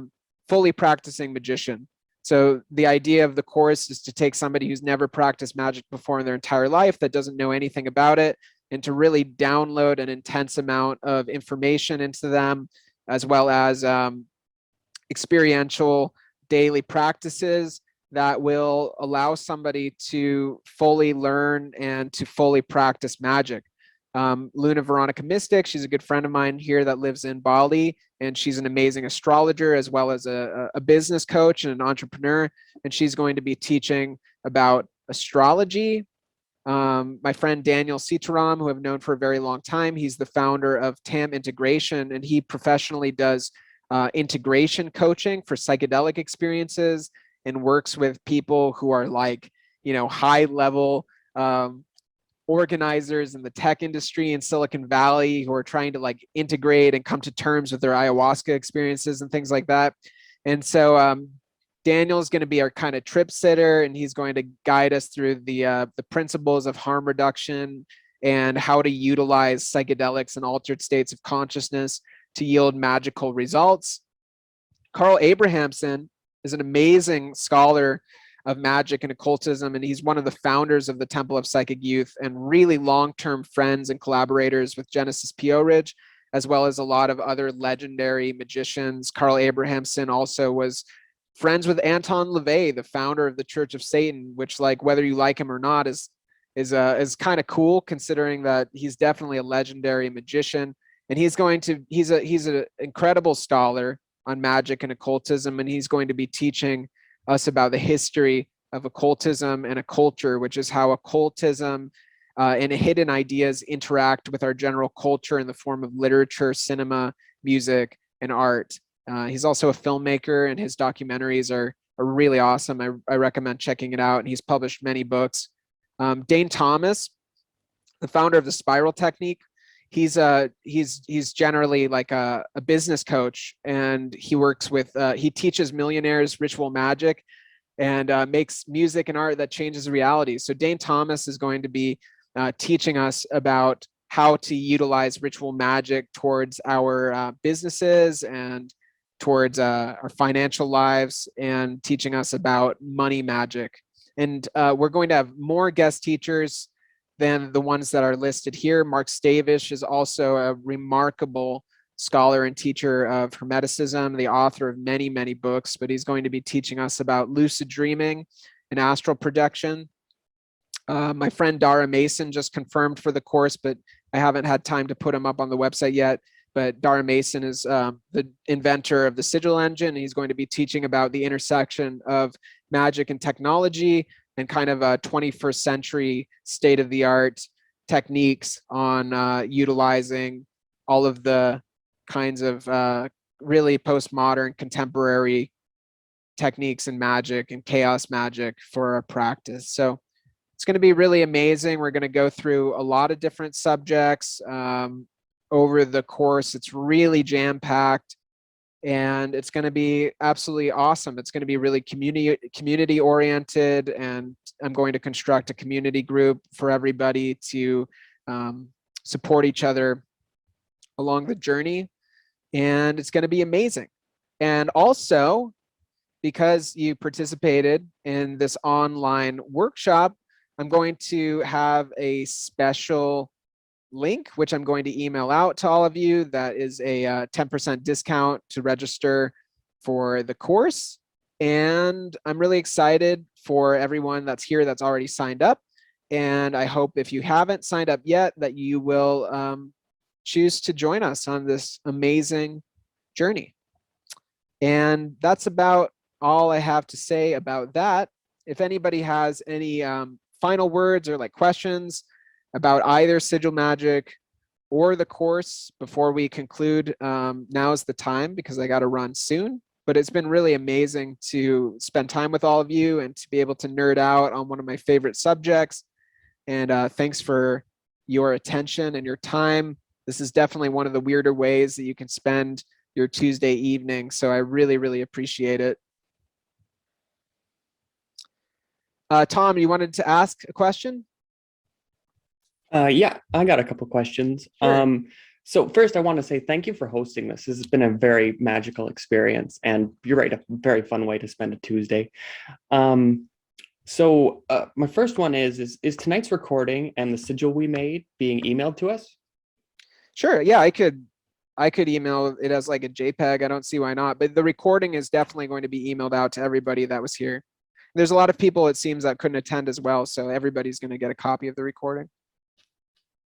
Speaker 1: fully practicing magician. So the idea of the course is to take somebody who's never practiced magic before in their entire life, that doesn't know anything about it, and to really download an intense amount of information into them, as well as experiential daily practices that will allow somebody to fully learn and to fully practice magic. Luna Veronica Mystic, she's a good friend of mine here that lives in Bali, and she's an amazing astrologer as well as a business coach and an entrepreneur, and she's going to be teaching about astrology. My friend Daniel Sitaram, who I've known for a very long time, he's the founder of TAM Integration, and he professionally does integration coaching for psychedelic experiences and works with people who are like, you know, high level organizers in the tech industry in Silicon Valley who are trying to like integrate and come to terms with their ayahuasca experiences and things like that. And so Daniel is going to be our kind of trip sitter, and he's going to guide us through the principles of harm reduction and how to utilize psychedelics and altered states of consciousness to yield magical results. Carl Abrahamson is an amazing scholar of magic and occultism, and he's one of the founders of the Temple of Psychic Youth and really long-term friends and collaborators with Genesis P.O. as well as a lot of other legendary magicians. Carl Abrahamson also was friends with Anton LaVey, the founder of the Church of Satan, which, like, whether you like him or not, is kind of cool, considering that he's definitely a legendary magician. And he's an incredible scholar on magic and occultism, and he's going to be teaching us about the history of occultism and a culture, which is how occultism and hidden ideas interact with our general culture in the form of literature, cinema, music, and art. He's also a filmmaker, and his documentaries are really awesome. I recommend checking it out, and he's published many books. Dane Thomas, the founder of the Spiral Technique, he's generally like a business coach, and he works with he teaches millionaires ritual magic and makes music and art that changes reality. So Dane Thomas is going to be teaching us about how to utilize ritual magic towards our businesses and towards our financial lives, and teaching us about money magic. And we're going to have more guest teachers than the ones that are listed here. Mark Stavish is also a remarkable scholar and teacher of Hermeticism, the author of many, many books, but he's going to be teaching us about lucid dreaming and astral projection. My friend Dara Mason just confirmed for the course, but I haven't had time to put him up on the website yet. But Dara Mason is the inventor of the Sigil engine. He's going to be teaching about the intersection of magic and technology and kind of a 21st century state-of-the-art techniques on utilizing all of the kinds of really postmodern contemporary techniques in magic and chaos magic for our practice. So it's going to be really amazing. We're going to go through a lot of different subjects over the course. It's really jam-packed, and it's going to be absolutely awesome. It's going to be really community oriented, and I'm going to construct a community group for everybody to support each other along the journey, and it's going to be amazing. And also, because you participated in this online workshop, I'm going to have a special link, which I'm going to email out to all of you. That is a 10% discount to register for the course. And I'm really excited for everyone that's here that's already signed up. And I hope if you haven't signed up yet, that you will choose to join us on this amazing journey. And that's about all I have to say about that. If anybody has any final words or like questions about either Sigil Magick or the course before we conclude, now's the time, because I got to run soon. But it's been really amazing to spend time with all of you and to be able to nerd out on one of my favorite subjects. And thanks for your attention and your time. This is definitely one of the weirder ways that you can spend your Tuesday evening. So I really, really appreciate it. Tom, you wanted to ask a question?
Speaker 9: Yeah, I got a couple questions.
Speaker 1: Sure.
Speaker 9: So first, I want to say thank you for hosting this. This has been a very magical experience, and you're right, a very fun way to spend a Tuesday. So my first one is tonight's recording and the sigil we made being emailed to us?
Speaker 1: Sure. Yeah, I could email it as like a JPEG. I don't see why not. But the recording is definitely going to be emailed out to everybody that was here. There's a lot of people, it seems, that couldn't attend as well. So everybody's going to get a copy of the recording.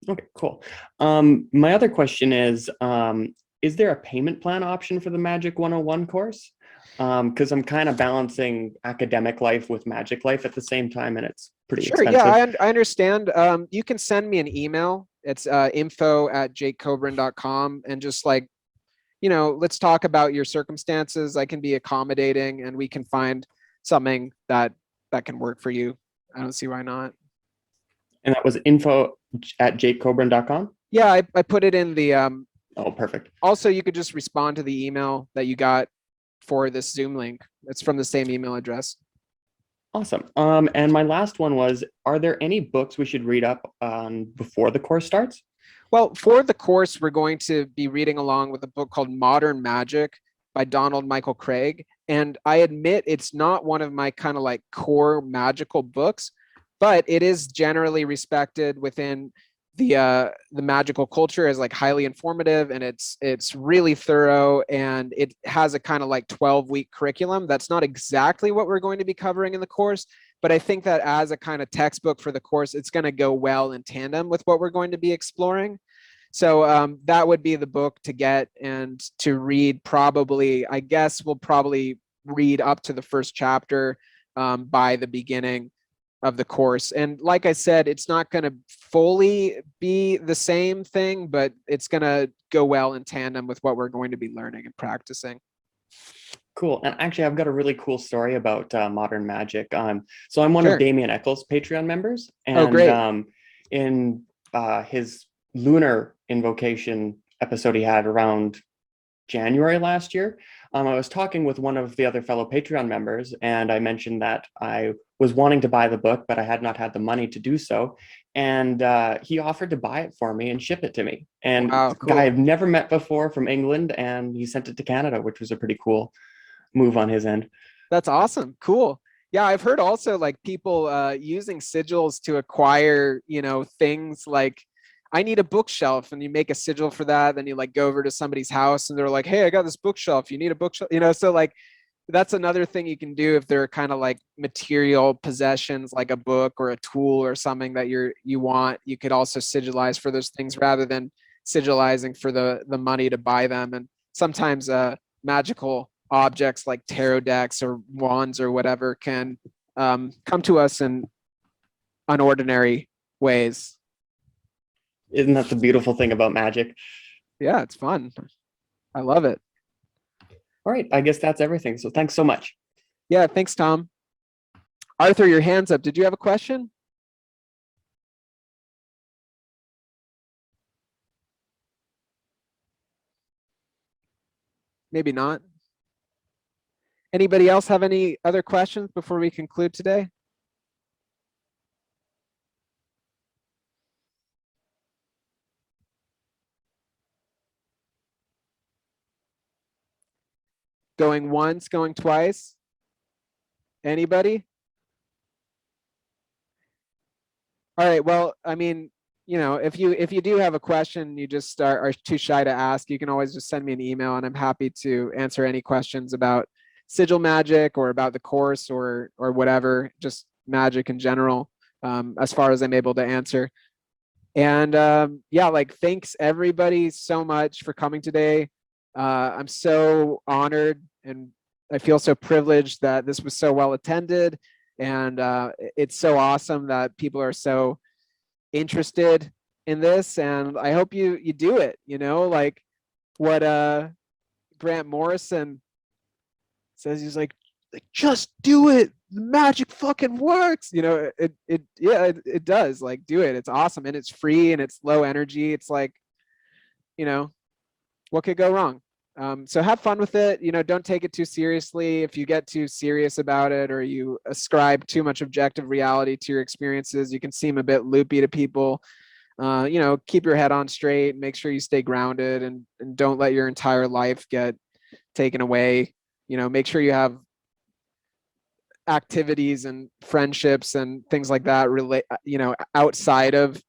Speaker 9: Okay, cool. My other question is there a payment plan option for the Magic 101 course? Because I'm kind of balancing academic life with magic life at the same time, and it's pretty expensive.
Speaker 1: Yeah, I understand. You can send me an email. It's info@jakekobrin.com, and just like, let's talk about your circumstances. I can be accommodating, and we can find something that can work for you. I don't see why not.
Speaker 9: And that was info@jakekobrin.com?
Speaker 1: Yeah, I put it in the
Speaker 9: Oh, perfect.
Speaker 1: Also, you could just respond to the email that you got for this Zoom link. It's from the same email address.
Speaker 9: Awesome. And my last one was, are there any books we should read up on before the course starts?
Speaker 1: Well, for the course, we're going to be reading along with a book called Modern Magic by Donald Michael Craig. And I admit it's not one of my kind of like core magical books, but it is generally respected within the magical culture as like highly informative, and it's really thorough, and it has a kind of like 12-week curriculum. That's not exactly what we're going to be covering in the course, but I think that as a kind of textbook for the course, it's going to go well in tandem with what we're going to be exploring. So that would be the book to get and to read. Probably, I guess we'll probably read up to the first chapter by the beginning of the course. And like I said, it's not going to fully be the same thing, but it's going to go well in tandem with what we're going to be learning and practicing.
Speaker 9: Cool. And actually, I've got a really cool story about modern magic. So I'm one of Damien Eccles' Patreon members. And
Speaker 1: great.
Speaker 9: In his lunar invocation episode he had around January last year, I was talking with one of the other fellow Patreon members, and I mentioned that I was wanting to buy the book, but I had not had the money to do so. And he offered to buy it for me and ship it to me. And
Speaker 1: wow, cool.
Speaker 9: Guy I've never met before from England, and he sent it to Canada, which was a pretty cool move on his end.
Speaker 1: That's awesome. Cool. Yeah, I've heard also like people using sigils to acquire, things like, I need a bookshelf, and you make a sigil for that. Then you like go over to somebody's house and they're like, hey, I got this bookshelf. You need a bookshelf, so like that's another thing you can do if they're kind of like material possessions, like a book or a tool or something that you want. You could also sigilize for those things rather than sigilizing for the money to buy them. And sometimes magical objects like tarot decks or wands or whatever can come to us in unordinary ways.
Speaker 9: Isn't that the beautiful thing about magic?
Speaker 1: Yeah, it's fun. I love it.
Speaker 9: All right, I guess that's everything. So thanks so much.
Speaker 1: Yeah, thanks, Tom. Arthur, your hand's up. Did you have a question? Maybe not. Anybody else have any other questions before we conclude today? Going once, going twice? Anybody? All right, well, I mean, you know, if you do have a question, you just are too shy to ask, you can always just send me an email and I'm happy to answer any questions about Sigil Magick or about the course or whatever, just magic in general, as far as I'm able to answer. And yeah, like thanks everybody so much for coming today. I'm so honored and I feel so privileged that this was so well attended. And it's so awesome that people are so interested in this. And I hope you do it, you know, like what Grant Morrison says, he's like just do it. The magic fucking works, you know. It does. Like, do it. It's awesome and it's free and it's low energy. It's like, you know, what could go wrong? So have fun with it. You know, don't take it too seriously. If you get too serious about it or you ascribe too much objective reality to your experiences, you can seem a bit loopy to people. You know, keep your head on straight, make sure you stay grounded and don't let your entire life get taken away. You know, make sure you have activities and friendships and things like that relate, you know, outside of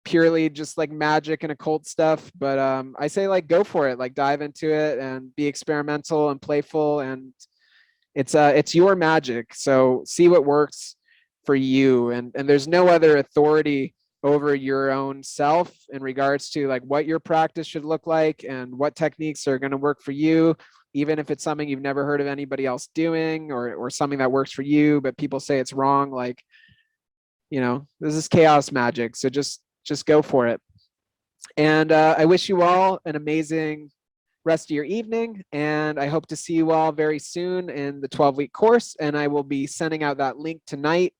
Speaker 1: purely just like magic and occult stuff. But I say like go for it, like dive into it and be experimental and playful, and it's your magic, so see what works for you. And there's no other authority over your own self in regards to like what your practice should look like and what techniques are going to work for you, even if it's something you've never heard of anybody else doing or something that works for you but people say it's wrong. Like, you know, this is chaos magic, so just go for it. And I wish you all an amazing rest of your evening, and I hope to see you all very soon in the 12-week course. And I will be sending out that link tonight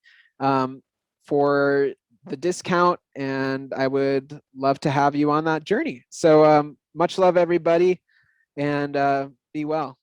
Speaker 1: for the discount, and I would love to have you on that journey. So much love, everybody, and be well.